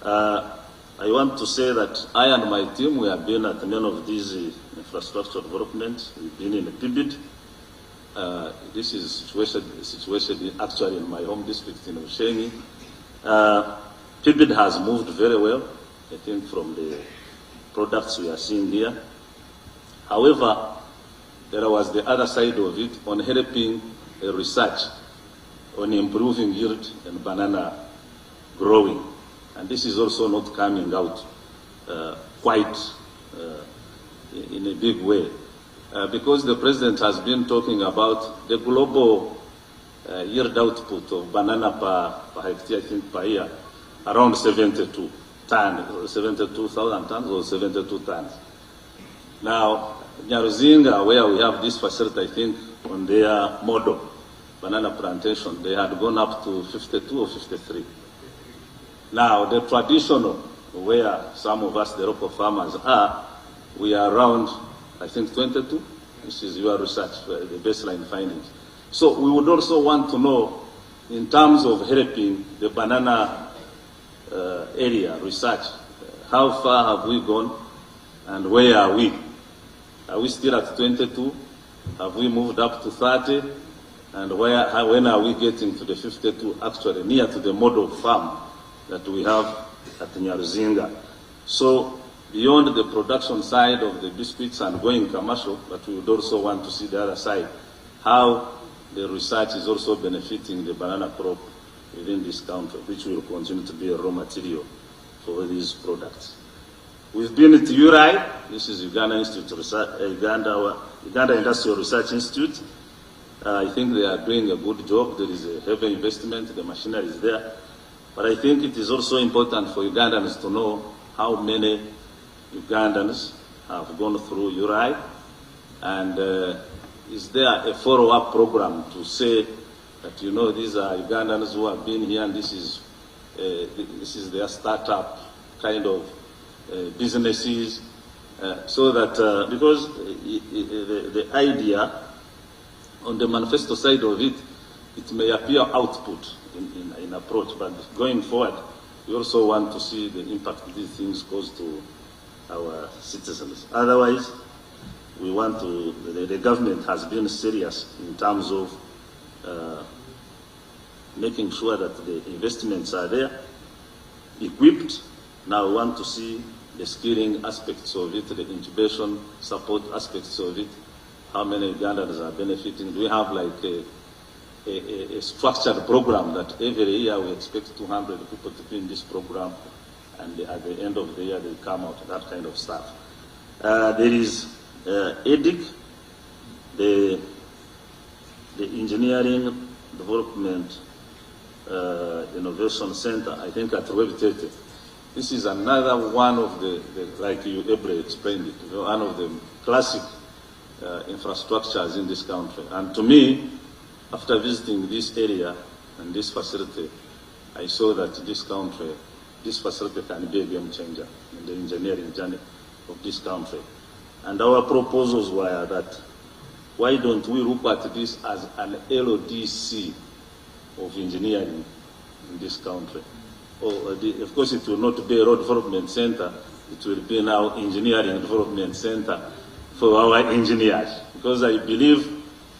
Speaker 1: I want to say that I and my team, we have been at many of these infrastructure developments. We've been in the PIBID. This is situation actually in my home district in Ushenyi. PIBID has moved very well, I think, from the products we are seeing here. However, there was the other side of it on helping research on improving yield and banana growing. And this is also not coming out quite in a big way. Because the president has been talking about the global yield output of banana per hectare, I think per year, around 72,000 tons or 72 tons. Now, Nyaruzinga, where we have this facility, I think, on their model, banana plantation, they had gone up to 52 or 53. Now, the traditional, where some of us, the local farmers, are, we are around, I think, 22. This is your research, the baseline findings. So we would also want to know, in terms of helping the banana area research, how far have we gone and where are we? Are we still at 22? Have we moved up to 30? And when are we getting to the 52, actually near to the model farm that we have at Nyaruzinga? So beyond the production side of the biscuits and going commercial, but we would also want to see the other side, how the research is also benefiting the banana crop within this country, which will continue to be a raw material for these products. We've been at URI, this is Uganda Industrial Research Institute. I think they are doing a good job. There is a heavy investment, the machinery is there. But I think it is also important for Ugandans to know how many Ugandans have gone through URI, and is there a follow-up program to say that, you know, these are Ugandans who have been here and this is their startup kind of businesses, so that, because the idea on the manifesto side of it, it may appear output in approach, but going forward, we also want to see the impact these things cause to our citizens. Otherwise, we want to, the government has been serious in terms of making sure that the investments are there, equipped. Now we want to see the skilling aspects of it, the incubation support aspects of it, how many Ugandans are benefiting. Do we have like a structured program that every year we expect 200 people to be in this program, and at the end of the year they come out, that kind of stuff. There is EDIC, the Engineering Development Innovation Center, I think at Webtete. This is another one of the like you Ebre explained it, one of the classic infrastructures in this country. And to me, after visiting this area and this facility, I saw that this country, this facility can be a game changer in the engineering journey of this country. And our proposals were that, why don't we look at this as an LDC of engineering in this country? Of course, it will not be a road development center, it will be now engineering development center for our engineers. Because I believe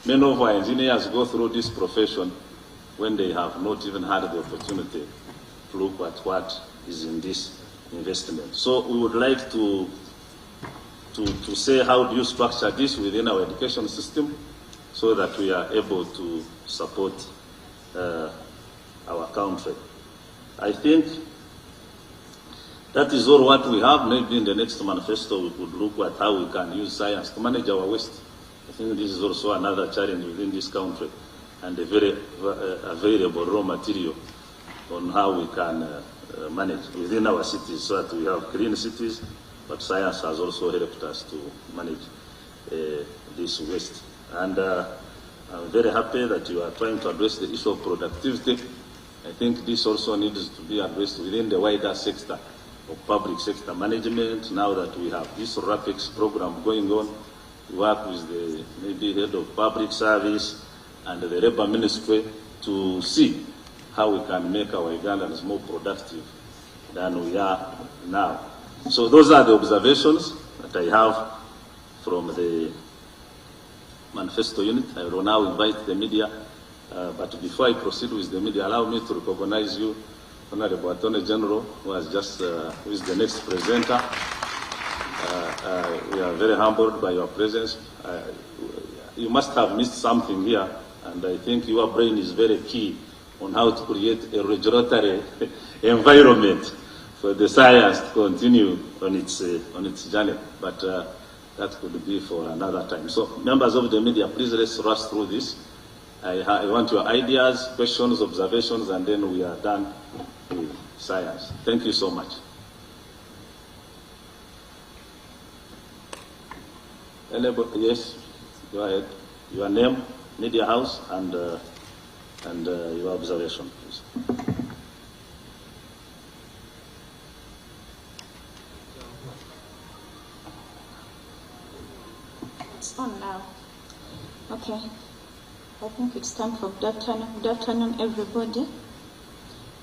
Speaker 1: many of our engineers go through this profession when they have not even had the opportunity to look at what is in this investment. So we would like to say, how do you structure this within our education system so that we are able to support our country. I think that is all what we have. Maybe in the next manifesto we could look at how we can use science to manage our waste. I think this is also another challenge within this country, and a very available raw material on how we can manage within our cities so that we have clean cities, but science has also helped us to manage this waste. And I'm very happy that you are trying to address the issue of productivity. I think this also needs to be addressed within the wider sector of public sector management. Now that we have this RAPEX program going on, we work with the maybe head of public service and the labor ministry to see how we can make our Ugandans more productive than we are now. So those are the observations that I have from the Manifesto unit. I will now invite the media, but before I proceed with the media, allow me to recognize you, Honorable Attorney General, who is the next presenter. We are very humbled by your presence. You must have missed something here, and I think your brain is very key on how to create a regulatory environment for the science to continue on its journey. But that could be for another time. So, members of the media, please let's rush through this. I want your ideas, questions, observations, and then we are done with science. Thank you so much. Yes, go ahead. Your name, media house, and your observation, please.
Speaker 4: It's on now. Okay. I think it's time for good afternoon. Good afternoon, everybody.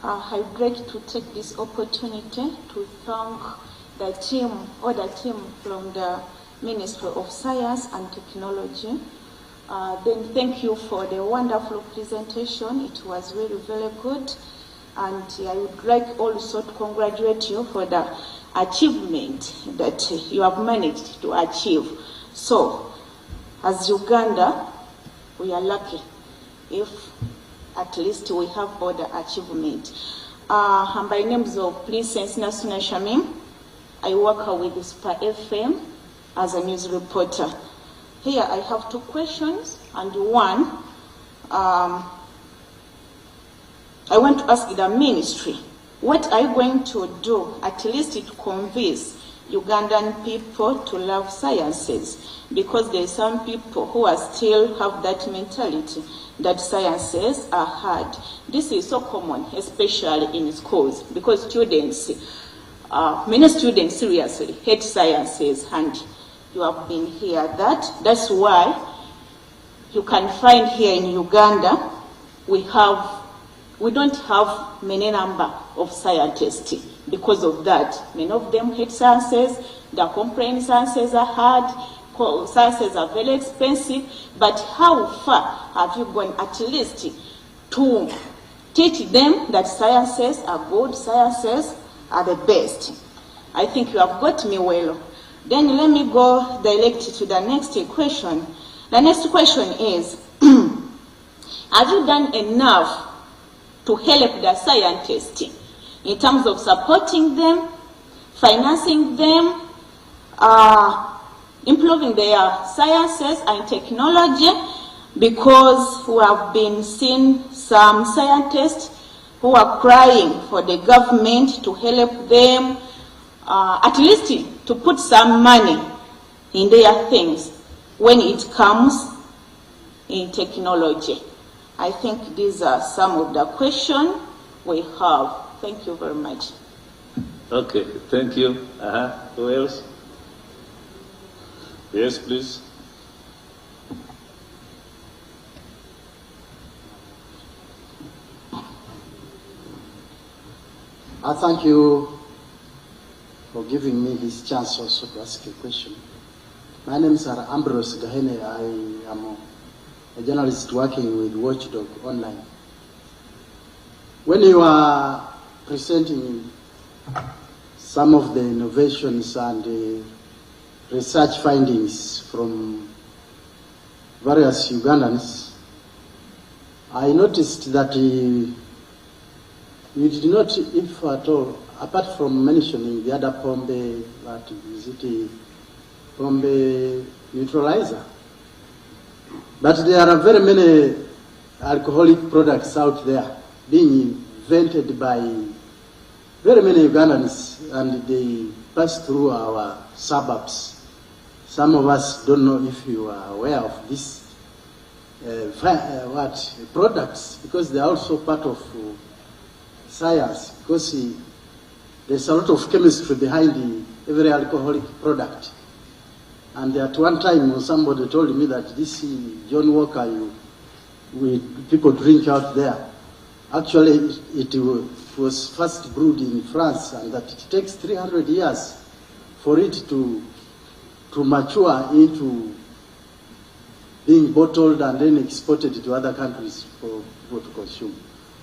Speaker 4: I'd like to take this opportunity to thank the team from the Ministry of Science and Technology. Then thank you for the wonderful presentation. It was very, very good. And I would like also to congratulate you for the achievement that you have managed to achieve. So, as Uganda, we are lucky if at least we have all the achievement. And by names of Princess Nasuna Shamim, I work with Super FM as a news reporter. Here I have two questions, and one, I want to ask the ministry, what are you going to do at least to convince Ugandan people to love sciences? Because there are some people who are still have that mentality that sciences are hard. This is so common, especially in schools, because students, many students seriously hate sciences, and you have been here that. That's why you can find here in Uganda, we don't have many number of scientists because of that. Many of them hate sciences, they complain sciences are hard, sciences are very expensive, but how far have you gone at least to teach them that sciences are good, sciences are the best? I think you have got me well. Then let me go direct to the next question. The next question is, have you done enough to help the scientists in terms of supporting them, financing them, improving their sciences and technology? Because we have been seeing some scientists who are crying for the government to help them, at least to put some money in their things when it comes in technology. I think these are some of the questions we have. Thank you very much.
Speaker 1: Okay, thank you. Who else? Yes, please.
Speaker 5: I thank you for giving me this chance also to ask a question. My name is Ambrose Gahene. I am a journalist working with Watchdog Online. When you are presenting some of the innovations and research findings from various Ugandans, I noticed that You did not, if at all, apart from mentioning the other Pombe, what is it, Pombe neutralizer. But there are very many alcoholic products out there being invented by very many Ugandans, and they pass through our suburbs. Some of us don't know if you are aware of these products, because they are also part of science, because there's a lot of chemistry behind every alcoholic product. And at one time, somebody told me that this John Walker, people drink out there. Actually, it was first brewed in France, and that it takes 300 years for it to mature into being bottled and then exported to other countries for people to consume.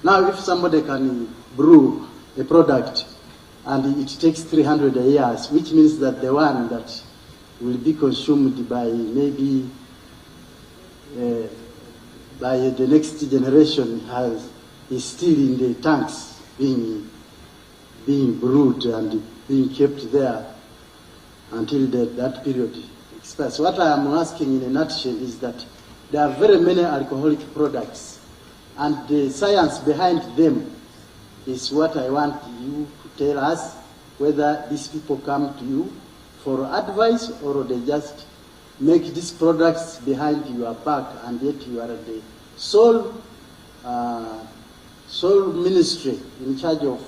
Speaker 5: Now, if somebody can brew a product and it takes 300 years, which means that the one that will be consumed by maybe by the next generation is still in the tanks being brewed and being kept there until that period expires. What I am asking in a nutshell is that there are very many alcoholic products, and the science behind them is what I want you to tell us, whether these people come to you for advice or they just make these products behind your back, and yet you are the sole ministry in charge of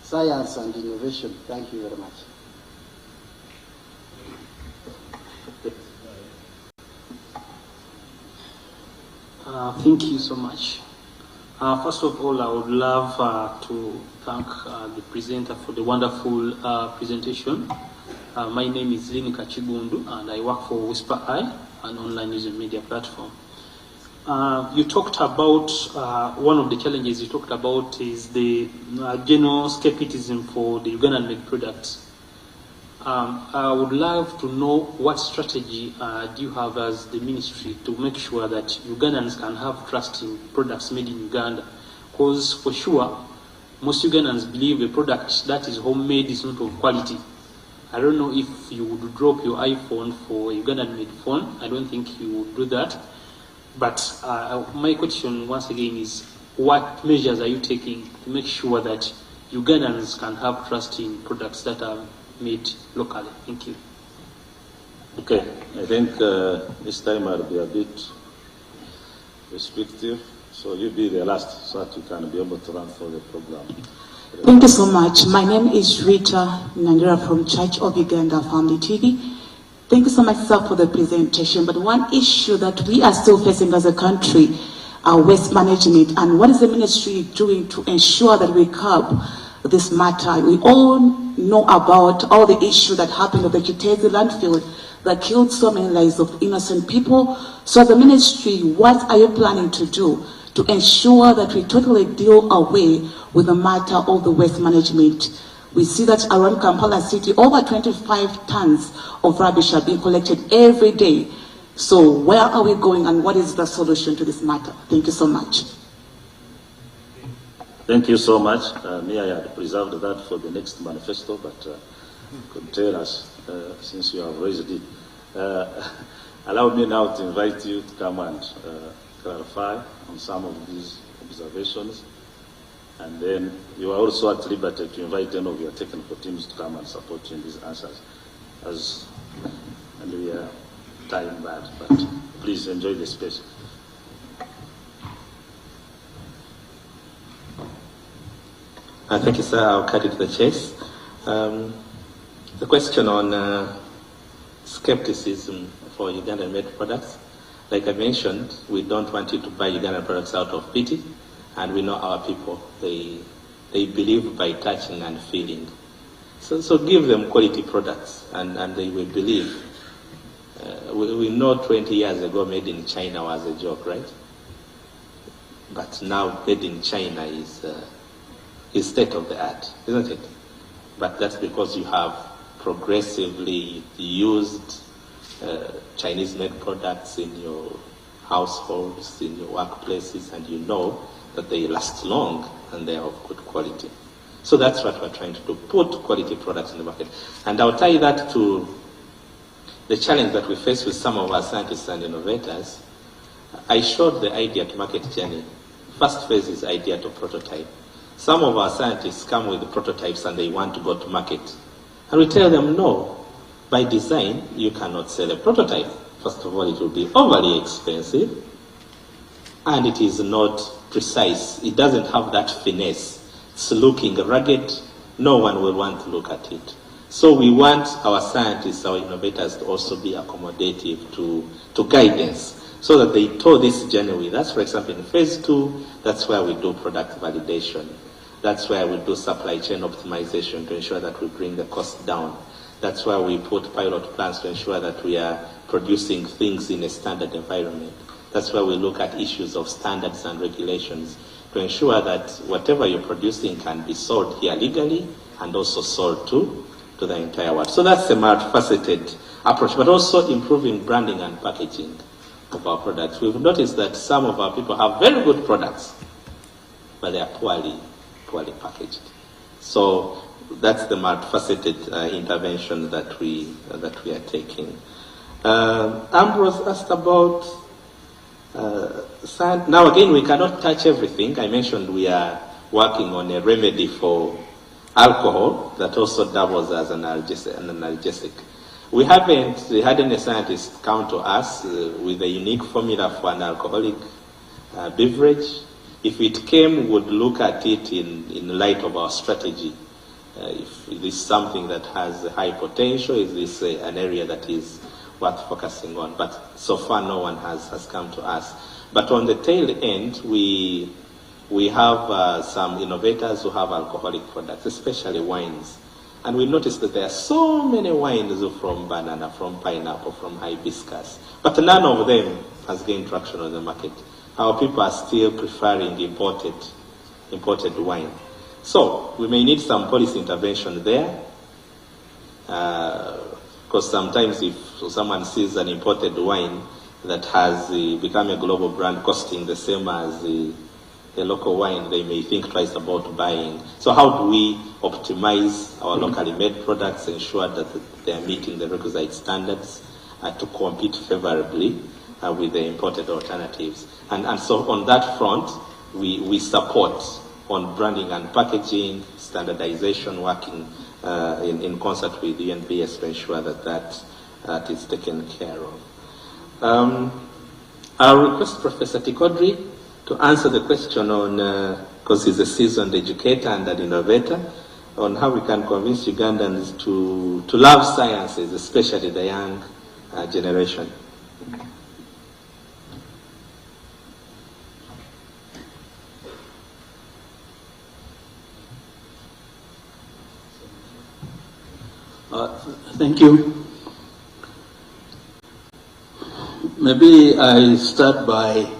Speaker 5: science and innovation. Thank you very much.
Speaker 6: Thank you so much. First of all, I would love to thank the presenter for the wonderful presentation. My name is Lini Kachigundu, and I work for Whisper Eye, an online news and media platform. You talked about, one of the challenges you talked about is the general skepticism for the Ugandan-made products. I would love to know what strategy do you have as the ministry to make sure that Ugandans can have trust in products made in Uganda? Because for sure, most Ugandans believe a product that is homemade is not of quality. I don't know if you would drop your iPhone for a Ugandan-made phone. I don't think you would do that. But my question once again is, what measures are you taking to make sure that Ugandans can have trust in products that are made locally? Thank you.
Speaker 1: Okay, I think this time I'll be a bit restrictive, so you be the last so that you can be able to run through the program.
Speaker 7: Thank you so much. My name is Rita Nandira from Church of Uganda Family TV. Thank you so much, sir, for the presentation. But one issue that we are still facing as a country, our waste management, and what is the ministry doing to ensure that we curb this matter? We all know about all the issue that happened at the Kitezi landfill that killed so many lives of innocent people. So as a ministry, what are you planning to do to ensure that we totally deal away with the matter of the waste management? We see that around Kampala City, over 25 tons of rubbish are being collected every day. So where are we going, and what is the solution to this matter? Thank you so much.
Speaker 1: Thank you so much. Me, I had preserved that for the next manifesto, but could tell us since you have raised it. Allow me now to invite you to come and clarify on some of these observations. And then you are also at liberty to invite any of your technical teams to come and support you in these answers. And we are time bad, but please enjoy the space.
Speaker 3: Thank you, sir. I'll cut it to the chase. The question on skepticism for Ugandan-made products. Like I mentioned, we don't want you to buy Ugandan products out of pity. And we know our people, they believe by touching and feeling. So give them quality products, and they will believe. We know 20 years ago made in China was a joke, right? But now made in China is state of the art, isn't it? But that's because you have progressively used Chinese-made products in your households, in your workplaces, and you know that they last long and they are of good quality. So that's what we're trying to do, put quality products in the market. And I'll tie that to the challenge that we face with some of our scientists and innovators. I showed the idea to market journey. First phase is idea to prototype. Some of our scientists come with the prototypes and they want to go to market. And we tell them, no, by design, you cannot sell a prototype. First of all, it will be overly expensive and it is not precise. It doesn't have that finesse. It's looking rugged. No one will want to look at it. So we want our scientists, our innovators to also be accommodative to guidance so that they tour this journey with us. For example, in phase 2, that's where we do product validation. That's where we do supply chain optimization to ensure that we bring the cost down. That's where we put pilot plans to ensure that we are producing things in a standard environment. That's where we look at issues of standards and regulations to ensure that whatever you're producing can be sold here legally and also sold to the entire world. So that's a multifaceted approach, but also improving branding and packaging of our products. We've noticed that some of our people have very good products, but they are poorly packaged. So that's the multifaceted intervention that we are taking. Ambrose asked about science. Now again, we cannot touch everything. I mentioned we are working on a remedy for alcohol that also doubles as an analgesic. We haven't had any scientists come to us with a unique formula for an alcoholic beverage. If it came, we would look at it in light of our strategy. If it is something that has high potential, is this an area that is worth focusing on? But so far, no one has come to us. But on the tail end, we have some innovators who have alcoholic products, especially wines. And we noticed that there are so many wines from banana, from pineapple, from hibiscus, but none of them has gained traction on the market. Our people are still preferring imported wine. So we may need some policy intervention there, because sometimes if someone sees an imported wine that has become a global brand costing the same as the local wine, they may think twice about buying. So how do we optimize our locally made products, ensure that they are meeting the requisite standards to compete favorably with the imported alternatives? And so on that front, we support on branding and packaging, standardization, working in concert with UNBS to ensure that is taken care of. I'll request Professor Tikodri to answer the question on, because he's a seasoned educator and an innovator, on how we can convince Ugandans to love sciences, especially the young generation.
Speaker 8: Thank you. Maybe I start by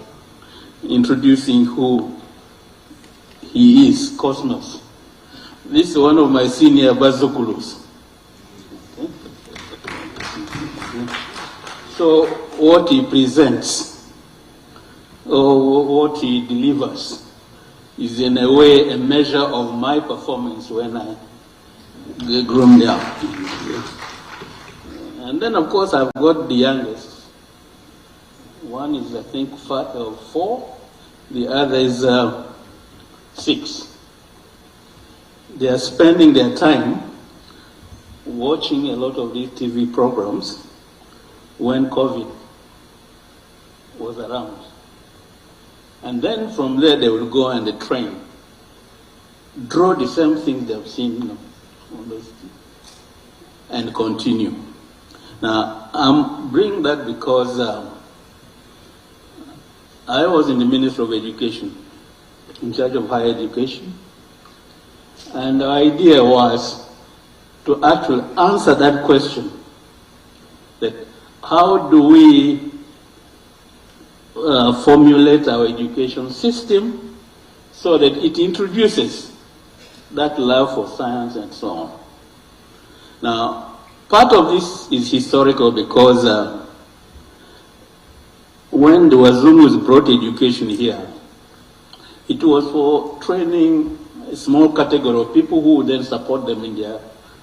Speaker 8: introducing who he is, Cosmos. This is one of my senior Bazukulus. Okay. So what he presents, or what he delivers, is in a way a measure of my performance when I grown up. And then of course I've got the youngest. One is I think 4, the other is 6. They are spending their time watching a lot of these TV programs when COVID was around. And then from there they will go and train, draw the same things they've seen, on those things, and continue. Now, I'm bringing that because I was in the Ministry of Education, in charge of higher education, and the idea was to actually answer that question, that how do we formulate our education system so that it introduces that love for science and so on. Now, part of this is historical because when the Wazungus brought education here, it was for training a small category of people who would then support them in their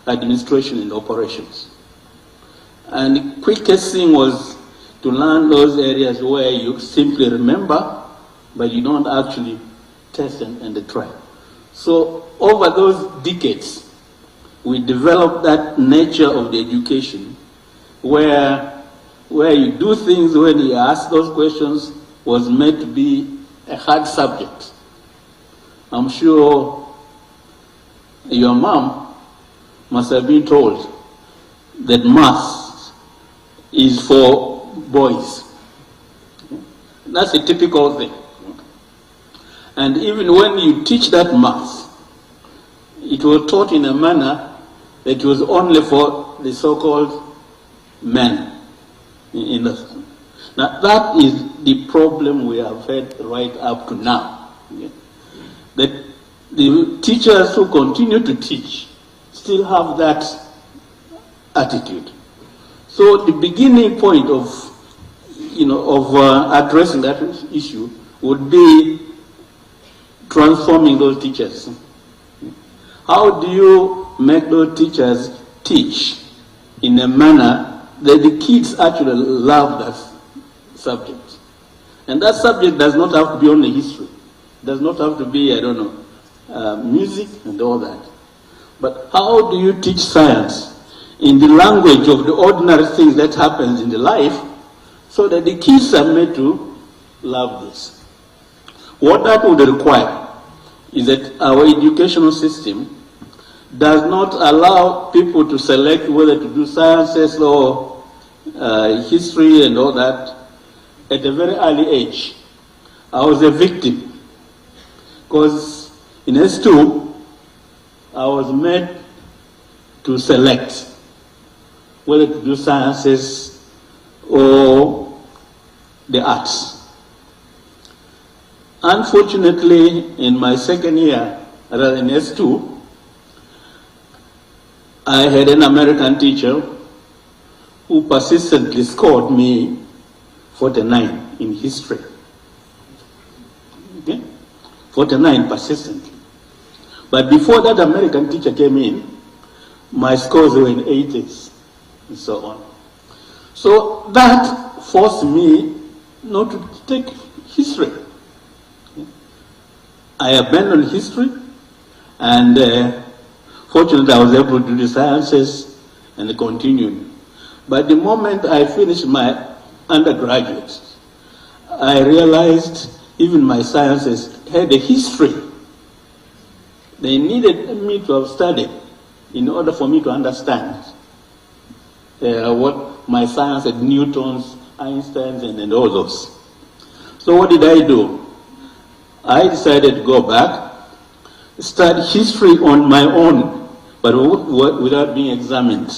Speaker 8: administration and operations. And the quickest thing was to learn those areas where you simply remember, but you don't actually test and try. So over those decades, we developed that nature of the education where you do things when you ask those questions was meant to be a hard subject. I'm sure your mom must have been told that math is for boys. That's a typical thing. And even when you teach that math, it was taught in a manner that was only for the so-called men. Now that is the problem we have had right up to now. That the teachers who continue to teach still have that attitude. So the beginning point of addressing that issue would be transforming those teachers. How do you make those teachers teach in a manner that the kids actually love that subject? And that subject does not have to be only history. It does not have to be, music and all that. But how do you teach science in the language of the ordinary things that happens in the life so that the kids are made to love this? What that would require is that our educational system does not allow people to select whether to do sciences or history and all that at a very early age. I was a victim because in S2 I was made to select whether to do sciences or the arts. Unfortunately, in my second year, rather in S2, I had an American teacher who persistently scored me 49 in history. Okay? 49 persistently. But before that American teacher came in, my scores were in 80s and so on. So that forced me not to take history. I abandoned history, and fortunately I was able to do the sciences and continued. But the moment I finished my undergraduate, I realized even my sciences had a history. They needed me to have studied in order for me to understand what my science had, Newton's, Einstein's, and all those. So what did I do? I decided to go back, study history on my own, but without being examined.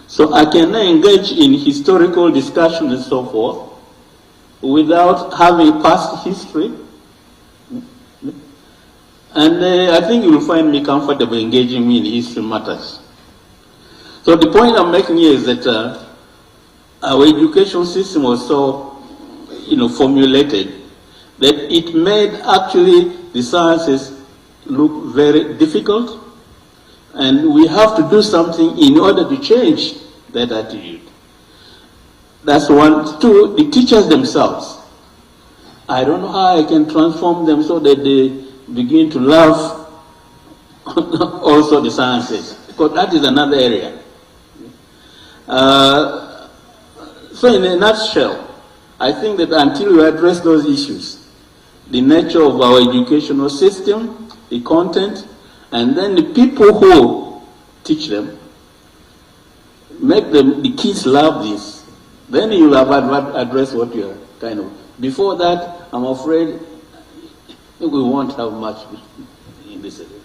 Speaker 8: So I can now engage in historical discussion and so forth without having past history. And I think you will find me comfortable engaging me in history matters. So the point I'm making here is that our education system was so, formulated that it made actually the sciences look very difficult, and we have to do something in order to change that attitude. That's one. Two, the teachers themselves. I don't know how I can transform them so that they begin to love also the sciences, because that is another area. So in a nutshell, I think that until we address those issues, the nature of our educational system, the content, and then the people who teach them, make the kids love this, then you'll have addressed what you're kind of. Before that, I'm afraid we won't have much in this area.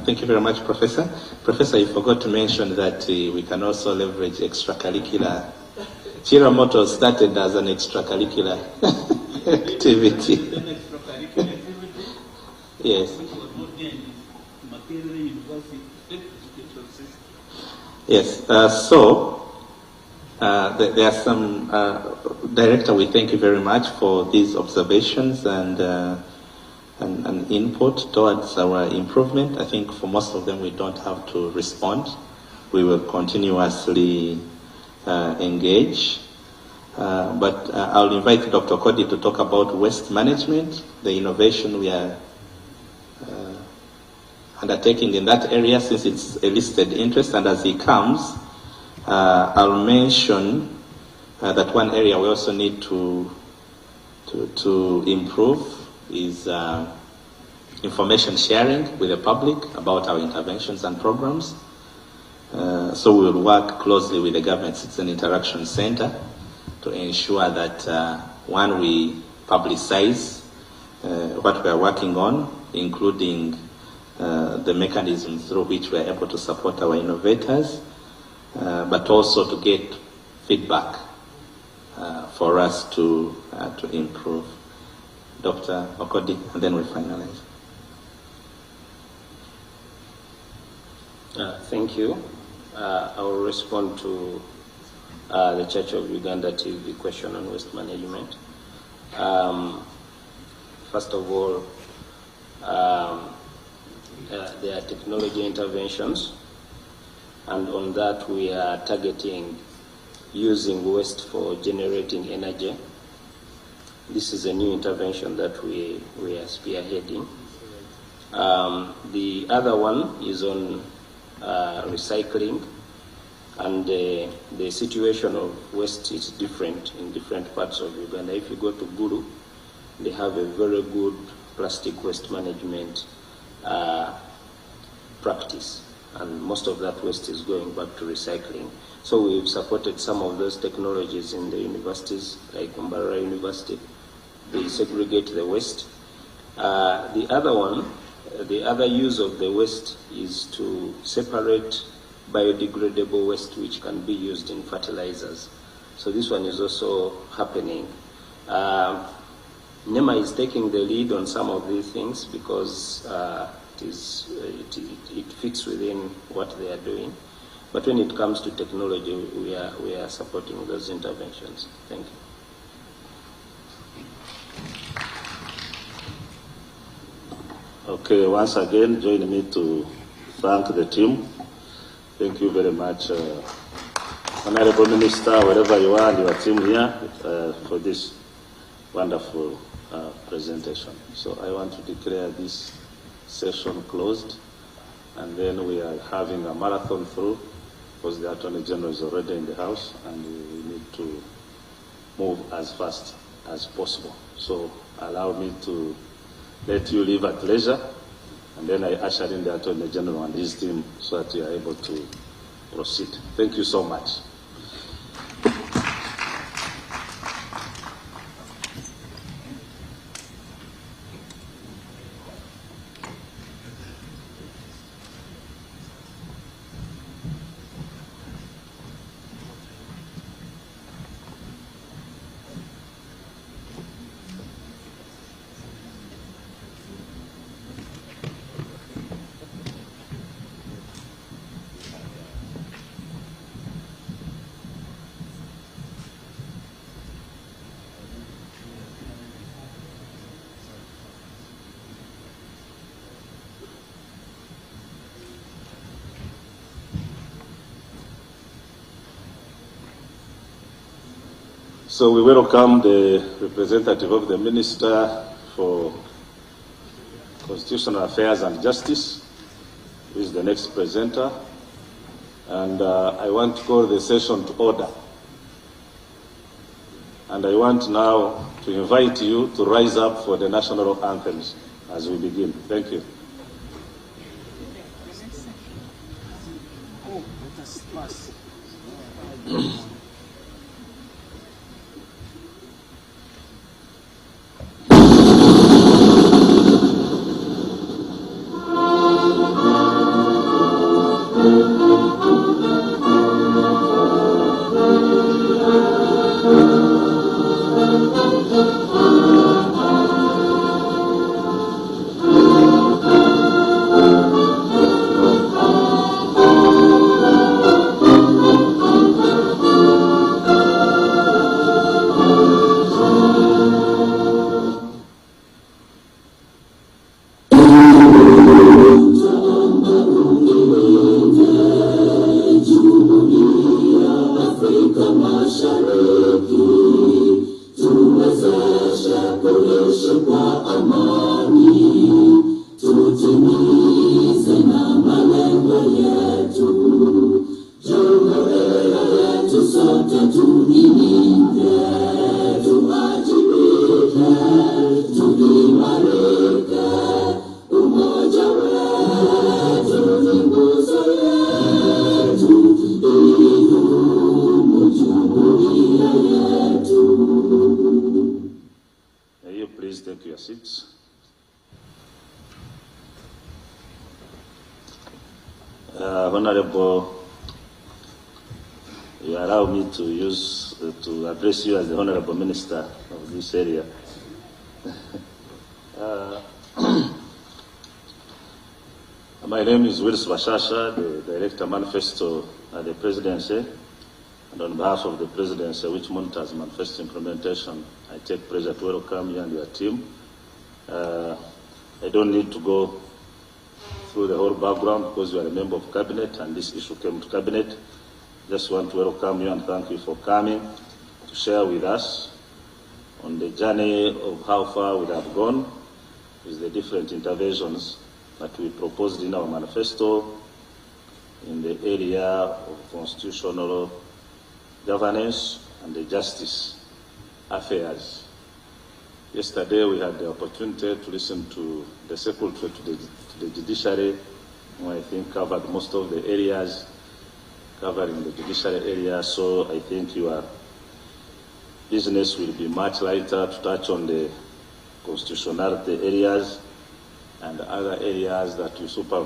Speaker 3: Thank you very much, Professor. Professor, you forgot to mention that we can also leverage extracurricular. Chiramoto started as an extracurricular activity. Yes. Yes. So There are some, Director, we thank you very much for these observations and input towards our improvement. I think for most of them we don't have to respond. We will continuously engage. But I'll invite Dr. Kodi to talk about waste management, the innovation we are undertaking in that area since it's a listed interest. And as he comes, I'll mention that one area we also need to improve is information sharing with the public about our interventions and programs. So we will work closely with the Government Citizen Interaction Center to ensure that one, we publicize what we are working on, including the mechanisms through which we are able to support our innovators, but also to get feedback for us to improve. Dr. Okodi, and then we finalize.
Speaker 9: Thank you. I will respond to the Church of Uganda TV question on waste management. First of all, there are technology interventions, and on that we are targeting using waste for generating energy. This is a new intervention that we are spearheading. The other one is on recycling, and the situation of waste is different in different parts of Uganda. If you go to Gulu, they have a very good plastic waste management practice, and most of that waste is going back to recycling. So we've supported some of those technologies in the universities, like Mbarara University. They segregate the waste. The other one, the other use of the waste is to separate biodegradable waste which can be used in fertilizers. So this one is also happening. NEMA is taking the lead on some of these things because it fits within what they are doing. But when it comes to technology, we are supporting those interventions. Thank you.
Speaker 1: Okay, once again, join me to thank the team. Thank you very much, Honorable Minister, wherever you are, and your team here, for this wonderful presentation. So I want to declare this session closed, and then we are having a marathon through, because the Attorney General is already in the House, and we need to move as fast as possible. So allow me to let you leave at leisure, and then I usher in the Attorney General and his team so that you are able to proceed. Thank you so much. So we welcome the representative of the Minister for Constitutional Affairs and Justice, who is the next presenter. And I want to call the session to order. And I want now to invite you to rise up for the national anthems as we begin. Thank you. May you please take your seats. Honorable, you allow me to to address you as the Honorable Minister of this area. My name is Willis Bashasha, the Director Manifesto at the Presidency, and on behalf of the Presidency, which monitors Manifesto implementation, I take pleasure to welcome you and your team. I don't need to go through the whole background because you are a member of Cabinet and this issue came to Cabinet. Just want to welcome you and thank you for coming to share with us on the journey of how far we have gone with the different interventions that we proposed in our manifesto in the area of constitutional governance and the justice affairs. Yesterday we had the opportunity to listen to the Secretary to the Judiciary, who I think covered most of the areas covering the judiciary area, so I think your business will be much lighter to touch on the constitutionality areas and other areas that you supervise.